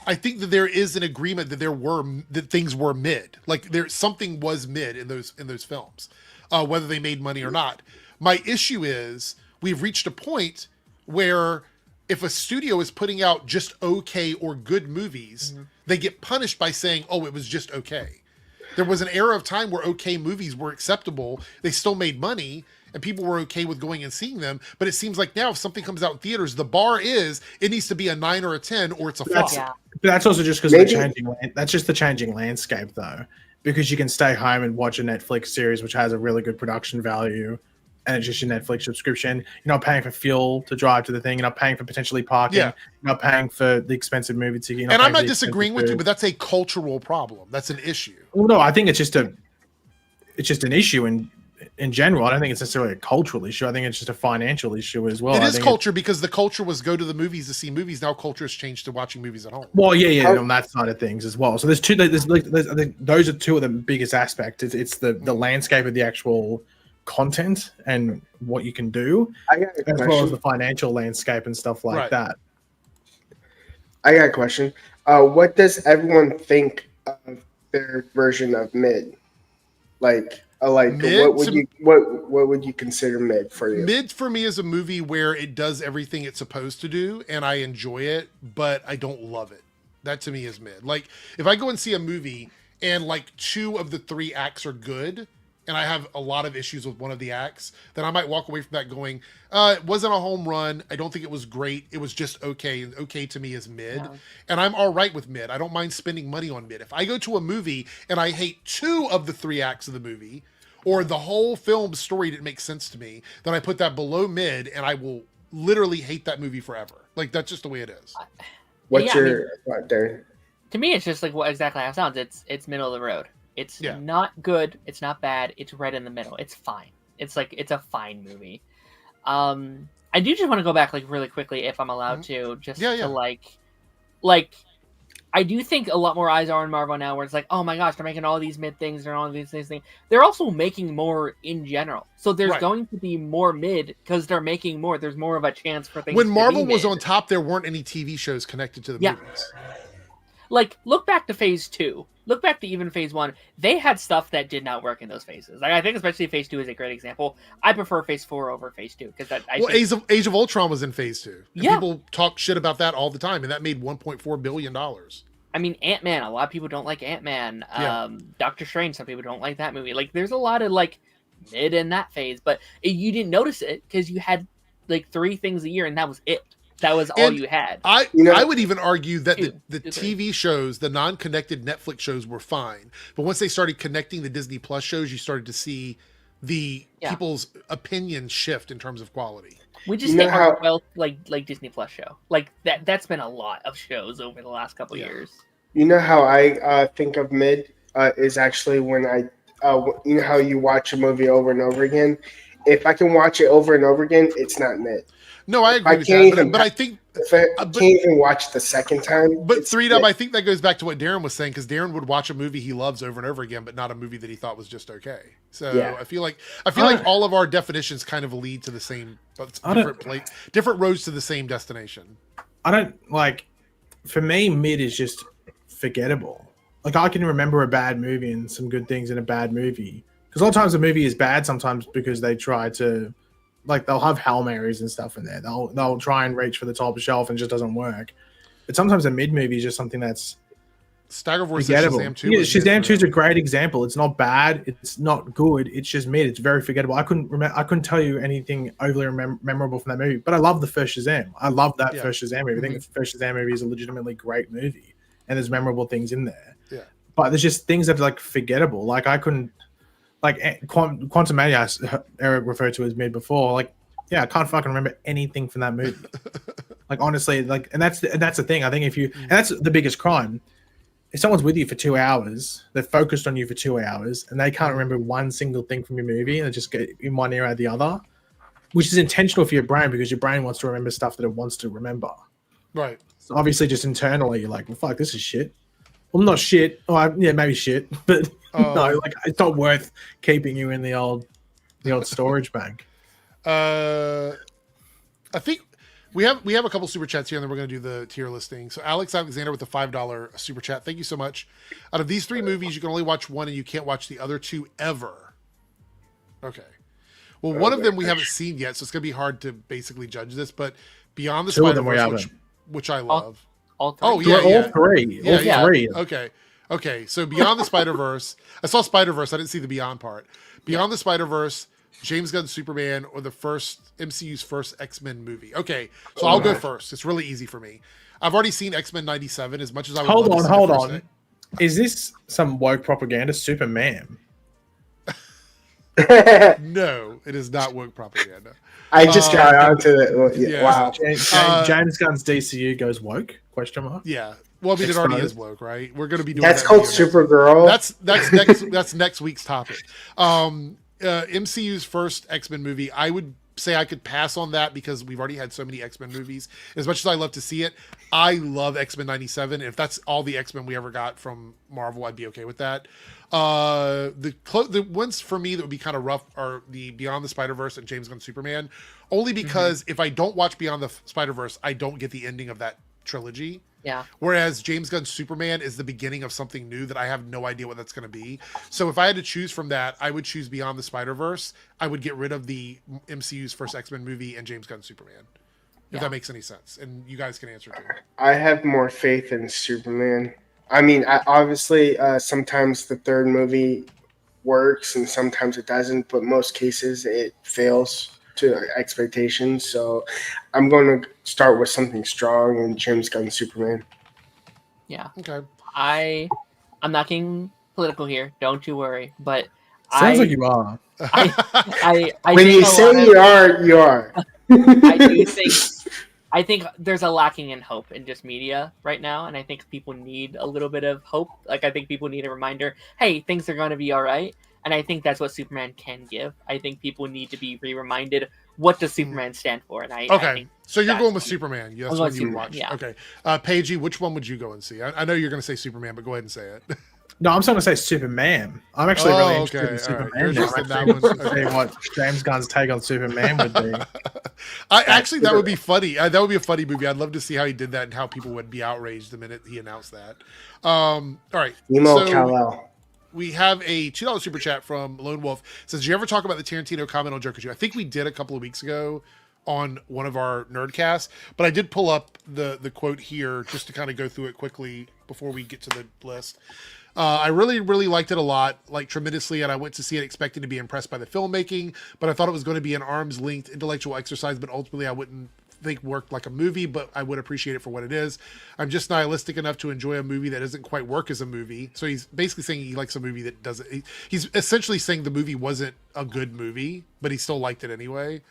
I think that there is an agreement that things were mid. Like something was mid in those films, whether they made money or not. My issue is we've reached a point where if a studio is putting out just okay or good movies, they get punished by saying, "Oh, it was just okay." There was an era of time where okay movies were acceptable. They still made money. And people were okay with going and seeing them, but it seems like now if something comes out in theaters, the bar is it needs to be a 9 or a 10, or it's a flop. That's also just because of the changing. That's just the changing landscape, though, because you can stay home and watch a Netflix series which has a really good production value, and it's just your Netflix subscription. You're not paying for fuel to drive to the thing. You're not paying for potentially parking. Yeah. You're not paying for the expensive movie ticket. And I'm not disagreeing with you, but that's a cultural problem. That's an issue. Well, no, I think it's just an issue in general. I don't think it's necessarily a cultural issue. I think it's just a financial issue as well. It is culture because the culture was go to the movies to see movies. Now culture has changed to watching movies at home. Well, on that side of things as well. So there's two. I think those are two of the biggest aspects. It's the landscape of the actual content and what you can do, as well as the financial landscape and stuff like that. I got a question. What does everyone think of their version of mid? Like mid, what would you consider mid for you? Mid for me is a movie where it does everything it's supposed to do and I enjoy it, but I don't love it. That to me is mid. Like if I go and see a movie and like 2 of the 3 acts are good and I have a lot of issues with one of the acts, then I might walk away from that going, it wasn't a home run. I don't think it was great. It was just okay. And okay to me is mid. Yeah. And I'm all right with mid. I don't mind spending money on mid. If I go to a movie and I hate 2 of the 3 acts of the movie, or the whole film story didn't make sense to me, then I put that below mid and I will literally hate that movie forever. Like that's just the way it is. What's your thought there? To me, it's just like what exactly how it sounds. It's middle of the road. It's not good. It's not bad. It's right in the middle. It's fine. It's like it's a fine movie. I do just want to go back like really quickly if I'm allowed to, just to like I do think a lot more eyes are on Marvel now where it's like, oh my gosh, they're making all these mid things and all these things. They're also making more in general. So there's going to be more mid because they're making more. There's more of a chance for things when to Marvel be was mid. on top, there weren't any TV shows connected to the movies. Like, look back to Phase 2. Look back to even Phase 1. They had stuff that did not work in those phases. Like, I think especially Phase 2 is a great example. I prefer Phase 4 over Phase 2. Because Age of Ultron was in Phase 2. And people talk shit about that all the time, and that made $1.4 billion. I mean, Ant-Man. A lot of people don't like Ant-Man. Doctor Strange, some people don't like that movie. Like, there's a lot of, like, mid in that phase. But you didn't notice it because you had, like, 3 things a year, and that was it. That was all you had. I would even argue that the TV shows, the non-connected Netflix shows were fine. But once they started connecting the Disney Plus shows, you started to see the people's opinions shift in terms of quality. We just hit our like Disney Plus show. Like that's been a lot of shows over the last couple years. You know how I think of mid is actually when you know how you watch a movie over and over again. If I can watch it over and over again, it's not mid. No, I agree with that. But I think If I can't even watch the second time. But it's- 3Dub, I think that goes back to what Darren was saying, because Darren would watch a movie he loves over and over again, but not a movie that he thought was just okay. So Yeah. I feel like all of our definitions kind of lead to the same, but it's different roads to the same destination. I don't like. For me, mid is just forgettable. Like I can remember a bad movie and some good things in a bad movie. Because a lot of times a movie is bad, sometimes because they try to, like they'll have Hail Marys and stuff in there. They'll try and reach for the top shelf and it just doesn't work. But sometimes a mid movie is just something that's Staggerverse forgettable. Shazam 2. Yeah, Shazam 2 is a great example. It's not bad. It's not good. It's just mid. It's very forgettable. I couldn't tell you anything overly memorable from that movie. But I love the first Shazam. I love that first Shazam movie. I think the first Shazam movie is a legitimately great movie, and there's memorable things in there. Yeah. But there's just things that are like forgettable. Like I couldn't, like Quantum Mania, Eric referred to as mid before. Like, yeah, I can't fucking remember anything from that movie. Like honestly, like, and that's the thing. I think and that's the biggest crime. If someone's with you for 2 hours, they're focused on you for 2 hours, and they can't remember one single thing from your movie, and they just get in one ear out the other, which is intentional for your brain because your brain wants to remember stuff that it wants to remember. Right. So obviously, just internally, you're like, well, fuck, this is shit. Well, not shit. Oh, yeah, maybe shit, but no, like it's not worth keeping you in the old storage bank. I think we have a couple super chats here, and then we're going to do the tier listing. So Alex Alexander with the $5 super chat. Thank you so much. Out of these 3 movies, you can only watch one, and you can't watch the other 2 ever. Okay. Well, one of them we haven't seen yet, so it's going to be hard to basically judge this. But Beyond the Spider-Verse, which I love. All 3. Oh yeah, all three. Yeah, All three. Okay. So Beyond the Spider-Verse, I saw Spider-Verse. I didn't see the Beyond part. Beyond the Spider-Verse, James Gunn's Superman, or the MCU's first X-Men movie. Okay, so I'll go first. It's really easy for me. I've already seen X-Men '97 as much as I would. Hold on. Is this some woke propaganda? Superman. No, it is not woke propaganda. I just got onto it. Yeah. Wow. James Gunn's DCU goes woke? Question mark. Yeah. Well, I mean, it already is woke, right? We're going to be doing That's that called video Supergirl. That's next week's topic. MCU's first X-Men movie, I would say I could pass on that because we've already had so many X-Men movies. As much as I love to see it, I love X-Men '97. If that's all the X-Men we ever got from Marvel, I'd be okay with that. The ones for me that would be kind of rough are the Beyond the Spider-Verse and James Gunn's Superman, only because if I don't watch Beyond the Spider-Verse, I don't get the ending of that trilogy. Yeah. Whereas James Gunn's Superman is the beginning of something new that I have no idea what that's going to be. So if I had to choose from that, I would choose Beyond the Spider-Verse. I would get rid of the MCU's first X-Men movie and James Gunn's Superman. If that makes any sense. And you guys can answer too. I have more faith in Superman. I mean, obviously, sometimes the third movie works and sometimes it doesn't, but most cases it fails to expectations. So I'm going to start with something strong and James Gunn's Superman. Yeah. Okay. I'm not getting political here. Don't you worry. But Sounds like you are. I when you say you are, you are. I think there's a lacking in hope in just media right now, and I think people need a little bit of hope. Like, I think people need a reminder, hey, things are going to be all right. And I think that's what Superman can give. I think people need to be reminded, what does Superman stand for? And I think so you're going with Superman. Yes, what you would watch. Yeah. Okay. Paigey, which one would you go and see? I know you're going to say Superman, but go ahead and say it. No, I'm starting to say Superman. I'm actually really interested in Superman. Right. See what James Gunn's take on Superman would be. That would be funny. That would be a funny movie. I'd love to see how he did that and how people would be outraged the minute he announced that. All right. Emo Kal-El. We have a $2 super chat from Lone Wolf. It says, did you ever talk about the Tarantino comment on Joker 2? I think we did a couple of weeks ago on one of our Nerdcasts, but I did pull up the quote here just to kind of go through it quickly before we get to the list. I really, really liked it a lot, like tremendously, and I went to see it expecting to be impressed by the filmmaking, but I thought it was going to be an arm's-length intellectual exercise, but ultimately I wouldn't think worked like a movie, but I would appreciate it for what it is. I'm just nihilistic enough to enjoy a movie that doesn't quite work as a movie. So he's basically saying he likes a movie that doesn't... He's essentially saying the movie wasn't a good movie, but he still liked it anyway.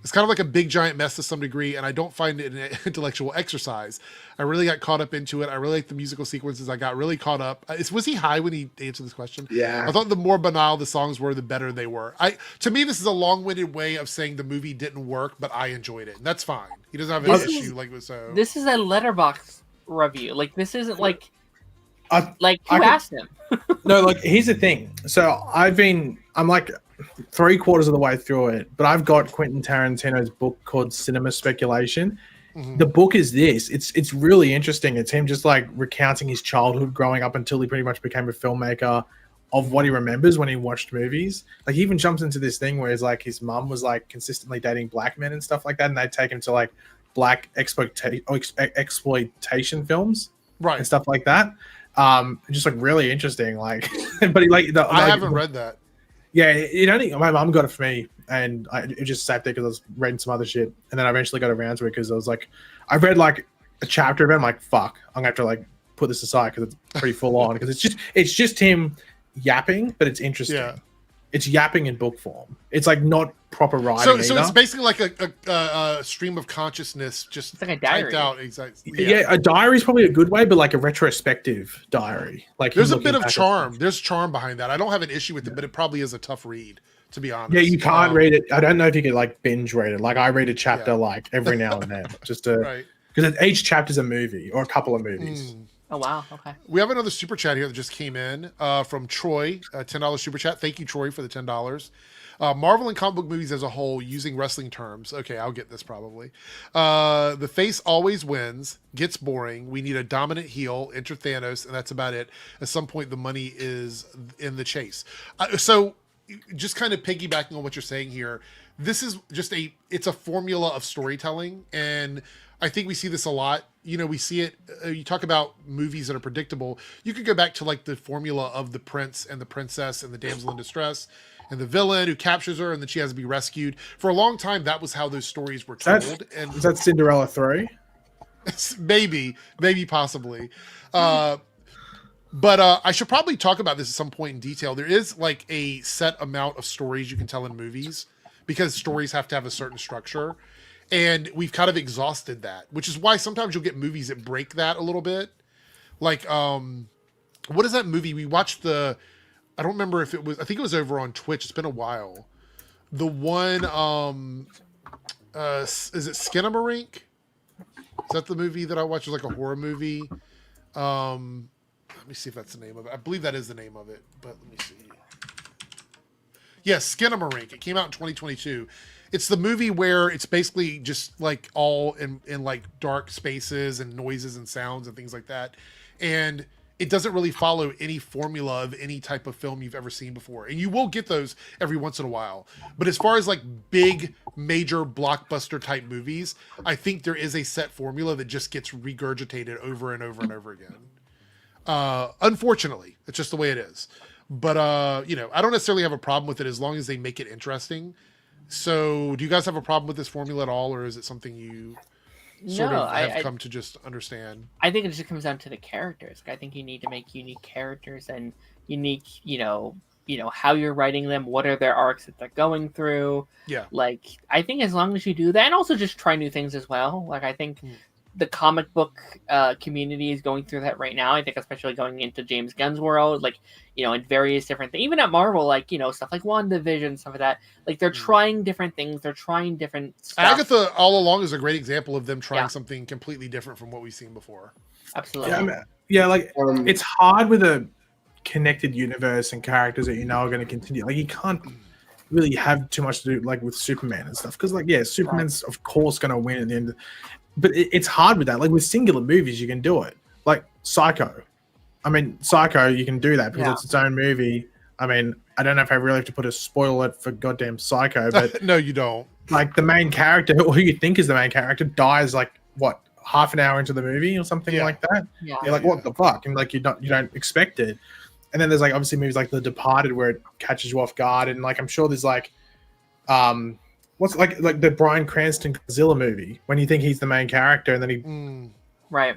It's kind of like a big giant mess to some degree, and I don't find it an intellectual exercise. I really got caught up into it. I really like the musical sequences. I got really caught up. Was he high when he answered this question? Yeah. I thought the more banal the songs were, the better they were. To me, this is a long-winded way of saying the movie didn't work, but I enjoyed it. And that's fine. He doesn't have an issue like with so. This is a letterbox review. Like, this isn't like who I asked him? No, like here's the thing. So I'm like 3/4 of the way through it, but I've got Quentin Tarantino's book called Cinema Speculation. Mhm. The book is this. It's really interesting. It's him just like recounting his childhood growing up until he pretty much became a filmmaker of what he remembers when he watched movies. Like he even jumps into this thing where it's like his mum was like consistently dating black men and stuff like that, and they'd take him to like black exploitation films Right. and stuff like that. Just like really interesting. Like, but he I haven't read that. Yeah, my mum got it for me, and it just sat there because I was reading some other shit, and then I eventually got around to it because I was like, I read like a chapter of it. I'm like, fuck, I'm gonna have to like put this aside because it's pretty full on. Because it's just him yapping, but it's interesting. Yeah. It's yapping in book form. It's like not proper writing. So it's basically like a stream of consciousness, just It's like a diary. typed out. Exactly. Yeah, a diary is probably a good way, but like a retrospective diary. Like There's a him bit looking of back at charm. stuff. There's charm behind that. I don't have an issue with it, but it probably is a tough read, to be honest. Yeah, you can't read it. I don't know if you could like binge read it. Like I read a chapter like every now and then, just to Right. because each chapter's a movie or a couple of movies. Mm. Oh wow. Okay. We have another super chat here that just came in from Troy, $10 super chat. Thank you, Troy, for the $10. Marvel and comic book movies as a whole, using wrestling terms. Okay, I'll get this probably. The face always wins, gets boring. We need a dominant heel, enter Thanos, and that's about it. At some point, the money is in the chase. So, just kind of piggybacking on what you're saying here, this is just it's a formula of storytelling, and I think we see this a lot. You know, we see it. You talk about movies that are predictable. You could go back to like the formula of the prince and the princess and the damsel in distress and the villain who captures her and then she has to be rescued. For a long time, that was how those stories were told. Is that Cinderella 3? maybe possibly. But I should probably talk about this at some point in detail. There is like a set amount of stories you can tell in movies because stories have to have a certain structure. And we've kind of exhausted that, which is why sometimes you'll get movies that break that a little bit. Like, what is that movie? We watched I don't remember if it was, I think it was over on Twitch. It's been a while. The one, is it Skinamarink? Is that the movie that I watched? It was like a horror movie. Let me see if that's the name of it. I believe that is the name of it, but let me see. Yes, Skinamarink. It came out in 2022. It's the movie where it's basically just like all in like dark spaces and noises and sounds and things like that. And it doesn't really follow any formula of any type of film you've ever seen before. And you will get those every once in a while. But as far as like big, major blockbuster type movies, I think there is a set formula that just gets regurgitated over and over and over again. Unfortunately, it's just the way it is. But, I don't necessarily have a problem with it as long as they make it interesting. So do you guys have a problem with this formula at all, or is it something you sort of have come to just understand? I think it just comes down to the characters. I think you need to make unique characters and unique, how you're writing them, what are their arcs that they're going through. Yeah. Like, I think as long as you do that, and also just try new things as well. Like, I think the comic book community is going through that right now. I think especially going into James Gunn's world, like, in various different things, even at Marvel, like, stuff like WandaVision, stuff like that. Like, they're trying different things. They're trying different stuff. Agatha all along is a great example of them trying something completely different from what we've seen before. Absolutely. It's hard with a connected universe and characters that are going to continue. Like, you can't really have too much to do, like, with Superman and stuff. Because, like, Superman's, of course, going to win at the end. But it's hard with that. Like, with singular movies, you can do it. Like, Psycho, you can do that because it's its own movie. I don't know if I really have to put a spoiler for goddamn Psycho, but no, you don't. Like, the main character, who you think is the main character, dies like what, half an hour into the movie or something like that. Yeah. You're like, what the fuck? And like you don't expect it. And then there's like obviously movies like The Departed where it catches you off guard, and like I'm sure there's like what's like the Bryan Cranston Godzilla movie when you think he's the main character and then he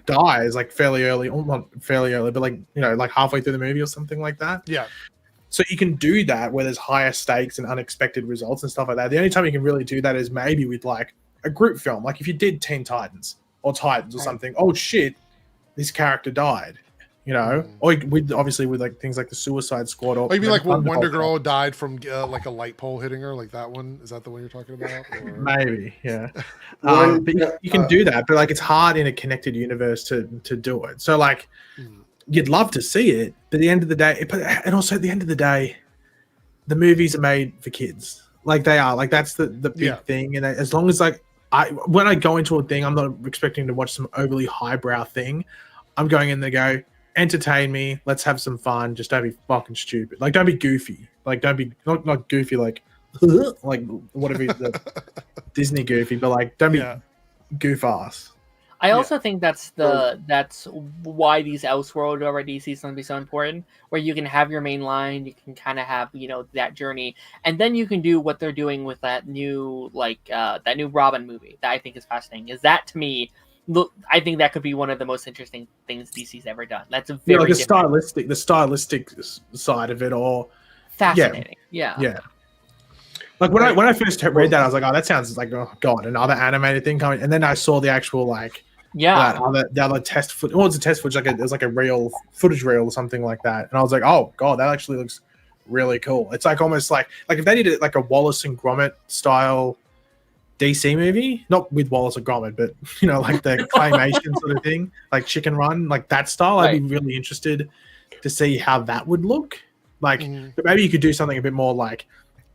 dies like fairly early, or not fairly early, but like like halfway through the movie or something like that. Yeah. So you can do that where there's higher stakes and unexpected results and stuff like that. The only time you can really do that is maybe with like a group film. Like if you did Teen Titans or Titans or something, oh shit, this character died. You know, or with obviously with like things like the Suicide Squad, or maybe like when Wonder Girl died from like a light pole hitting her, like that one. Is that the one you're talking about? Or... Maybe, yeah. But you can do that, but like it's hard in a connected universe to do it. So like, you'd love to see it, but at the end of the day, and also at the end of the day, the movies are made for kids. Like they are, like that's the big thing. And as long as like when I go into a thing, I'm not expecting to watch some overly highbrow thing. I'm going in there, go. Entertain me. Let's have some fun. Just don't be fucking stupid. Like, don't be goofy. Like, don't be not goofy. Like whatever the Disney goofy, but like, don't be goof ass. I also think that's why these Elseworld over DC is going to be so important. Where you can have your main line, you can kind of have that journey, and then you can do what they're doing with that new that new Robin movie that I think is fascinating. Is that to me? Look, I think that could be one of the most interesting things DC's ever done. That's a very the stylistic side of it all. Fascinating. Yeah. Like when I first read that, I was like, oh, that sounds like, oh god, another animated thing coming. And then I saw the actual the other test footage. Well, it's a test footage, it was like a real footage reel or something like that. And I was like, oh god, that actually looks really cool. It's like almost like if they did it like a Wallace and Gromit style DC movie, not with Wallace and Gromit, but like the claymation sort of thing, like Chicken Run, like that style. I'd be really interested to see how that would look. Like, but maybe you could do something a bit more like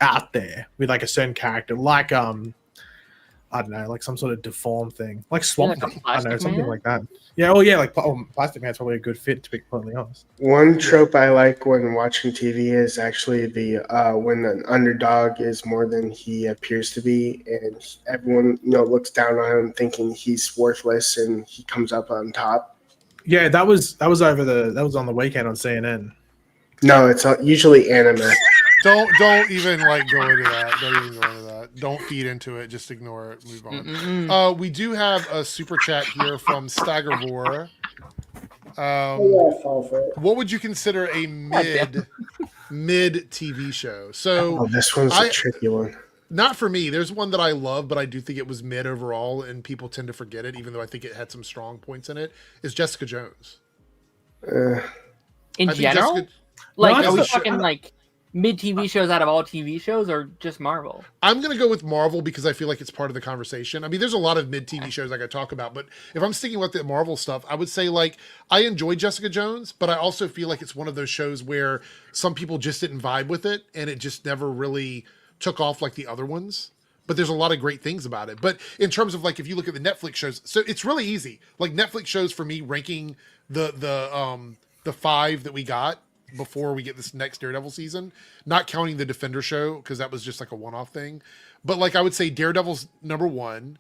out there with like a certain character, like I don't know, like some sort of deformed thing, like Swamp Thing. I don't know, something like that. Yeah, like Plastic Man's probably a good fit, to be completely honest. One trope I like when watching TV is actually the when an underdog is more than he appears to be, and everyone looks down on him thinking he's worthless, and he comes up on top. Yeah, that was on the weekend on CNN. No, it's usually anime. Don't even go into that. Don't even go into that. Don't feed into it. Just ignore it. Move on. We do have a super chat here from Staggervore. What would you consider a mid TV show? So this one's a tricky one. Not for me. There's one that I love, but I do think it was mid overall, and people tend to forget it, even though I think it had some strong points in it. Is Jessica Jones? In general, are we talking mid TV shows out of all TV shows, or just Marvel? I'm going to go with Marvel because I feel like it's part of the conversation. I mean, there's a lot of mid TV shows I could talk about, but if I'm sticking with the Marvel stuff, I would say I enjoy Jessica Jones, but I also feel like it's one of those shows where some people just didn't vibe with it, and it just never really took off like the other ones. But there's a lot of great things about it. But in terms of if you look at the Netflix shows, so it's really easy. Like Netflix shows for me, ranking the 5 that we got before we get this next Daredevil season, not counting the Defender show because that was just a one-off thing. But I would say Daredevil's number 1,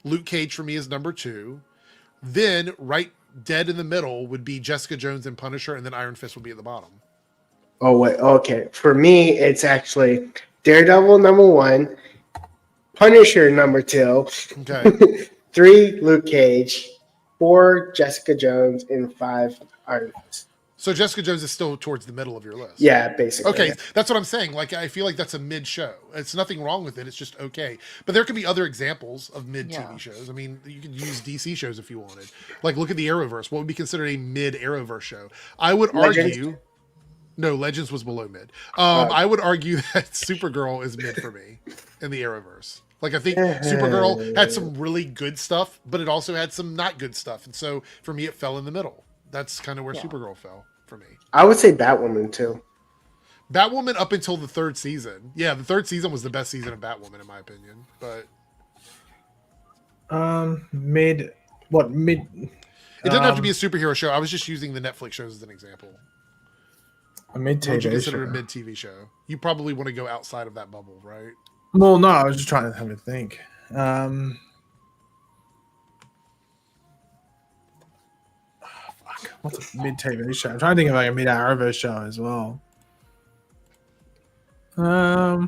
Luke Cage for me is number 2. Then right dead in the middle would be Jessica Jones and Punisher, and then Iron Fist would be at the bottom. Oh wait, okay. For me, it's actually Daredevil number 1, Punisher number 2, okay. 3 Luke Cage, 4 Jessica Jones, and 5 Iron Fist. So Jessica Jones is still towards the middle of your list. Yeah, basically. Okay, yeah. That's what I'm saying. I feel like that's a mid show. It's nothing wrong with it. It's just okay. But there could be other examples of mid TV shows. I mean, you could use DC shows if you wanted. Look at the Arrowverse. What would be considered a mid Arrowverse show? I would argue. No, Legends was below mid. I would argue that Supergirl is mid for me in the Arrowverse. I think Supergirl had some really good stuff, but it also had some not good stuff. And so for me, it fell in the middle. That's kind of where Supergirl fell for me. I would say Batwoman too. Batwoman up until the 3rd season. Yeah, the 3rd season was the best season of Batwoman in my opinion. But mid. It doesn't have to be a superhero show. I was just using the Netflix shows as an example. A mid TV show. What would you consider a mid TV show? You probably want to go outside of that bubble, right? Well, no, I was just trying to have a think. What's a mid TV show? I'm trying to think of a mid Arrowverse show as well. I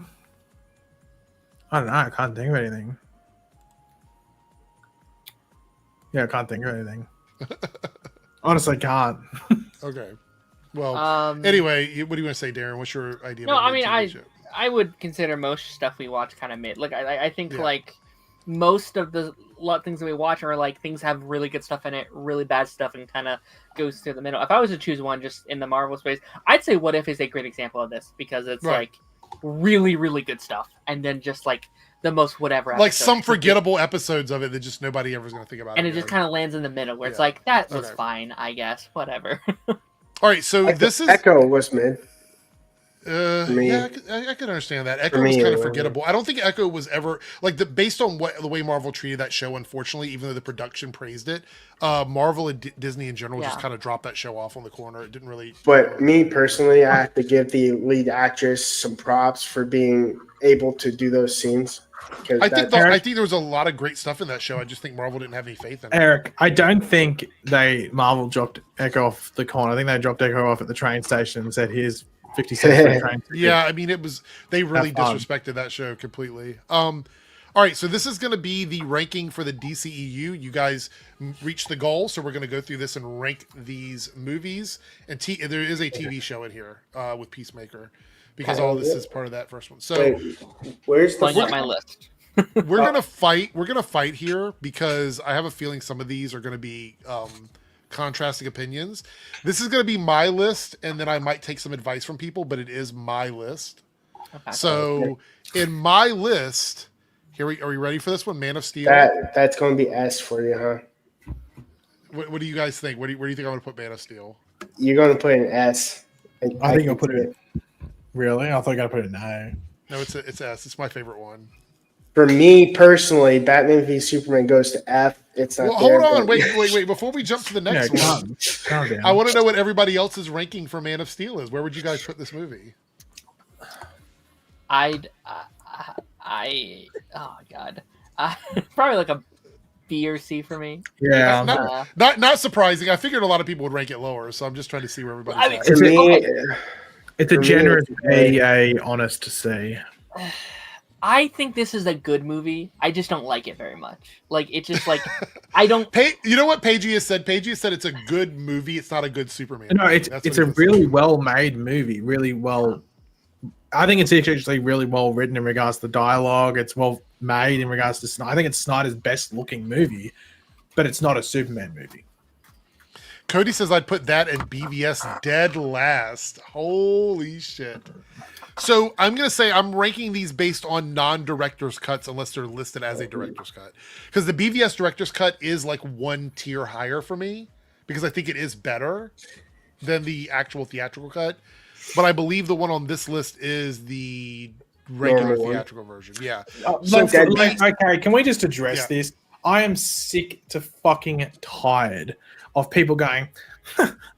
don't know. I can't think of anything. Yeah, I can't think of anything. Honestly, can't. Okay. Well, anyway, what do you want to say, Darren? What's your idea? No, about I mean, TV show? I would consider most stuff we watch kind of mid. Like I think Yeah. like most of the things that we watch are like things have really good stuff in it, really bad stuff, and kind of goes through the middle. If I was to choose one just in the Marvel space, I'd say What If is a great example of this because it's Right. like really, really good stuff, and then just like the most whatever. Like episode. some forgettable episodes of it that just nobody ever's going to think about. and it again. just kind of lands in the middle where it's Yeah. like that was Okay. fine, I guess, whatever. All right, so this is Echo was mid. me. yeah, I could understand that. Echo For was me, kind of it forgettable. I don't think Echo was ever like based on the way Marvel treated that show. Unfortunately, even though the production praised it, Marvel and Disney in general just Yeah. kind of dropped that show off on the corner. It didn't really. But me personally, I have to give the lead actress some props for being able to do those scenes. Because I think there was a lot of great stuff in that show. I just think Marvel didn't have any faith in it. Eric, I don't think Marvel dropped Echo off the corner. I think they dropped Echo off at the train station and said, "Here's 50 cents for the train ticket." Yeah, I mean, they really Have fun. disrespected that show completely. All right, so this is going to be the ranking for the DCEU. You guys reached the goal, so we're going to go through this and rank these movies. And there is a TV show in here with Peacemaker, because all this is part of that first one. So Wait, where's the Pulling up my list. we're gonna fight. We're gonna fight here because I have a feeling some of these are going to be contrasting opinions. This is going to be my list, and then I might take some advice from people, but it is my list. Okay. So in my list, are we ready for this one? Man of Steel. that's going to be S for you, huh? What do you guys think? Where do you think I'm going to put Man of Steel? You're going to put an S. I think you'll put it. Really? I thought you were going to put it no. No, it's S. It's my favorite one. For me personally, Batman v Superman goes to F. It's not. Well, there, hold on. but- Wait. Before we jump to the next Yeah, one, calm down. I want to know what everybody else's ranking for Man of Steel is. Where would you guys put this movie? Oh god, probably like a B or C for me. Yeah. Not surprising. I figured a lot of people would rank it lower, so I'm just trying to see where everybody's I mean, at. For me, It's a For me, generous it's A, honest C. I think this is a good movie. I just don't like it very much. Like it's just like I don't. You know what Paige has said? Paige has said it's a good movie. It's not a good Superman. No, movie. it's That's it's what a he said. really well made movie. Really well. I think it's actually really well written in regards to the dialogue. It's well made in regards to Snyder. I think it's Snyder's best looking movie, but it's not a Superman movie. Cody says I'd put that and BVS dead last. Holy shit. So I'm going to say I'm ranking these based on non-director's cuts unless they're listed as a director's cut. Because the BVS director's cut is like one tier higher for me because I think it is better than the actual theatrical cut. But I believe the one on this list is the regular Normal one. theatrical version. Yeah. Okay, can we just address Yeah. this? I am sick to fucking tired of people going,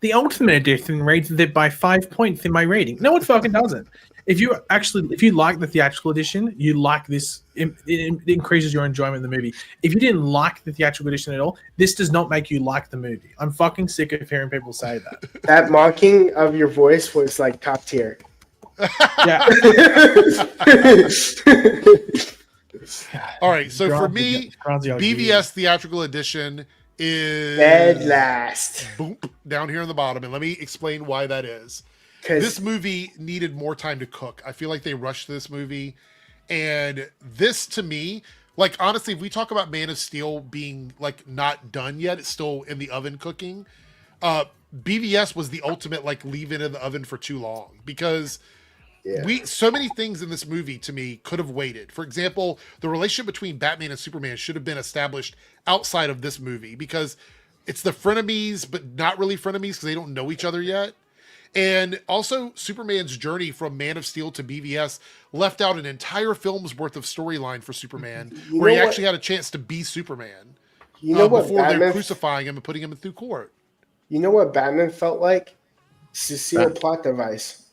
the Ultimate Edition rated it by 5 points in my rating. No, it fucking doesn't. If you like the theatrical edition, you like this. It increases your enjoyment of the movie. If you didn't like the theatrical edition at all, this does not make you like the movie. I'm fucking sick of hearing people say that. that mocking of your voice was like top tier. Yeah. All right. So for Granted, me, granted, BVS theatrical edition is Dead last. boom, down here in the bottom. And let me explain why that is. Because This movie needed more time to cook. I feel like they rushed this movie. And this to me, like honestly, if we talk about Man of Steel being like not done yet, it's still in the oven cooking. BVS was the ultimate like leave it in the oven for too long because so many things in this movie to me could have waited. For example, the relationship between Batman and Superman should have been established outside of this movie because it's the frenemies, but not really frenemies because they don't know each other yet. And also, Superman's journey from Man of Steel to BVS left out an entire film's worth of storyline for Superman, where he actually had a chance to be Superman. You know what before they're Batman? crucifying him and putting him through court. You know what Batman felt like? Cecile plot device.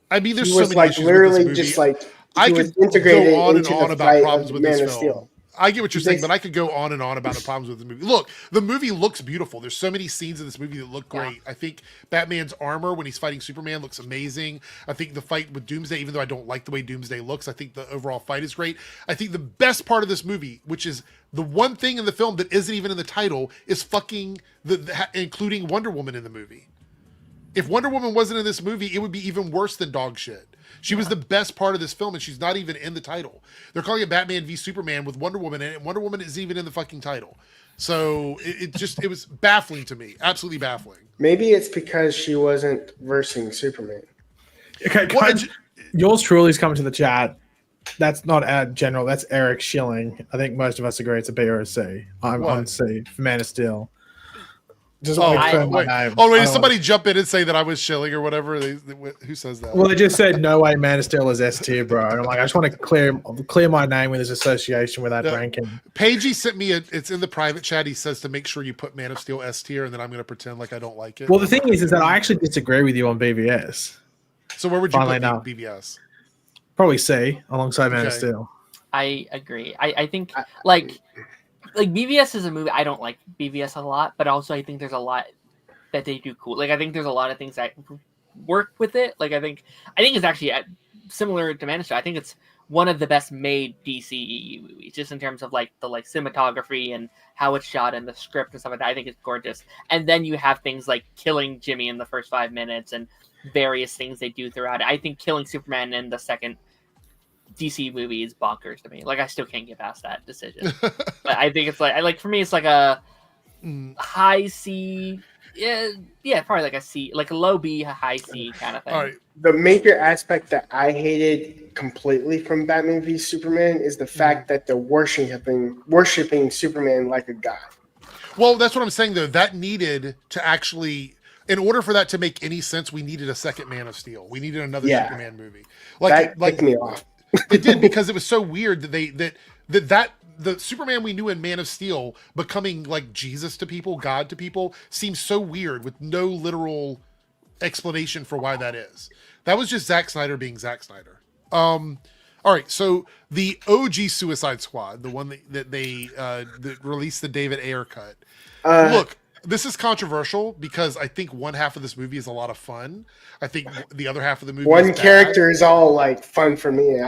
I mean, there's He so was many like issues with this literally movie. just like I he was could integrated go on and into on the about fight problems of with Man this of film. Steel. I get what you're saying, but I could go on and on about the problems with the movie. Look, the movie looks beautiful. There's so many scenes in this movie that look great. I think Batman's armor when he's fighting Superman looks amazing. I think the fight with Doomsday, even though I don't like the way Doomsday looks, I think the overall fight is great. I think the best part of this movie, which is the one thing in the film that isn't even in the title, is fucking including Wonder Woman in the movie. If Wonder Woman wasn't in this movie, it would be even worse than dog shit. She was the best part of this film, and she's not even in the title. They're calling it Batman v Superman with Wonder Woman in it, and Wonder Woman isn't even in the fucking title. So it was baffling to me. Absolutely baffling. Maybe it's because she wasn't versing Superman. Okay, yours truly is coming to the chat. That's not general. That's Eric Schilling. I think most of us agree it's a B or a C. I'm on C for Man of Steel. Just wait, did somebody jump in and say that I was shilling or whatever? Who says that? Well, they just said no way Man of Steel is S tier, bro. And I'm like, I just want to clear my name with his association with that ranking. Pagey sent me it's in the private chat. He says to make sure you put Man of Steel S tier, and then I'm going to pretend like I don't like it. Well, the thing is that I actually disagree with you on BVS. So where would you put BVS? Probably C alongside Man of Steel. I agree. I think like BVS is a movie. I don't like BVS a lot, but also I think there's a lot that they do cool. Like I think there's a lot of things that work with it. Like I think it's actually similar to Man of Steel. I think it's one of the best made DCEU movies, just in terms of like the cinematography and how it's shot and the script and stuff like that. I think it's gorgeous. And then you have things like killing Jimmy in the first 5 minutes and various things they do throughout it. I think killing Superman in the second DC movie is bonkers to me. Like I still can't get past that decision. But I think it's for me it's like a high C. Yeah, probably like a C, like a low B, high C kind of thing. All right. The major aspect that I hated completely from Batman v Superman is the fact that they're worshiping Superman like a god. Well, that's what I'm saying though. That needed to actually, in order for that to make any sense, we needed a second Man of Steel. We needed another Superman movie. That ticked me off. It did, because it was so weird that the Superman we knew in Man of Steel becoming like Jesus to people, God to people, seems so weird with no literal explanation for why that is. That was just Zack Snyder being Zack Snyder. All right, so the OG Suicide Squad, the one that released the David Ayer cut. Look, this is controversial because I think one half of this movie is a lot of fun. I think the other half of the movie one is character is all like fun for me.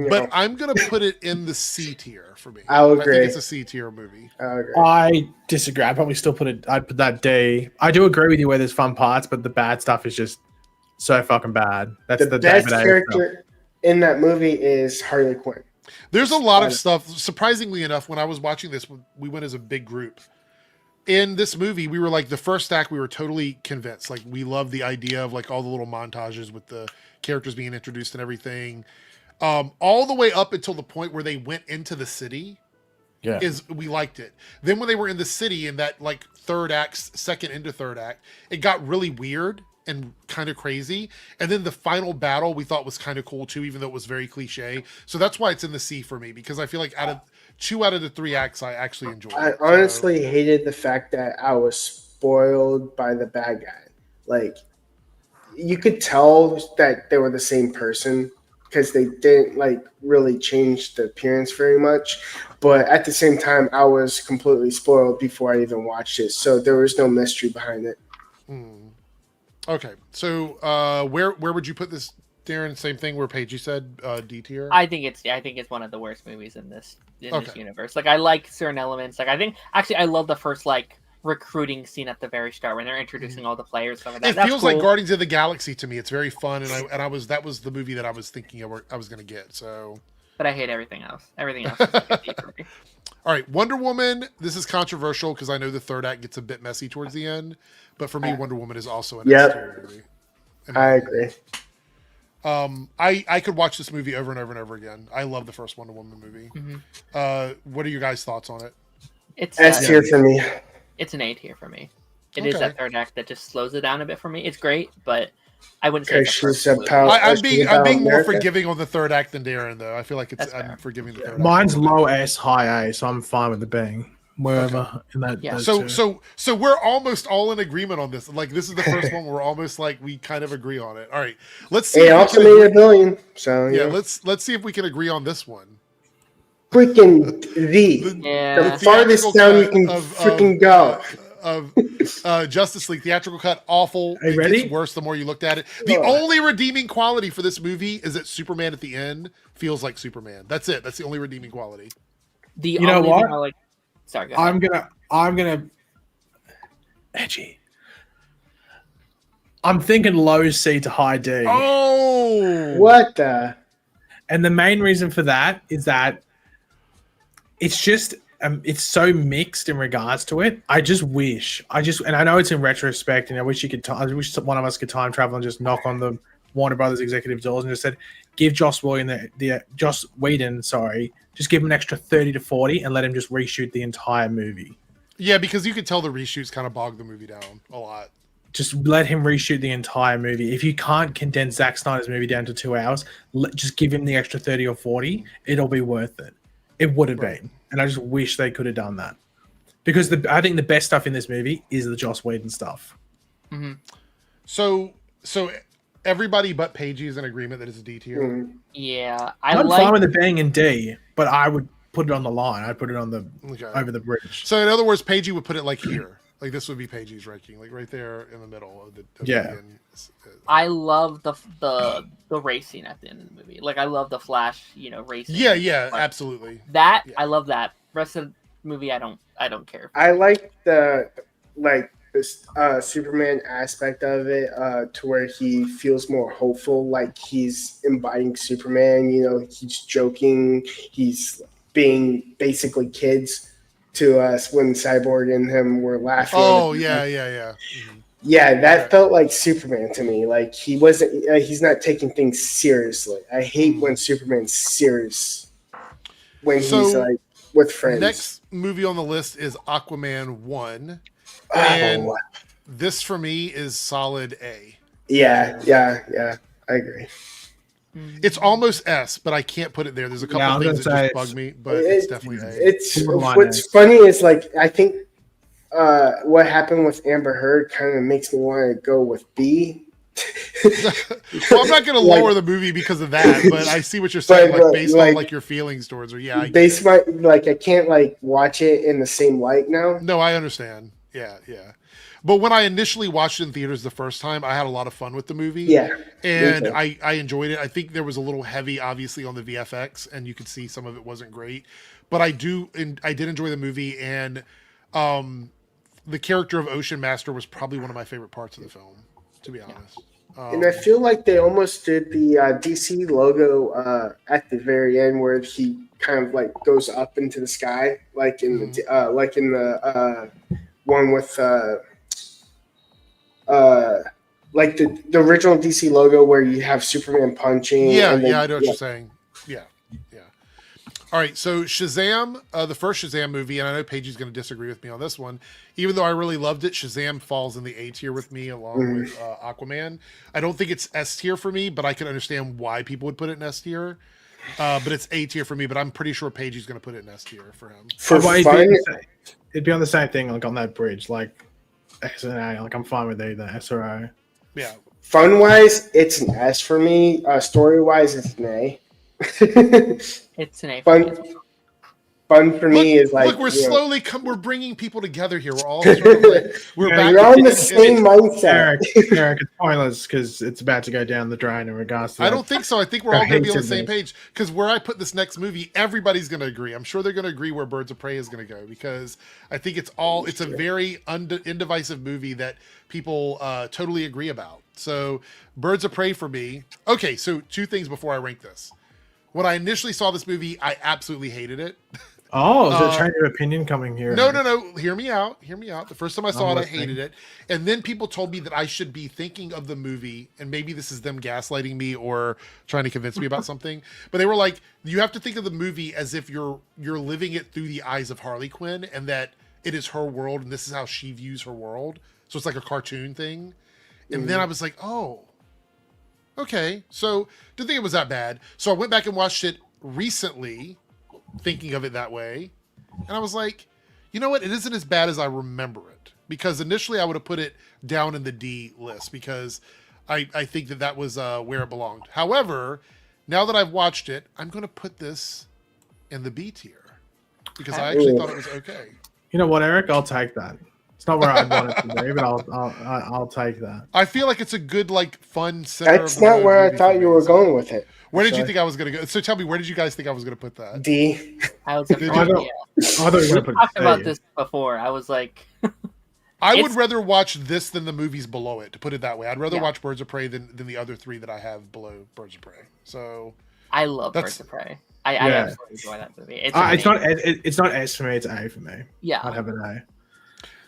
But I'm gonna put it in the C tier for me. I'll agree. I think it's a C tier movie. I disagree. I'd probably still I'd put that D. I do agree with you where there's fun parts, but the bad stuff is just so fucking bad. That's the best David Ayer character in that movie is Harley Quinn. There's a lot of stuff. Surprisingly enough, when I was watching this, we went as a big group. In this movie, we were like the first act, we were totally convinced. Like we loved the idea of like all the little montages with the characters being introduced and everything. All the way up until the point where they went into the city. Yeah. We liked it. Then when they were in the city in that like third act, second into third act, it got really weird and kind of crazy. And then the final battle we thought was kind of cool too, even though it was very cliche. So that's why it's in the C for me, because I feel like two out of the 3 acts I actually enjoyed. I honestly hated the fact that I was spoiled by the bad guy. Like, you could tell that they were the same person because they didn't like really change the appearance very much. But at the same time, I was completely spoiled before I even watched it. So there was no mystery behind it. Okay, so where would you put this, Darren? Same thing where Paige, you said D tier. I think it's one of the worst movies in this universe. Like I like certain elements. Like I think actually I love the first like recruiting scene at the very start when they're introducing all the players. Stuff like that. It feels like Guardians of the Galaxy to me. It's very fun, and that was the movie that I was thinking I was going to get. So, but I hate everything else. Everything else is like a D for me. All right, Wonder Woman. This is controversial because I know the third act gets a bit messy towards the end, but for me, Wonder Woman is also an S tier movie. I agree. I could watch this movie over and over and over again. I love the first Wonder Woman movie. What are your guys' thoughts on it? It's S tier for me. It's an A tier for me. It is that third act that just slows it down a bit for me. It's great, but I wouldn't say it's I'm being more forgiving on the third act than Darren, though. I feel like I'm forgiving the third act. Mine's low S, high A, so I'm fine with the bang. Wherever in that. Yeah. So we're almost all in agreement on this. Like this is the first one where we're almost like we kind of agree on it. All right, let's see. It also made $1 billion. So yeah, let's see if we can agree on this one. Freaking the farthest down you can freaking go. Of Justice League theatrical cut, awful. Are you ready? Gets worse the more you looked at it. The only redeeming quality for this movie is that Superman at the end feels like Superman. That's it. That's the only redeeming quality. You know what? Sorry, go ahead. I'm gonna edgy. I'm thinking low C to high D. Oh, What the? And the main reason for that is that it's just it's so mixed in regards to it. I know it's in retrospect, and I wish one of us could time travel and just knock on the Warner Brothers executive doors and just said, give Joss Whedon, just give him an extra 30 to 40 and let him just reshoot the entire movie. Yeah, because you could tell the reshoots kind of bogged the movie down a lot. Just let him reshoot the entire movie. If you can't condense Zack Snyder's movie down to 2 hours, just give him the extra 30 or 40. It'll be worth it. It would have been. And I just wish they could have done that. Because I think the best stuff in this movie is the Joss Whedon stuff. Mm-hmm. So everybody but Paigey is in agreement that it's a D tier. Mm. Yeah, I'm fine with it being in D, but I would put it on the line. I'd put it on the over the bridge. So in other words, Paigey would put it like here. Like this would be Paigey's ranking, like right there in the middle of the I love the racing at the end of the movie. Like I love the Flash, racing. Yeah, like, absolutely. That Yeah. I love that. Rest of the movie, I don't care. I like this Superman aspect of it, to where he feels more hopeful, like he's embodying Superman. He's joking, he's being basically kids to us when Cyborg and him were laughing. Oh yeah. Mm-hmm. Yeah, that felt like Superman to me. Like he wasn't. He's not taking things seriously. I hate when Superman's serious when he's like with friends. Next movie on the list is Aquaman 1. Oh. And this for me is solid A. Yeah. I agree. It's almost S, but I can't put it there. There's a couple of things that just bug me, but it's definitely A. What's funny is I think what happened with Amber Heard kind of makes me want to go with B. Well, I'm not going to lower the movie because of that, but I see what you're saying, based on your feelings towards her. Yeah, I can't watch it in the same light now. No, I understand. Yeah. But when I initially watched it in theaters the first time, I had a lot of fun with the movie. Yeah. And I enjoyed it. I think there was a little heavy, obviously, on the VFX, and you could see some of it wasn't great. But I did enjoy the movie, and the character of Ocean Master was probably one of my favorite parts of the film, to be honest. And I feel like they almost did the DC logo at the very end, where he kind of goes up into the sky, in the one with the original DC logo where you have Superman punching. Yeah, I know what you're saying. Yeah. All right, so Shazam, the first Shazam movie, and I know Paige is going to disagree with me on this one. Even though I really loved it, Shazam falls in the A tier with me along with Aquaman. I don't think it's S tier for me, but I can understand why people would put it in S tier. But it's A tier for me, but I'm pretty sure Paige is going to put it in S tier for him. For fun, it'd be on the same thing, on that bridge, S and A. I'm fine with either S or O. Yeah. Fun wise, it's an S for me. Story wise, it's an A. It's an A. Fun for me is look, we're slowly we're bringing people together here. We're all back we're on the same mindset. Eric, it's pointless because it's about to go down the drain in regards to. I don't think so. I think we're all going to be on the same page, because where I put this next movie, everybody's going to agree. I'm sure they're going to agree where Birds of Prey is going to go, because I think it's a very indivisive movie that people totally agree about. So Birds of Prey for me. Okay, so 2 things before I rank this. When I initially saw this movie, I absolutely hated it. Oh, is there a change of opinion coming here? No. Hear me out. The first time I saw it, I hated it. And then people told me that I should be thinking of the movie, and maybe this is them gaslighting me or trying to convince me about something. But they were like, you have to think of the movie as if you're living it through the eyes of Harley Quinn, and that it is her world, and this is how she views her world. So it's like a cartoon thing. And then I was like, oh, okay. So didn't think it was that bad. So I went back and watched it recently, thinking of it that way, and I was like, you know what, it isn't as bad as I remember it, because initially I would have put it down in the D list, because I think that was where it belonged. However, now that I've watched it, I'm going to put this in the B tier, because I actually thought it was okay. You know what, Eric, I'll take that. It's not where I'd want it to be, but I'll take that. I feel like it's a good, fun center. That's not where I thought you were going with it. Where did you think I was going to go? So tell me, where did you guys think I was going to put that? D. I was I thought you were going to put talked about this before. I was like, I would It's- rather watch this than the movies below it, to put it that way. I'd rather Yeah. watch Birds of Prey than the other 3 that I have below Birds of Prey. So I love That's- Birds of Prey. I Yeah. absolutely enjoy that movie. It's It's not S for me. It's A for me. yeah. I'd have an A.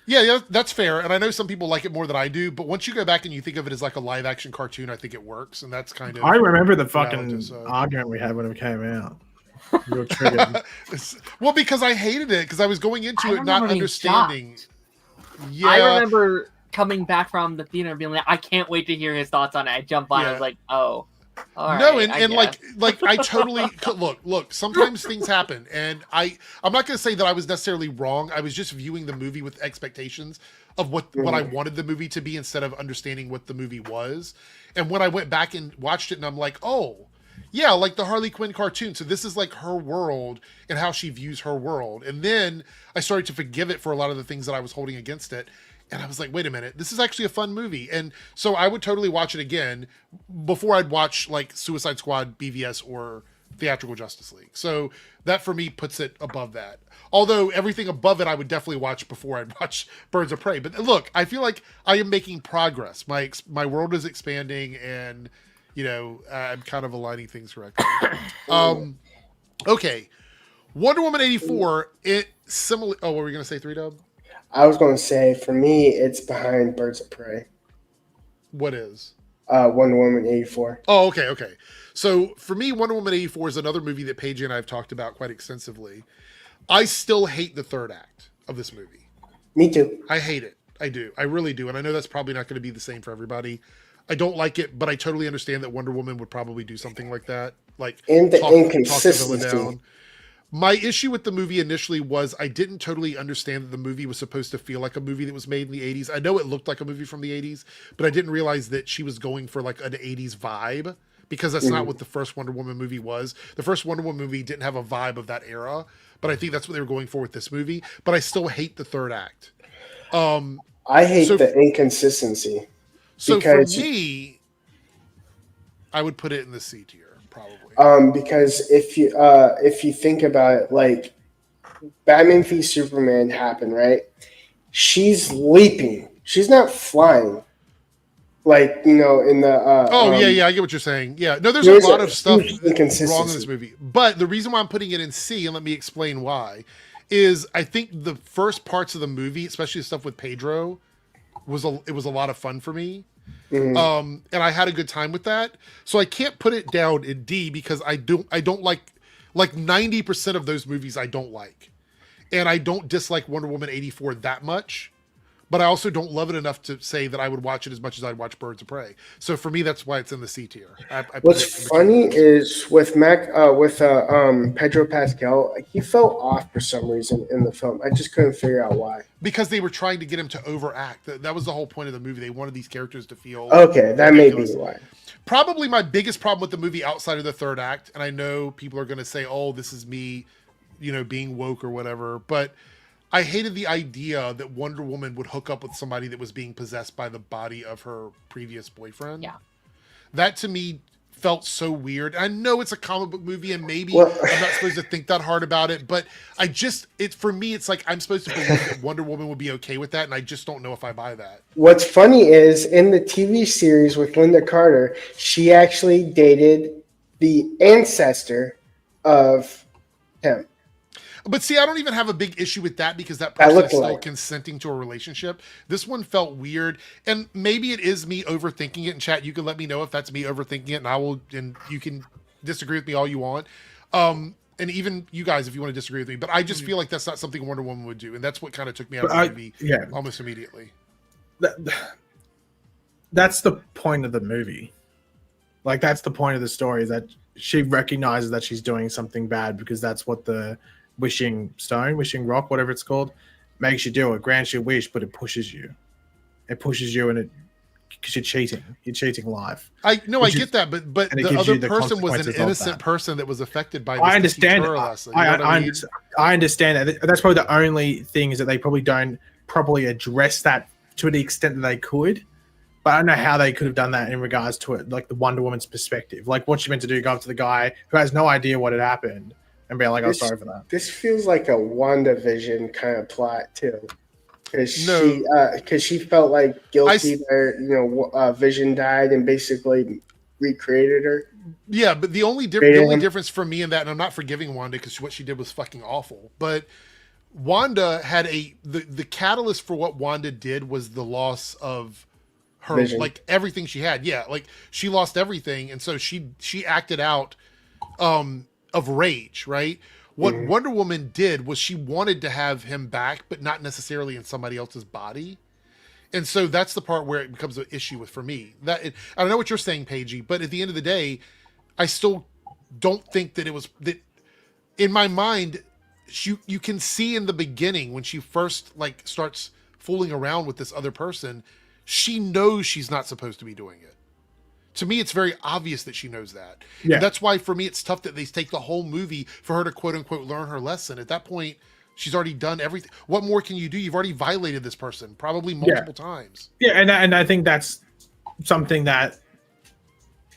yeah, that's fair. And I know some people like it more than I do, but once you go back and you think of it as like a live action cartoon, I think it works. And that's kind of I remember the reality, fucking so. argument we had when it came out. You were triggered. Well, because I hated it, because I was going into I it not remember being understanding. Yeah, I remember coming back from the theater and being like, I can't wait to hear his thoughts on it. I jumped on. I Yeah. was like, oh. All no, right, and like I totally look. Sometimes things happen, and I'm not going to say that I was necessarily wrong. I was just viewing the movie with expectations of what I wanted the movie to be instead of understanding what the movie was. And when I went back and watched it, and I'm like, oh, yeah, like the Harley Quinn cartoon. So this is like her world and how she views her world. And then I started to forgive it for a lot of the things that I was holding against it. And I was like, wait a minute, this is actually a fun movie. And so I would totally watch it again before I'd watch like Suicide Squad, BVS, or Theatrical Justice League. So that for me puts it above that. Although everything above it, I would definitely watch before I'd watch Birds of Prey. But look, I feel like I am making progress. My world is expanding, and you know, I'm kind of aligning things correctly. Okay, Wonder Woman 84. It similar. Oh, what were we gonna say, 3Dub? I was going to say, for me, it's behind Birds of Prey. What is? Wonder Woman 84. Oh, okay. So for me, Wonder Woman 84 is another movie that Paige and I have talked about quite extensively. I still hate the third act of this movie. Me too. I hate it. I do. I really do. And I know that's probably not going to be the same for everybody. I don't like it, but I totally understand that Wonder Woman would probably do something like that. Like, And the talk the villain inconsistency. down. My issue with the movie initially was I didn't totally understand that the movie was supposed to feel like a movie that was made in the 80s. I know it looked like a movie from the 80s, but I didn't realize that she was going for like an 80s vibe, because that's not what the first Wonder Woman movie was. The first Wonder Woman movie didn't have a vibe of that era, but I think that's what they were going for with this movie. But I still hate the third act. I hate So- the inconsistency. So Because- for me, I would put it in the C tier, probably. Because if you think about it, like Batman v Superman happened, right? She's leaping. She's not flying. Like, you know, in the yeah, I get what you're saying. Yeah, no, there's there's a lot a of stuff huge wrong in inconsistency. this movie. But the reason why I'm putting it in C, and let me explain why, is I think the first parts of the movie, especially the stuff with Pedro, was a lot of fun for me. And I had a good time with that. So I can't put it down in D because I don't like 90% of those movies I don't like. And I don't dislike Wonder Woman 84 that much, but I also don't love it enough to say that I would watch it as much as I'd watch Birds of Prey. So for me, that's why it's in the C tier. I put it in What's funny is with Pedro Pascal, he fell off for some reason in the film. I just couldn't figure out why. because they were trying to get him to overact. That was the whole point of the movie. They wanted these characters to feel Okay, that may be ridiculous. why. Probably my biggest problem with the movie outside of the third act, and I know people are going to say, oh, this is me, you know, being woke or whatever, but I hated the idea that Wonder Woman would hook up with somebody that was being possessed by the body of her previous boyfriend. Yeah. That to me felt so weird. I know it's a comic book movie and maybe Well- I'm not supposed to think that hard about it, but for me, it's like I'm supposed to believe that Wonder Woman would be okay with that, and I just don't know if I buy that. What's funny is in the TV series with Linda Carter, she actually dated the ancestor of him. But see, I don't even have a big issue with that because that That person looked is still like- consenting to a relationship. This one felt weird, and maybe it is me overthinking it. In chat, you can let me know if that's me overthinking it, and you can disagree with me all you want. And even you guys, if you want to disagree with me, but I just feel like that's not something Wonder Woman would do, and that's what kind of took me out of the movie almost immediately. That's the point of the movie. Like, that's the point of the story, is that she recognizes that she's doing something bad because that's what the wishing rock, whatever it's called, makes you do. It grants you a wish, but it pushes you. Because you're cheating. You're cheating life. I get that, but and it the gives other you the person was an consequences of innocent that. person that was affected by this. I understand. I I understand that. That's probably the only thing, is that they probably don't properly address that to the extent that they could. But I don't know how they could have done that in regards to it, like the Wonder Woman's perspective. Like, what she meant to do, go up to the guy who has no idea what had happened and be like, "I'm sorry for that." This feels like a WandaVision kind of plot too. Because she felt like guilty that Vision died and basically recreated her. Yeah, but the only difference for me in that, and I'm not forgiving Wanda because what she did was fucking awful, but Wanda had the catalyst for what Wanda did was the loss of her Vision. like everything she had. Yeah, like she lost everything, and so she acted out of rage, right? What Wonder Woman did was she wanted to have him back, but not necessarily in somebody else's body. And so that's the part where it becomes an issue for me. I don't know what you're saying, Paigey, but at the end of the day, I still don't think that it was that in my mind. You can see in the beginning when she first like starts fooling around with this other person, she knows she's not supposed to be doing it. To me, it's very obvious that she knows that. Yeah. And that's why for me, it's tough that they take the whole movie for her to quote unquote learn her lesson. At that point, she's already done everything. What more can you do? You've already violated this person probably multiple times. Yeah, and I think that's something that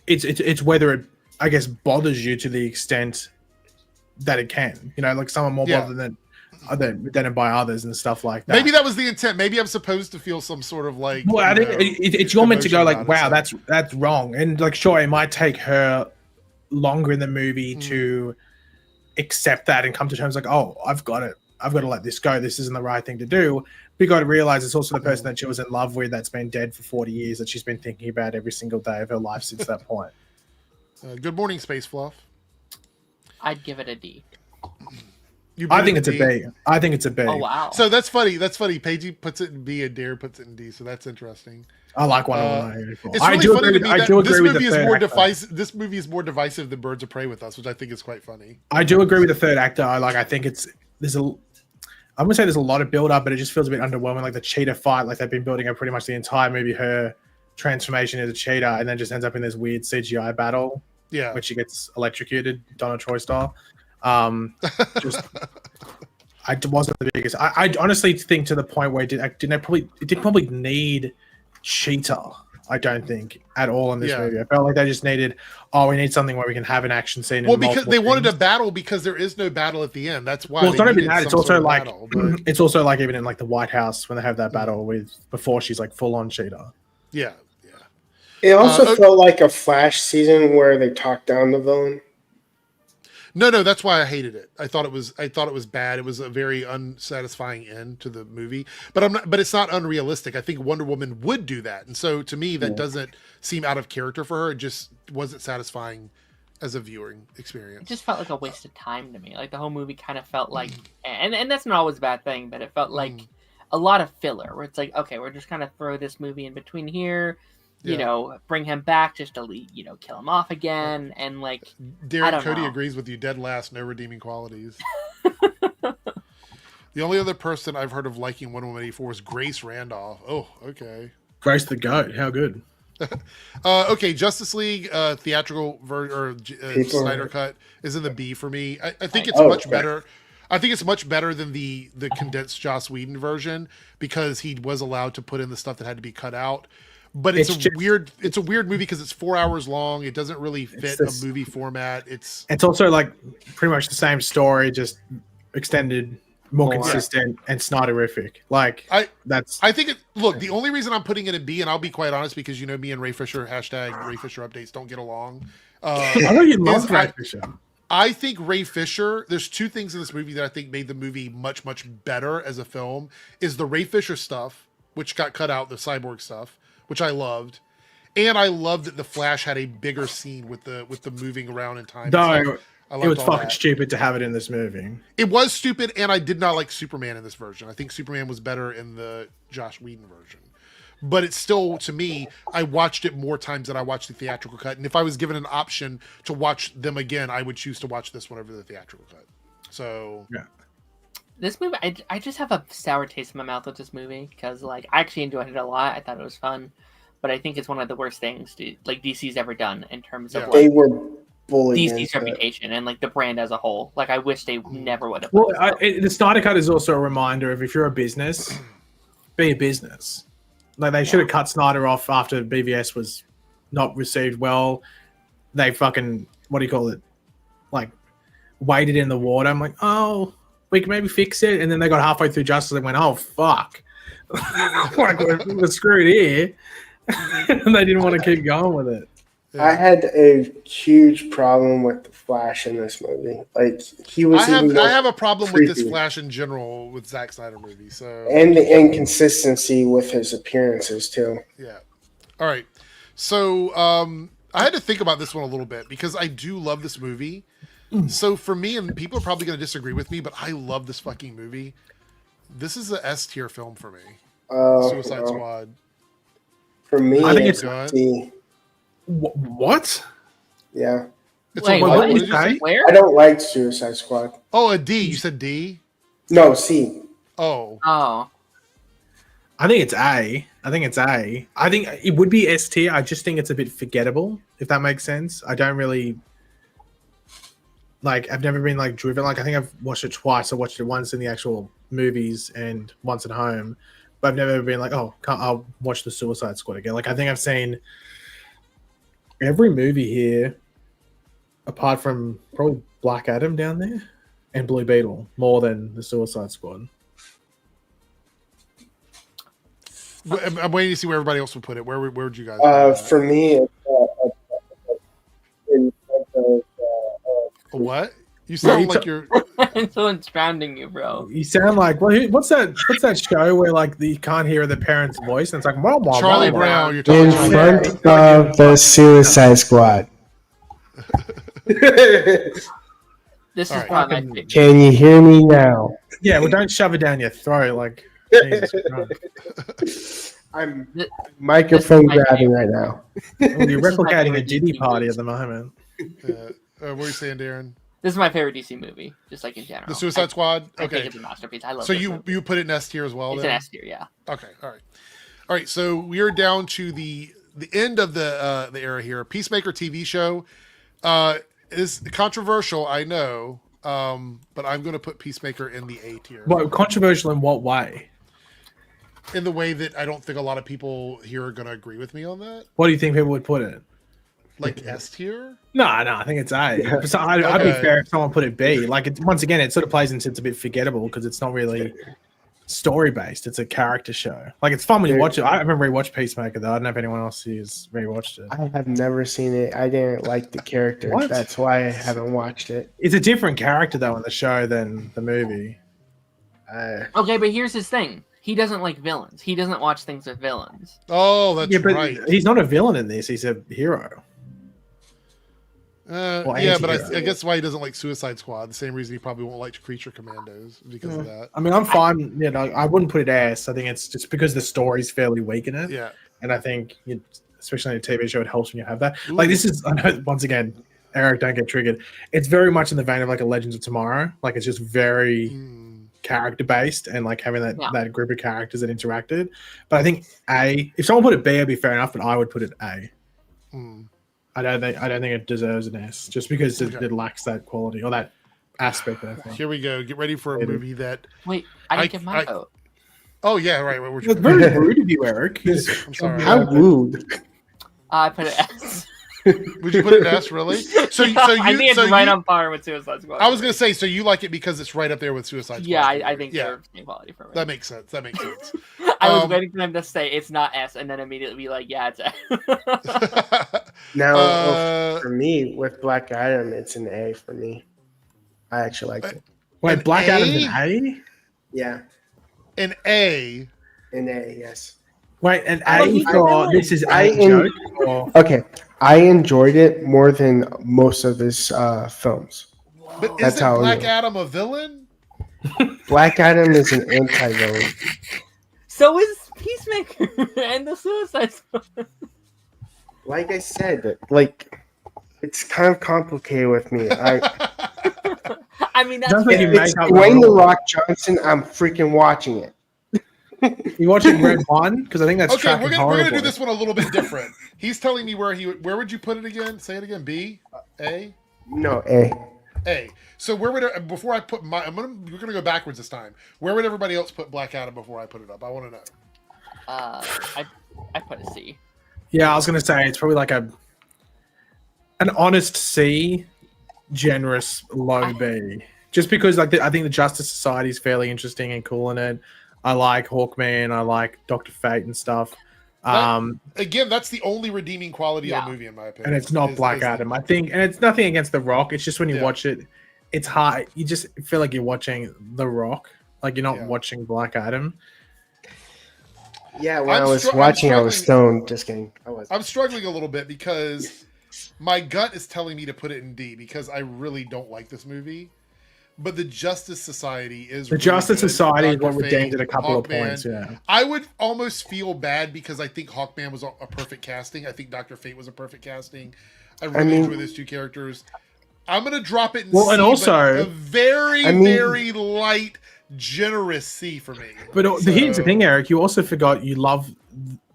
it's whether it, I guess, bothers you to the extent that it can, like someone more bothered than by others and stuff like that. Maybe that was the intent. Maybe I'm supposed to feel some sort of like. Well, I think it's you're meant to go like, wow, that's wrong, and like, sure, it might take her longer in the movie to accept that and come to terms like, oh, I've got to let this go. This isn't the right thing to do. But you got to realize it's also the person that she was in love with that's been dead for 40 years that she's been thinking about every single day of her life since that point. Good morning, Space Fluff. I'd give it a D. I think it's a B. I think it's a B. Oh wow! So that's funny. Paigey puts it in B and Dare puts it in D. So that's interesting. I like Wonder Woman. It's really funny to me that this movie is more divisive. This movie is more divisive than Birds of Prey with Us, which I think is quite funny. I do agree with the third actor. I think I'm gonna say there's a lot of build up, but it just feels a bit underwhelming. Like the cheetah fight, like they've been building up pretty much the entire movie. Her transformation into a cheetah, and then just ends up in this weird CGI battle. Yeah, when she gets electrocuted, Donna Troy style. Just I wasn't the biggest. I honestly think to the point where it didn't probably need cheetah. I don't think at all in this movie. I felt like they just needed. Oh, we need something where we can have an action scene. Well, because they wanted a battle because there is no battle at the end. That's why. Well, it's not even that. It's also like battle, it's also like even in like the White House when they have that battle before she's like full on cheetah. Yeah. It also felt like a Flash season where they talked down the villain. No, that's why I hated it. I thought it was bad. It was a very unsatisfying end to the movie. But it's not unrealistic. I think Wonder Woman would do that. And so to me that doesn't seem out of character for her. It just wasn't satisfying as a viewing experience. It just felt like a waste of time to me. Like the whole movie kind of felt like and that's not always a bad thing, but it felt like a lot of filler where it's like, okay, we're just kind of throw this movie in between here. Bring him back just to, kill him off again. And like, Derek Cody agrees with you. Dead last, no redeeming qualities. The only other person I've heard of liking Wonder Woman 84 is Grace Randolph. Oh, okay. Grace the Goat. How good. Okay, Justice League theatrical Snyder cut is in the B for me. I think it's much better. I think it's much better than the condensed Joss Whedon version because he was allowed to put in the stuff that had to be cut out. But it's a weird movie because it's 4 hours long. It doesn't really fit a movie format. It's also like pretty much the same story, just extended, more consistent, and snotterific. Like I think the only reason I'm putting it in B, and I'll be quite honest because me and Ray Fisher #Ray Fisher updates don't get along. I know you love Ray Fisher. I think Ray Fisher, there's two things in this movie that I think made the movie much, much better as a film, is the Ray Fisher stuff, which got cut out, the cyborg stuff, which I loved. And I loved that the Flash had a bigger scene with the moving around in time. No, it was fucking stupid to have it in this movie. It was stupid, and I did not like Superman in this version. I think Superman was better in the Joss Whedon version. But it's still, to me, I watched it more times than I watched the theatrical cut. And if I was given an option to watch them again, I would choose to watch this one over the theatrical cut. So, yeah. This movie, I just have a sour taste in my mouth with this movie because, I actually enjoyed it a lot. I thought it was fun, but I think it's one of the worst things DC's ever done in terms of they were bullied DC's reputation and the brand as a whole. I wish they never would have. Well, the Snyder Cut is also a reminder of if you're a business, be a business. They should have cut Snyder off after BVS was not received well. They fucking waded in the water. I'm like, oh, we can maybe fix it. And then they got halfway through Justice and went, oh fuck. Like we're screwed here, and they didn't want to keep going with it. I had a huge problem with the Flash in this movie. Like he was. I have a problem with this creepy. Flash in general with Zack Snyder movies. So And the inconsistency with his appearances too. yeah. All right. So I had to think about this one a little bit because I do love this movie. So for me, and people are probably going to disagree with me, but I love this fucking movie. This is a S tier film for me. Suicide well, Squad. For me, I think it's it's- C. What? Yeah, It's Wait, a what? what did you say? Where? I don't like Suicide Squad. Oh, a D. You said D? No, C. Oh. Oh, I think it's A. I think it's A. I think it would be S tier. I just think it's a bit forgettable, if that makes sense. I don't really like. I've never been like driven. Like I think I've watched it twice. I watched it once in the actual movies and once at home, but I've never been like, oh, I'll watch the Suicide Squad again. Like I think I've seen every movie here, apart from probably Black Adam down there and Blue Beetle, more than the Suicide Squad. I'm waiting to see where everybody else would put it. Where would you guys put it? For me, it's in What? You sound you like you're. someone's drowning you, bro. You sound like what's that show where like you can't hear the parent's voice and it's like Charlie Brown. You're talking in Charlie front Brown. of the Suicide Squad. This is All right. probably my favorite. Can you hear me now? Yeah, well, don't shove it down your throat. Like, Jesus Christ. I'm Th- microphone This is my grabbing right now. Well, you're This is my replicating a favorite Diddy DC party movie. at the moment. What are you saying, Darren? This is my favorite DC movie, just like in general. The Suicide Squad? I think Okay. it's a masterpiece. I love So this you movie. you put it in S tier as well It's then? an S tier, yeah. Okay, all right. So we are down to the end of the era here. Peacemaker TV show is controversial, I know, but I'm going to put Peacemaker in the A tier. What controversial in what way? In the way that I don't think a lot of people here are going to agree with me on that. What do you think people would put it? Like S tier? No, I think it's A. So I'd be Okay. fair if someone put it B. Like, once again, it sort of plays into it's a bit forgettable because it's not really story based. It's a character show. Like, it's fun when you watch it. I haven't rewatched Peacemaker though. I don't know if anyone else has rewatched it. I have never seen it. I didn't like the character. What? That's why I haven't watched it. It's a different character though in the show than the movie. Okay, but here's his thing. He doesn't like villains. He doesn't watch things with villains. Oh, that's Yeah, but right. he's not a villain in this. He's a hero. Well, Yeah, but anti-hero. I guess why he doesn't like Suicide Squad. The same reason he probably won't like Creature Commandos because of that. I mean, I'm fine. You know, I wouldn't put it S. I think it's just because the story's fairly weak in it. Yeah. And I think, especially in a TV show, it helps when you have that. Like, this is, I know, once again, Eric, don't get triggered. It's very much in the vein of like a Legends of Tomorrow. Like, it's just very character based and like having that group of characters that interacted. But I think A, if someone put it B, it'd be fair enough, but I would put it A. I don't think it deserves an S just because it lacks that quality or that aspect. I think. Here we go. Get ready for a movie that. Wait, I didn't give my vote. Oh yeah, right. What It's very rude of you, Eric. I'm sorry. How rude. I put it S. Would you put it in S? Really? So you. I think it's so right you- on par with Suicide Squad. I was gonna say. So you like it because it's right up there with Suicide Squad. Yeah, I think Yeah. they're same quality for me. That makes sense. That makes sense. I was waiting for them to say it's not S, and then immediately be like, "Yeah, it's S." Now, for me, with Black Adam, it's an A for me. I actually like it. Wait, Black A? Adam's an A? Yeah, An A. an A, yes. Wait, an I- A for this is I a joke? Or... Okay, I enjoyed it more than most of his films. But That's isn't how I Black know. Adam a villain? Black Adam is an anti-villain. So is Peacemaker and the Suicide Squad. Like I said, like it's kind of complicated with me. I mean, that's Doesn't fair. he It's make up Dwayne the rules? Rock Johnson. I'm freaking watching it. You watching Red One? Because I think that's Okay, tracking we're gonna do horribly. this one a little bit different. He's telling me where would you put it again? Say it again. B, A, No, A. A. So where would before I put my? We're gonna go backwards this time. Where would everybody else put Black Adam before I put it up? I want to know. I put a C. Yeah, I was gonna say it's probably like an honest C, generous low B. Just because like I think the Justice Society is fairly interesting and cool in it. I like Hawkman. I like Dr. Fate and stuff. Again, that's the only redeeming quality of the movie, in my opinion. And it's not Black Adam, I think. And it's nothing against The Rock. It's just when you watch it, it's hard. You just feel like you're watching The Rock. Like you're not watching Black Adam. Yeah, when I was watching, I was stoned. Just kidding. I'm struggling a little bit because my gut is telling me to put it in D because I really don't like this movie. But the Justice Society is the really Justice good. Society is Dr. what redeemed it a couple Hawkman. of points. Yeah, I would almost feel bad because I think Hawkman was a perfect casting. I think Dr. Fate was a perfect casting. I really enjoy those two characters. I'm gonna drop it in C, and also a very light, generous C for me. But here's the thing, Eric. You also forgot you love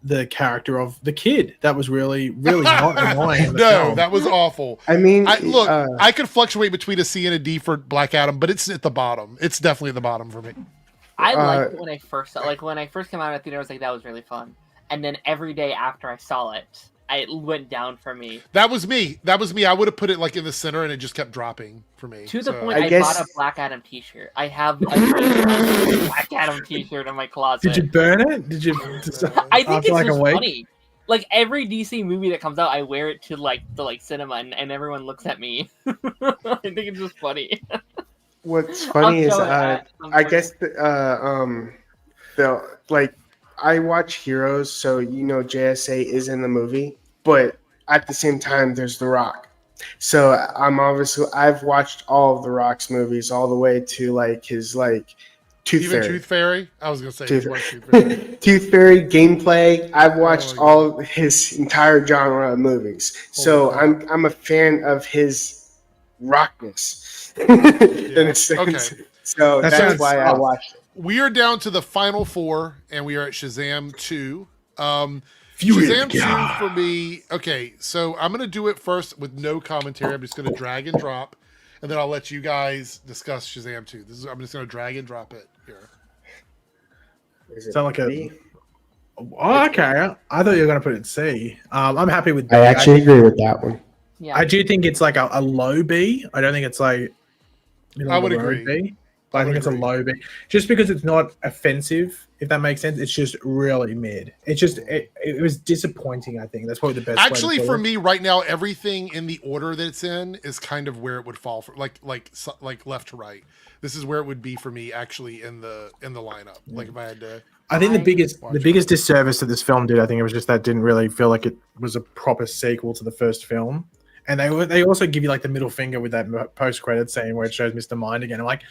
the character of the kid. That was really not annoying. In the film. That was awful. I mean, I could fluctuate between a C and a D for Black Adam, but it's at the bottom. It's definitely at the bottom for me. I liked it when I first saw, when I first came out of the theater. I was like, that was really fun. And then every day after I saw it, it went down for me. That was me. I would have put it like in the center, and it just kept dropping for me. To the point, I bought a Black Adam T-shirt. I have a Black Adam T-shirt in my closet. Did you burn it? Did you? I think it's like just funny. Like every DC movie that comes out, I wear it to the cinema, and everyone looks at me. I think it's just funny. What's funny is I guess I watch Heroes, so JSA is in the movie, but at the same time there's The Rock. So I've watched all of The Rock's movies all the way to his Tooth Fairy. I was gonna say Tooth Fairy. Tooth Fairy gameplay. I've watched all of his entire genre of movies. So I'm a fan of his rockness. In a sense. Okay. So that's why I watched it. We are down to the final four, and we are at Shazam 2. Shazam 2 for me. Okay, so I'm going to do it first with no commentary. I'm just going to drag and drop, and then I'll let you guys discuss Shazam 2. I'm just going to drag and drop it here. Sound like a... Oh, okay. I thought you were going to put it in C. I'm happy with B. I actually agree with that one. Yeah. I do think it's like a low B. I don't think it's like... I would agree. B. But I think it's a low B, just because it's not offensive, if that makes sense. It's just really mid. It's just it was disappointing. I think that's probably the best. Actually, for me right now, everything in the order that it's in is kind of where it would fall for, like left to right. This is where it would be for me, actually, in the lineup. Like if I had to. I think the biggest disservice that this film did, I think it was just that it didn't really feel like it was a proper sequel to the first film. And they also give you like the middle finger with that post-credit scene where it shows Mr. Mind again. I'm like,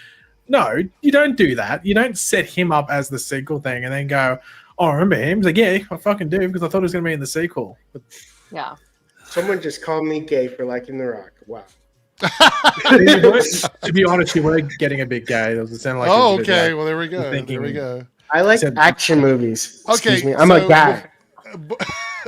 no, you don't do that. You don't set him up as the sequel thing and then go, oh, I remember him. He's like, yeah, I fucking do, because I thought it was going to be in the sequel. But... Yeah. Someone just called me gay for liking The Rock. Wow. To be honest, you were getting a bit gay. It sounded like okay. Well, there we go. There we go. I like action movies. Excuse me. I'm so a guy.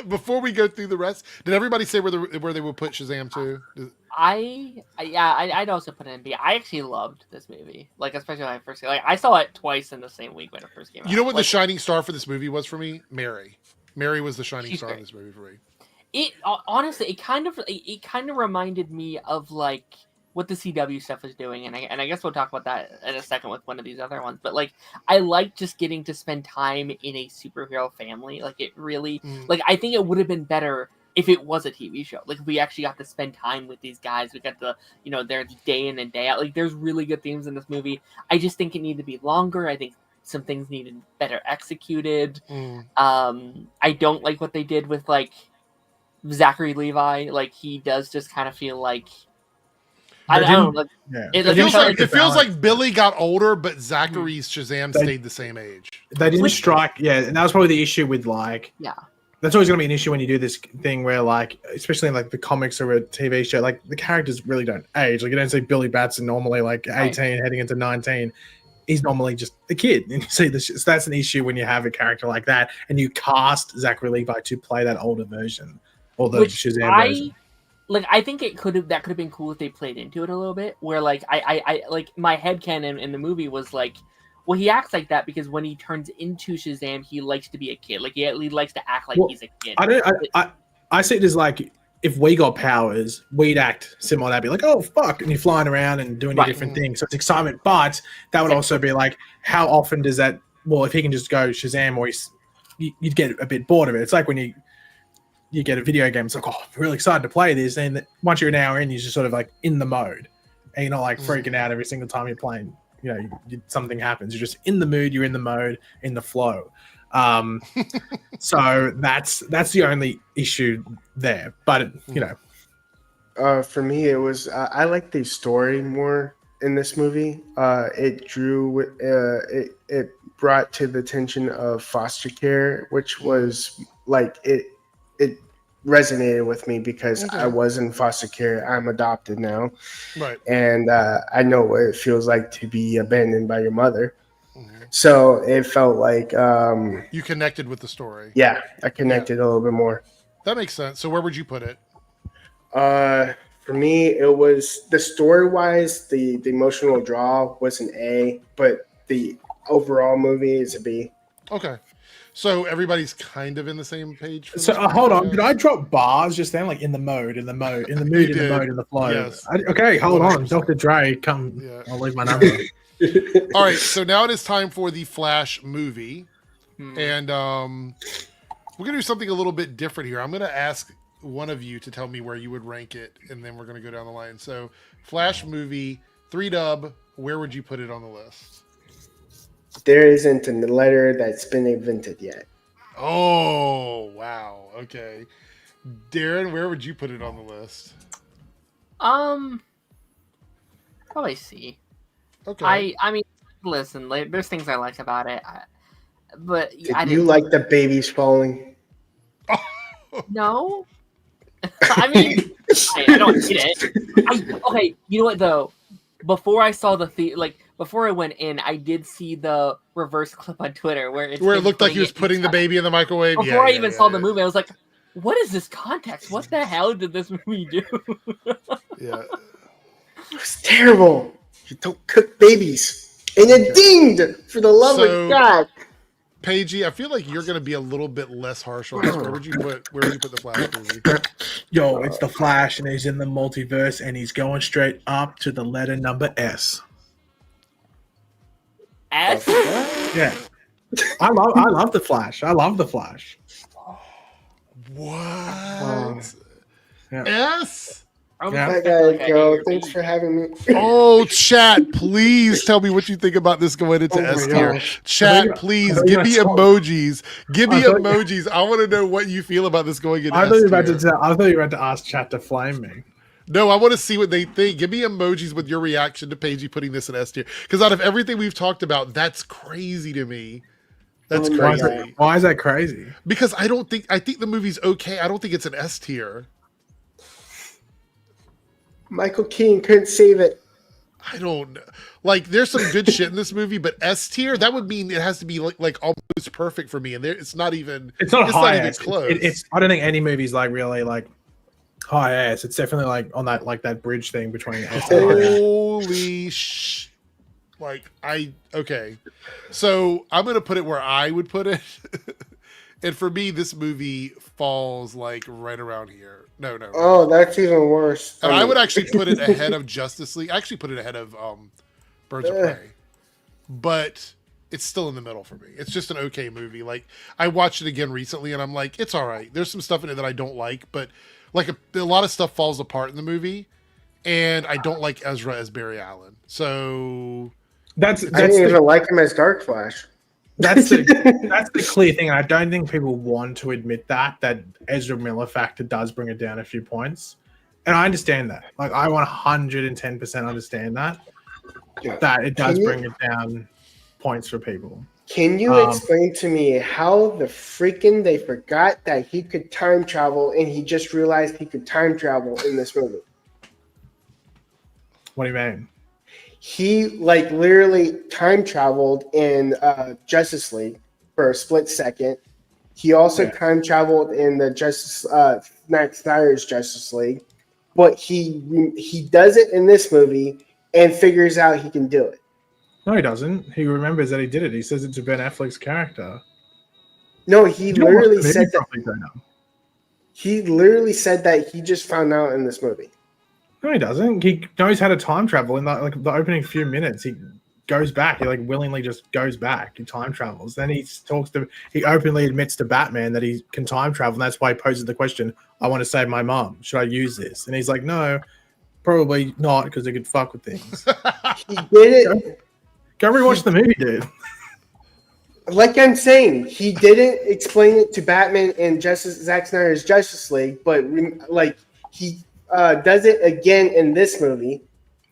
Before we go through the rest, did everybody say where they would put Shazam 2? I'd also put it in B. I actually loved this movie, especially when I first I saw it twice in the same week when it first came out. You know what the shining star for this movie was for me? Mary was the shining star in this movie for me. It honestly, it kind of reminded me of what the CW stuff was doing, and I guess we'll talk about that in a second with one of these other ones. But I like just getting to spend time in a superhero family. It really I think it would have been better if it was a TV show. If we actually got to spend time with these guys, we got to, their day in and day out. There's really good themes in this movie. I just think it needed to be longer. I think some things needed better executed. I don't like what they did with Zachary Levi. He does just kind of feel like I don't know. It feels like Billy got older, but Zachary's Shazam stayed the same age. They didn't strike, and that was probably the issue with That's always going to be an issue when you do this thing where, especially in the comics or a TV show, the characters really don't age. You don't see Billy Batson normally 18 heading into 19. He's normally just a kid, and you see this. So that's an issue when you have a character like that, and you cast Zachary Levi to play that older version or the Shazam version. I think that could have been cool if they played into it a little bit. Where I my headcanon in the movie was well, he acts like that because when he turns into Shazam, he likes to be a kid. He likes to act like he's a kid. I see it as if we got powers, we'd act similar. That'd be like, oh fuck, and you're flying around and doing different things. So it's excitement, but that would also be how often does that well, if he can just go Shazam, or you'd get a bit bored of it. It's like when you get a video game, it's like, oh, I'm really excited to play this, and once you're an hour in, you're just sort of like in the mode, and you're not like freaking out every single time you're playing. You know, something happens. You're just in the mood, you're in the mode, in the flow. So that's the only issue there. But you know, for me, it was I like the story more in this movie. It brought to the attention of foster care, which was like it resonated with me because I was in foster care. I'm adopted now, Right. and I know what it feels like to be abandoned by your mother. So it felt like you connected with the story. Yeah, I connected a little bit more. That makes sense. So where would you put it? For me, it was the story-wise, the emotional draw was an A, but the overall movie is a B. Okay. So everybody's kind of in the same page. For so this hold on. Did I drop bars just then? Like in the mode, in the mood, in the mode, in the flow. Yes. Okay, hold on. Dr. Dre, come. Yeah. I'll leave my number. All right. So now it is time for the Flash movie. And we're going to do something a little bit different here. I'm going to ask one of you to tell me where you would rank it, and then we're going to go down the line. So Flash movie, 3-dub, where would you put it on the list? There isn't a letter that's been invented yet. Oh, wow. Okay. Darren, where would you put it on the list? Probably C. Okay. I mean, listen, there's things I like about it, but Did I you didn't like the babies falling? No. I mean, I don't get it. Okay, you know what though? Before I saw before I went in, I did see the reverse clip on Twitter where it looked like he was putting the baby in the microwave. Before I even saw the movie, I was like, "What is this context? What the hell did this movie do?" Yeah, it's terrible. You don't cook babies, and it dinged for the love of God. Paigey, I feel like you're going to be a little bit less harsh on this. Where would you put the Flash movie? Yo, it's the Flash, and he's in the multiverse, and he's going straight up to the letter number S. S? Yeah, I love the Flash. I love the Flash. What? Yeah. S? Yeah. I gotta go. Thanks for having me. Oh, chat, please tell me what you think about this going into S tier. Chat, please give me emojis. Give me emojis. I want to know what you feel about this going into S tier. I thought you were about to ask chat to flame me. No, I want to see what they think. Give me emojis with your reaction to Paigey putting this in S tier. Because out of everything we've talked about, that's crazy to me. That's crazy. Why is that crazy? Because I think the movie's okay. I don't think it's an S tier. Michael Keaton couldn't save it. I don't know. Like, there's some good shit in this movie, but S tier, that would mean it has to be like almost perfect for me, and it's not even. It's not high even S. close. It's. I don't think any movie's like really like high S. It's definitely like on that that bridge thing between S and high S. Holy okay. So I'm gonna put it where I would put it, and for me, this movie falls like right around here. No. Oh, that's even worse. And I would actually put it ahead of Justice League. I actually put it ahead of Birds of Prey. But it's still in the middle for me. It's just an okay movie. Like, I watched it again recently, and I'm like, it's all right. There's some stuff in it that I don't like, but like a lot of stuff falls apart in the movie, and I don't like Ezra as Barry Allen. So I didn't even like him as Dark Flash. That's the clear thing. And I don't think people want to admit that Ezra Miller factor does bring it down a few points. And I understand that. Like, I 110% understand that. Yeah. That it does bring it down points for people. Can you explain to me how the freaking they forgot that he could time travel and he just realized he could time travel in this movie? What do you mean? He like literally time traveled in Justice League for a split second. He also time traveled in the Zack Snyder's Justice League, but he does it in this movie and figures out he can do it. No, he doesn't. He remembers that he did it. He says it to Ben Affleck's character. No, he literally said that. He literally said that he just found out in this movie. No, he doesn't. He knows how to time travel in the opening few minutes. goes back. He like willingly just goes back. He time travels. Then he openly admits to Batman that he can time travel, and that's why he poses the question, I want to save my mom. Should I use this? And he's like, no, probably not, because it could fuck with things. He did it. Go rewatch the movie, dude. Like I'm saying, he didn't explain it to Batman and Zack Snyder's Justice League, but like he does it again in this movie.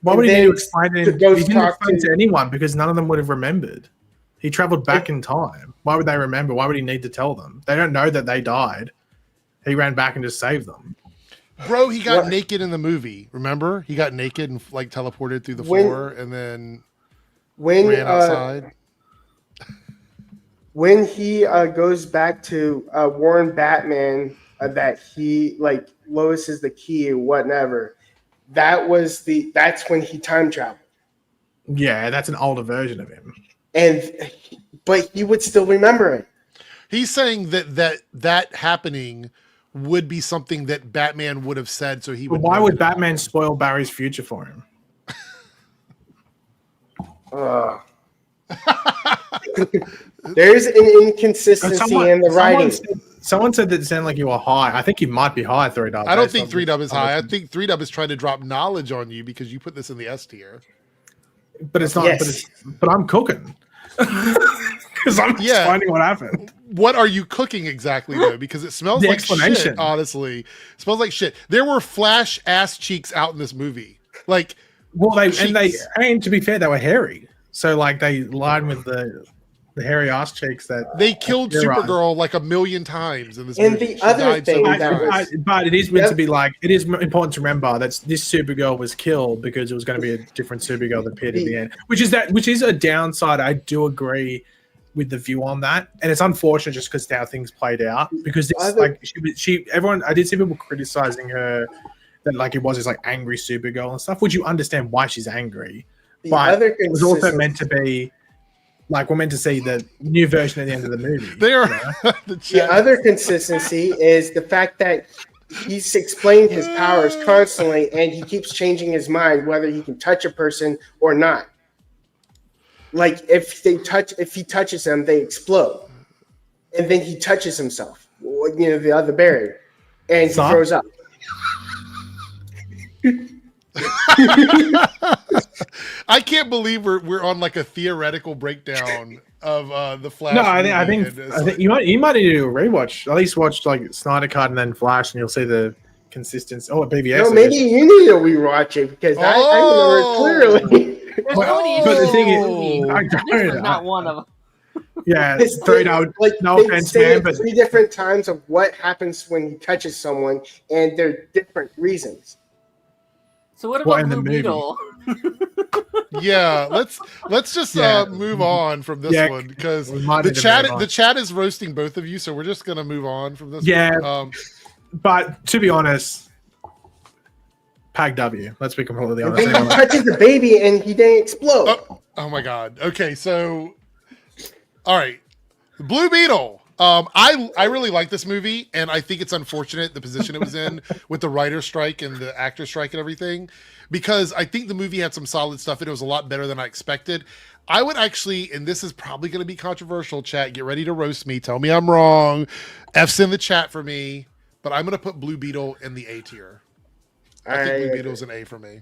Why would he need to explain it? He didn't explain to to anyone because none of them would have remembered. He traveled back in time. Why would they remember? Why would he need to tell them? They don't know that they died. He ran back and just saved them. Bro, he got naked in the movie. Remember? He got naked and like teleported through the floor and then ran outside. When he goes back to warn Batman that he like Lois is the key or whatever, that's when he time traveled. Yeah, that's an older version of him. But he would still remember it. He's saying that happening would be something that Batman would have said, so he would. But why would Batman spoil Barry's future for him? There's an inconsistency in the writing. Someone said that it sounded like you were high. I think you might be high, 3Dub. I don't think 3Dub is high. I think 3Dub is trying to drop knowledge on you because you put this in the S tier. But it's not. Yes. But I'm cooking because I'm finding what happened. What are you cooking exactly though? Because it smells like shit. Honestly, it smells like shit. There were Flash ass cheeks out in this movie. Like, well, and to be fair, they were hairy. So like they lied with the hairy ass cheeks that they killed Supergirl like 1,000,000 times in this movie. And the other thing but it is meant to be like, it is important to remember that this Supergirl was killed because it was going to be a different Supergirl that appeared at the end, which is a downside. I do agree with the view on that, and it's unfortunate just because how things played out. Because it's everyone, I did see people criticizing her that like it was this like angry Supergirl and stuff, which you understand why she's angry, but it was also meant to be. Like, we're meant to see the new version at the end of the movie. The other consistency is the fact that he's explained his powers constantly, and he keeps changing his mind whether he can touch a person or not. Like, if he touches them, they explode, and then he touches himself. The other Barry, and he throws up. I can't believe we're on like a theoretical breakdown of the Flash. No, I think you might need to do a rewatch. At least watch like Snyder Cut and then Flash, and you'll see the consistency. Oh, BVS. No, maybe you need to rewatch it because I remember it clearly. But the thing is, I don't. Not one of them. Yeah, no offense, man, but 3 different times of what happens when he touches someone, and they're different reasons. So what about Blue Beetle? Yeah, let's just move on from this one because the chat is roasting both of you, so we're just gonna move on from this. one. But to be honest, Pag W. Let's be completely honest. He touches the baby and he didn't explode. Oh my god. Okay, so all right, Blue Beetle. I really like this movie, and I think it's unfortunate the position it was in with the writer's strike and the actor strike and everything, because I think the movie had some solid stuff and it was a lot better than I expected. I would actually, and this is probably going to be controversial, chat, get ready to roast me. Tell me I'm wrong. F's in the chat for me, but I'm going to put Blue Beetle in the A tier. I think Blue Beetle's an A for me.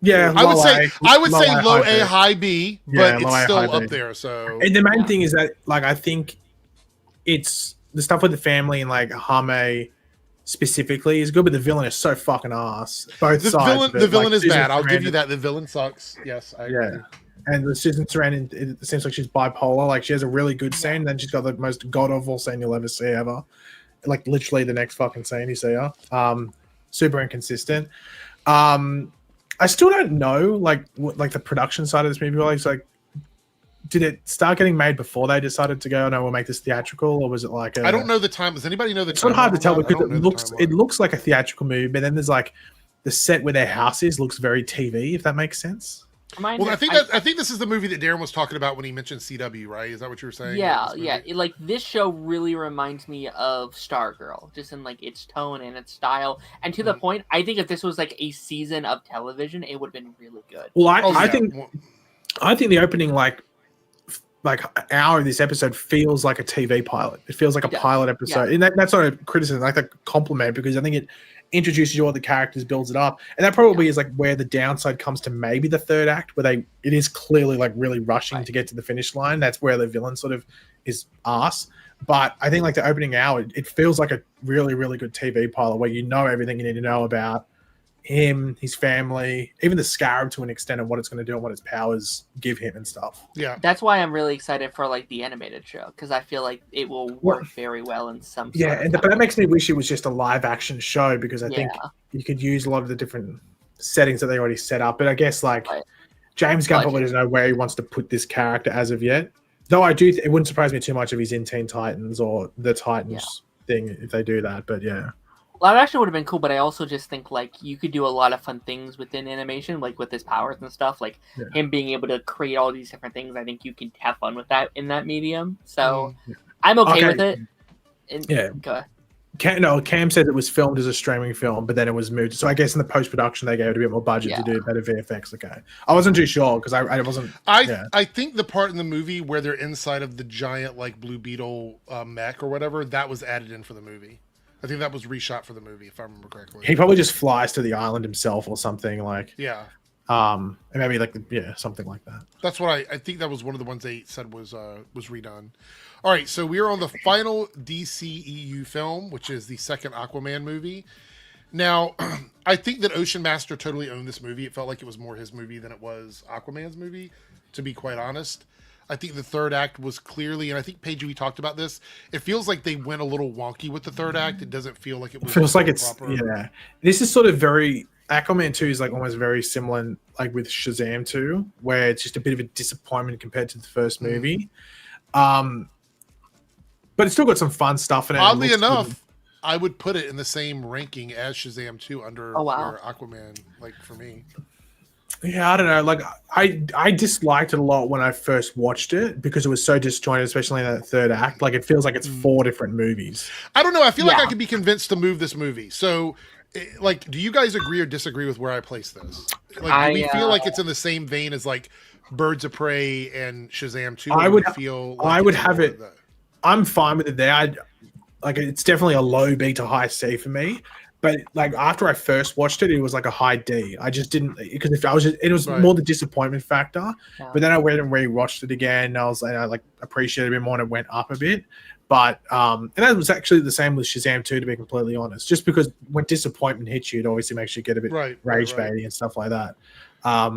Yeah, I would say low A, high B, but it's still up there. So, and the main thing is that, like, I think it's the stuff with the family and like Hame specifically is good, but the villain is so fucking ass. Both sides. The villain is bad. I'll give you that. The villain sucks. Yes, I agree. Yeah. And the Susan Sarandon, it seems like she's bipolar. Like, she has a really good scene, then she's got the most god-awful scene you'll ever see ever. Like, literally the next fucking scene you see her. Super inconsistent. I still don't know, like the production side of this movie. Like, did it start getting made before they decided to go, no, we'll make this theatrical, or was it like I don't know the time. Does anybody know the time? It's not hard to tell because it looks like a theatrical movie, but then there's like the set where their house is looks very TV, if that makes sense. Well, I think this is the movie that Darren was talking about when he mentioned CW, right? Is that what you were saying? Yeah, yeah. Like this show really reminds me of Stargirl, just in like its tone and its style, and to the point. I think if this was like a season of television, it would have been really good. Well, I think the opening like hour of this episode feels like a TV pilot. It feels like a pilot episode, and that's not a criticism, like a compliment, because I think it introduces you all the characters, builds it up, and that probably is like where the downside comes to maybe the third act, where it is clearly like really rushing to get to the finish line. That's where the villain sort of is arse. But I think like the opening hour, it feels like a really, really good TV pilot where you know everything you need to know about him, his family, even the Scarab to an extent, and what it's going to do and what its powers give him and stuff. Yeah, that's why I'm really excited for like the animated show, because I feel like it will work very well in some. But that makes me wish it was just a live action show, because I think you could use a lot of the different settings that they already set up. But I guess like James Gunn probably doesn't know where he wants to put this character as of yet. Though I do, it wouldn't surprise me too much if he's in Teen Titans or the Titans thing if they do that. But yeah. Well, that actually would have been cool, but I also just think like you could do a lot of fun things within animation, like with his powers and stuff, like him being able to create all these different things. I think you can have fun with that in that medium. So I'm okay with it. Go ahead. Cam said it was filmed as a streaming film, but then it was moved. So I guess in the post-production they gave it a bit more budget to do better VFX. Okay, I wasn't too sure because I wasn't. I think the part in the movie where they're inside of the giant like Blue Beetle mech or whatever, that was added in for the movie. I think that was reshot for the movie, if I remember correctly. He probably just flies to the island himself or something like. Yeah. And maybe like something like that. That's what I think that was one of the ones they said was redone. All right, so we are on the final DCEU film, which is the second Aquaman movie. Now, I think that Ocean Master totally owned this movie. It felt like it was more his movie than it was Aquaman's movie, to be quite honest. I think the third act was clearly, and I think Paige, we talked about this. It feels like they went a little wonky with the third act. It doesn't feel like it was. It feels like it's proper. This is sort of very Aquaman 2 is like almost very similar, like with Shazam 2, where it's just a bit of a disappointment compared to the first movie. But it's still got some fun stuff in it. Oddly enough, I would put it in the same ranking as Shazam 2 under Aquaman, like for me. Yeah, I don't know. Like, I disliked it a lot when I first watched it because it was so disjointed, especially in that third act. Like, it feels like it's 4 different movies. I don't know. I feel like I could be convinced to move this movie. So, like, do you guys agree or disagree with where I place this? Like, do we feel like it's in the same vein as like Birds of Prey and Shazam 2? I would have it. I'm fine with it there. It's definitely a low B to high C for me. But like after I first watched it, it was like a high D. I just didn't, because it was more the disappointment factor. Yeah. But then I went and rewatched it again. And I like appreciated it a bit more, and it went up a bit. But and that was actually the same with Shazam 2, to be completely honest. Just because when disappointment hits you, it obviously makes you get a bit rage baity and stuff like that. I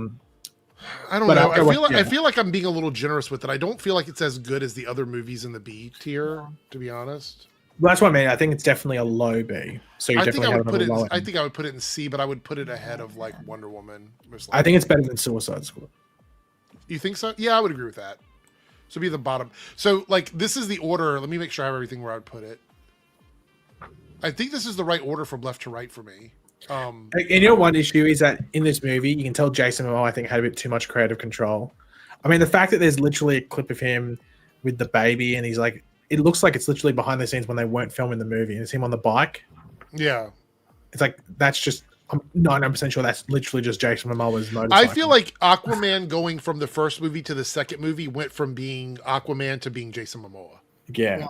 don't know. I feel like I'm being a little generous with it. I don't feel like it's as good as the other movies in the B tier, to be honest. Well, that's what I mean. I think it's definitely a low B. So I think I would put it in C, but I would put it ahead of like Wonder Woman. I think it's better than Suicide Squad. You think so? Yeah, I would agree with that. So be the bottom. So like this is the order. Let me make sure I have everything where I'd put it. I think this is the right order from left to right for me. And you know, one issue is that in this movie, you can tell Jason Momoa, I think, had a bit too much creative control. I mean, the fact that there's literally a clip of him with the baby, and he's like, it looks like it's literally behind the scenes when they weren't filming the movie, and it's him on the bike. Yeah. It's like, that's just, I'm 99% sure that's literally just Jason Momoa's motorcycle. I feel like Aquaman going from the first movie to the second movie went from being Aquaman to being Jason Momoa. Yeah.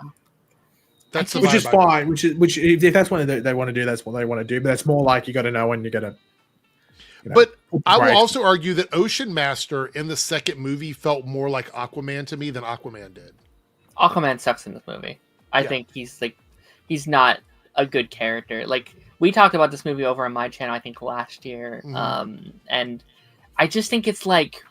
That's which is fine. Which if that's what they want to do, that's what they want to do. But that's more like you got to know when you got to. But I will also argue that Ocean Master in the second movie felt more like Aquaman to me than Aquaman did. Aquaman sucks in this movie. I think he's not a good character. Like, we talked about this movie over on my channel, I think last year. And I just think it's like,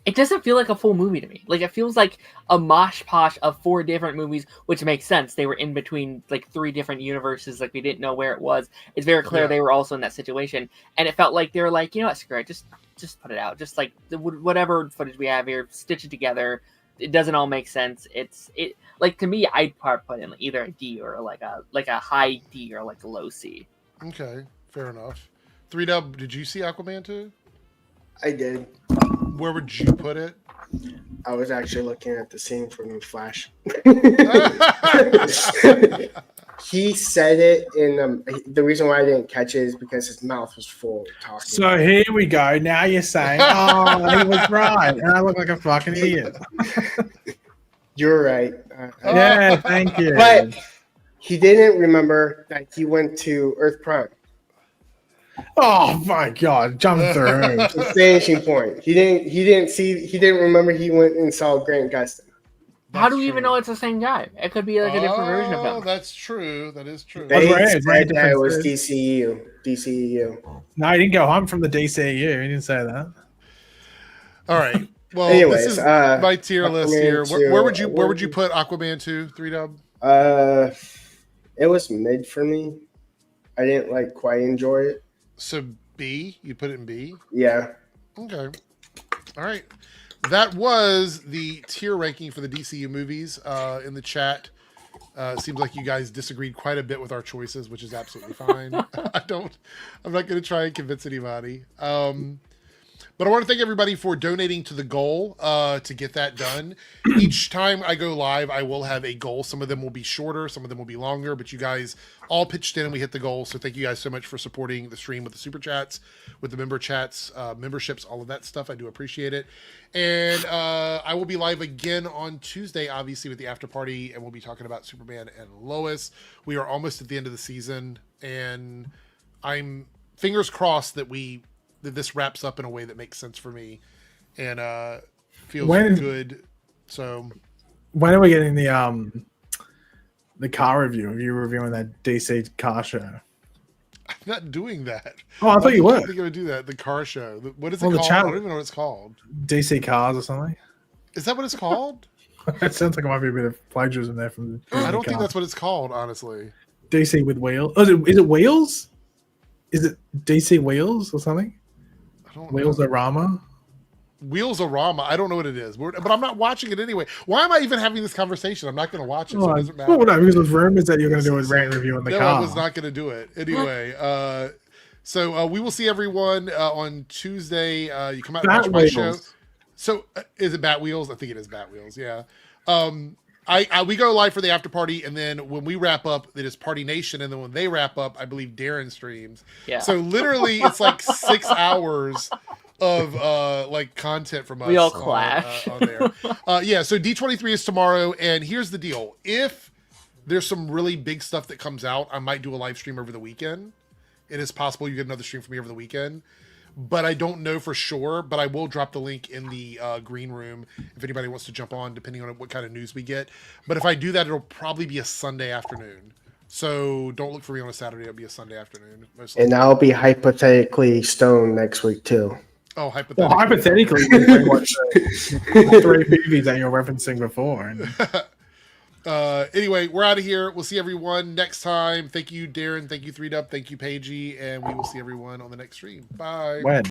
it doesn't feel like a full movie to me. Like, it feels like a mosh posh of 4 different movies, which makes sense. They were in between like 3 different universes. Like, we didn't know where it was. It's very clear they were also in that situation. And it felt like they were like, you know what, screw it. Just put it out. Just like whatever footage we have here, stitch it together. It doesn't all make sense. It like, to me, I'd put in either a D or like a high D or like a low C. Okay, fair enough. 3Dub, did you see Aquaman 2? I did. Where would you put it? I was actually looking at the scene from The Flash. He said it in the reason why I didn't catch it is because his mouth was full of talking. So here we go. Now you're saying, oh, he was right. And I look like a fucking idiot. You're right. Yeah, thank you. But he didn't remember that he went to Earth Prime. Oh my god, jump through. The finishing point. He didn't remember he went and saw Grant Gustin. How do we even know it's the same guy? It could be like a different version of him. That's true. That is true. They That's right. said that it was DCEU. No, he didn't go home from the DCU. He didn't say that. All right. Well, Anyways, this is my tier list here. Aquaman Where would you put Aquaman 2, 3-dub? It was mid for me. I didn't quite enjoy it. So B, you put it in B? Yeah. Okay. All right. That was the tier ranking for the DCU movies in the chat. Seems like you guys disagreed quite a bit with our choices, which is absolutely fine. I'm not going to try and convince anybody. But I want to thank everybody for donating to the goal to get that done. Each time I go live, I will have a goal. Some of them will be shorter, some of them will be longer, but you guys all pitched in and we hit the goal. So thank you guys so much for supporting the stream with the super chats, with the member chats, memberships, all of that stuff. I do appreciate it. And I will be live again on Tuesday, obviously, with the after party, and we'll be talking about Superman and Lois. We are almost at the end of the season, and I'm fingers crossed that this wraps up in a way that makes sense for me and feels good. So when are we getting the car review? Are you reviewing that DC car show? I'm not doing that. Oh, I thought you were. I think I would do that. The car show. What is it called? I don't even know what it's called. DC Cars or something? Is that what it's called? That sounds like it might be a bit of plagiarism there from I don't think that's what it's called, honestly. DC with wheels. Oh, is it wheels? Is it DC Wheels or something? I don't Wheels-orama? Wheels-orama. I don't know what it is, but I'm not watching it anyway. Why am I even having this conversation? I'm not going to watch it, so it doesn't matter. Well, no, because there's rumors that you're going to do a rant review on the car. No, I was not going to do it. Anyway, so we will see everyone on Tuesday. You come out and watch my show. So is it Bat Wheels? I think it is Bat Wheels, yeah. We go live for the after party, and then when we wrap up, it is Party Nation, and then when they wrap up, I believe Darren streams. Yeah. So literally, it's like 6 hours of content from us. We all clash on there. Yeah. So D23 is tomorrow, and here's the deal: if there's some really big stuff that comes out, I might do a live stream over the weekend. It is possible you get another stream from me over the weekend, but I don't know for sure. But I will drop the link in the green room if anybody wants to jump on, depending on what kind of news we get. But if I do that, it'll probably be a Sunday afternoon. So don't look for me on a Saturday. It'll be a Sunday afternoon. And I'll be hypothetically stoned next week too. Oh, hypothetically. Well, hypothetically, we can watch the 3 movies that you're referencing before. Anyway, we're out of here. We'll see everyone next time. Thank you, Darren. Thank you, 3Dub. Thank you, Paigey. And we will see everyone on the next stream. Bye. When?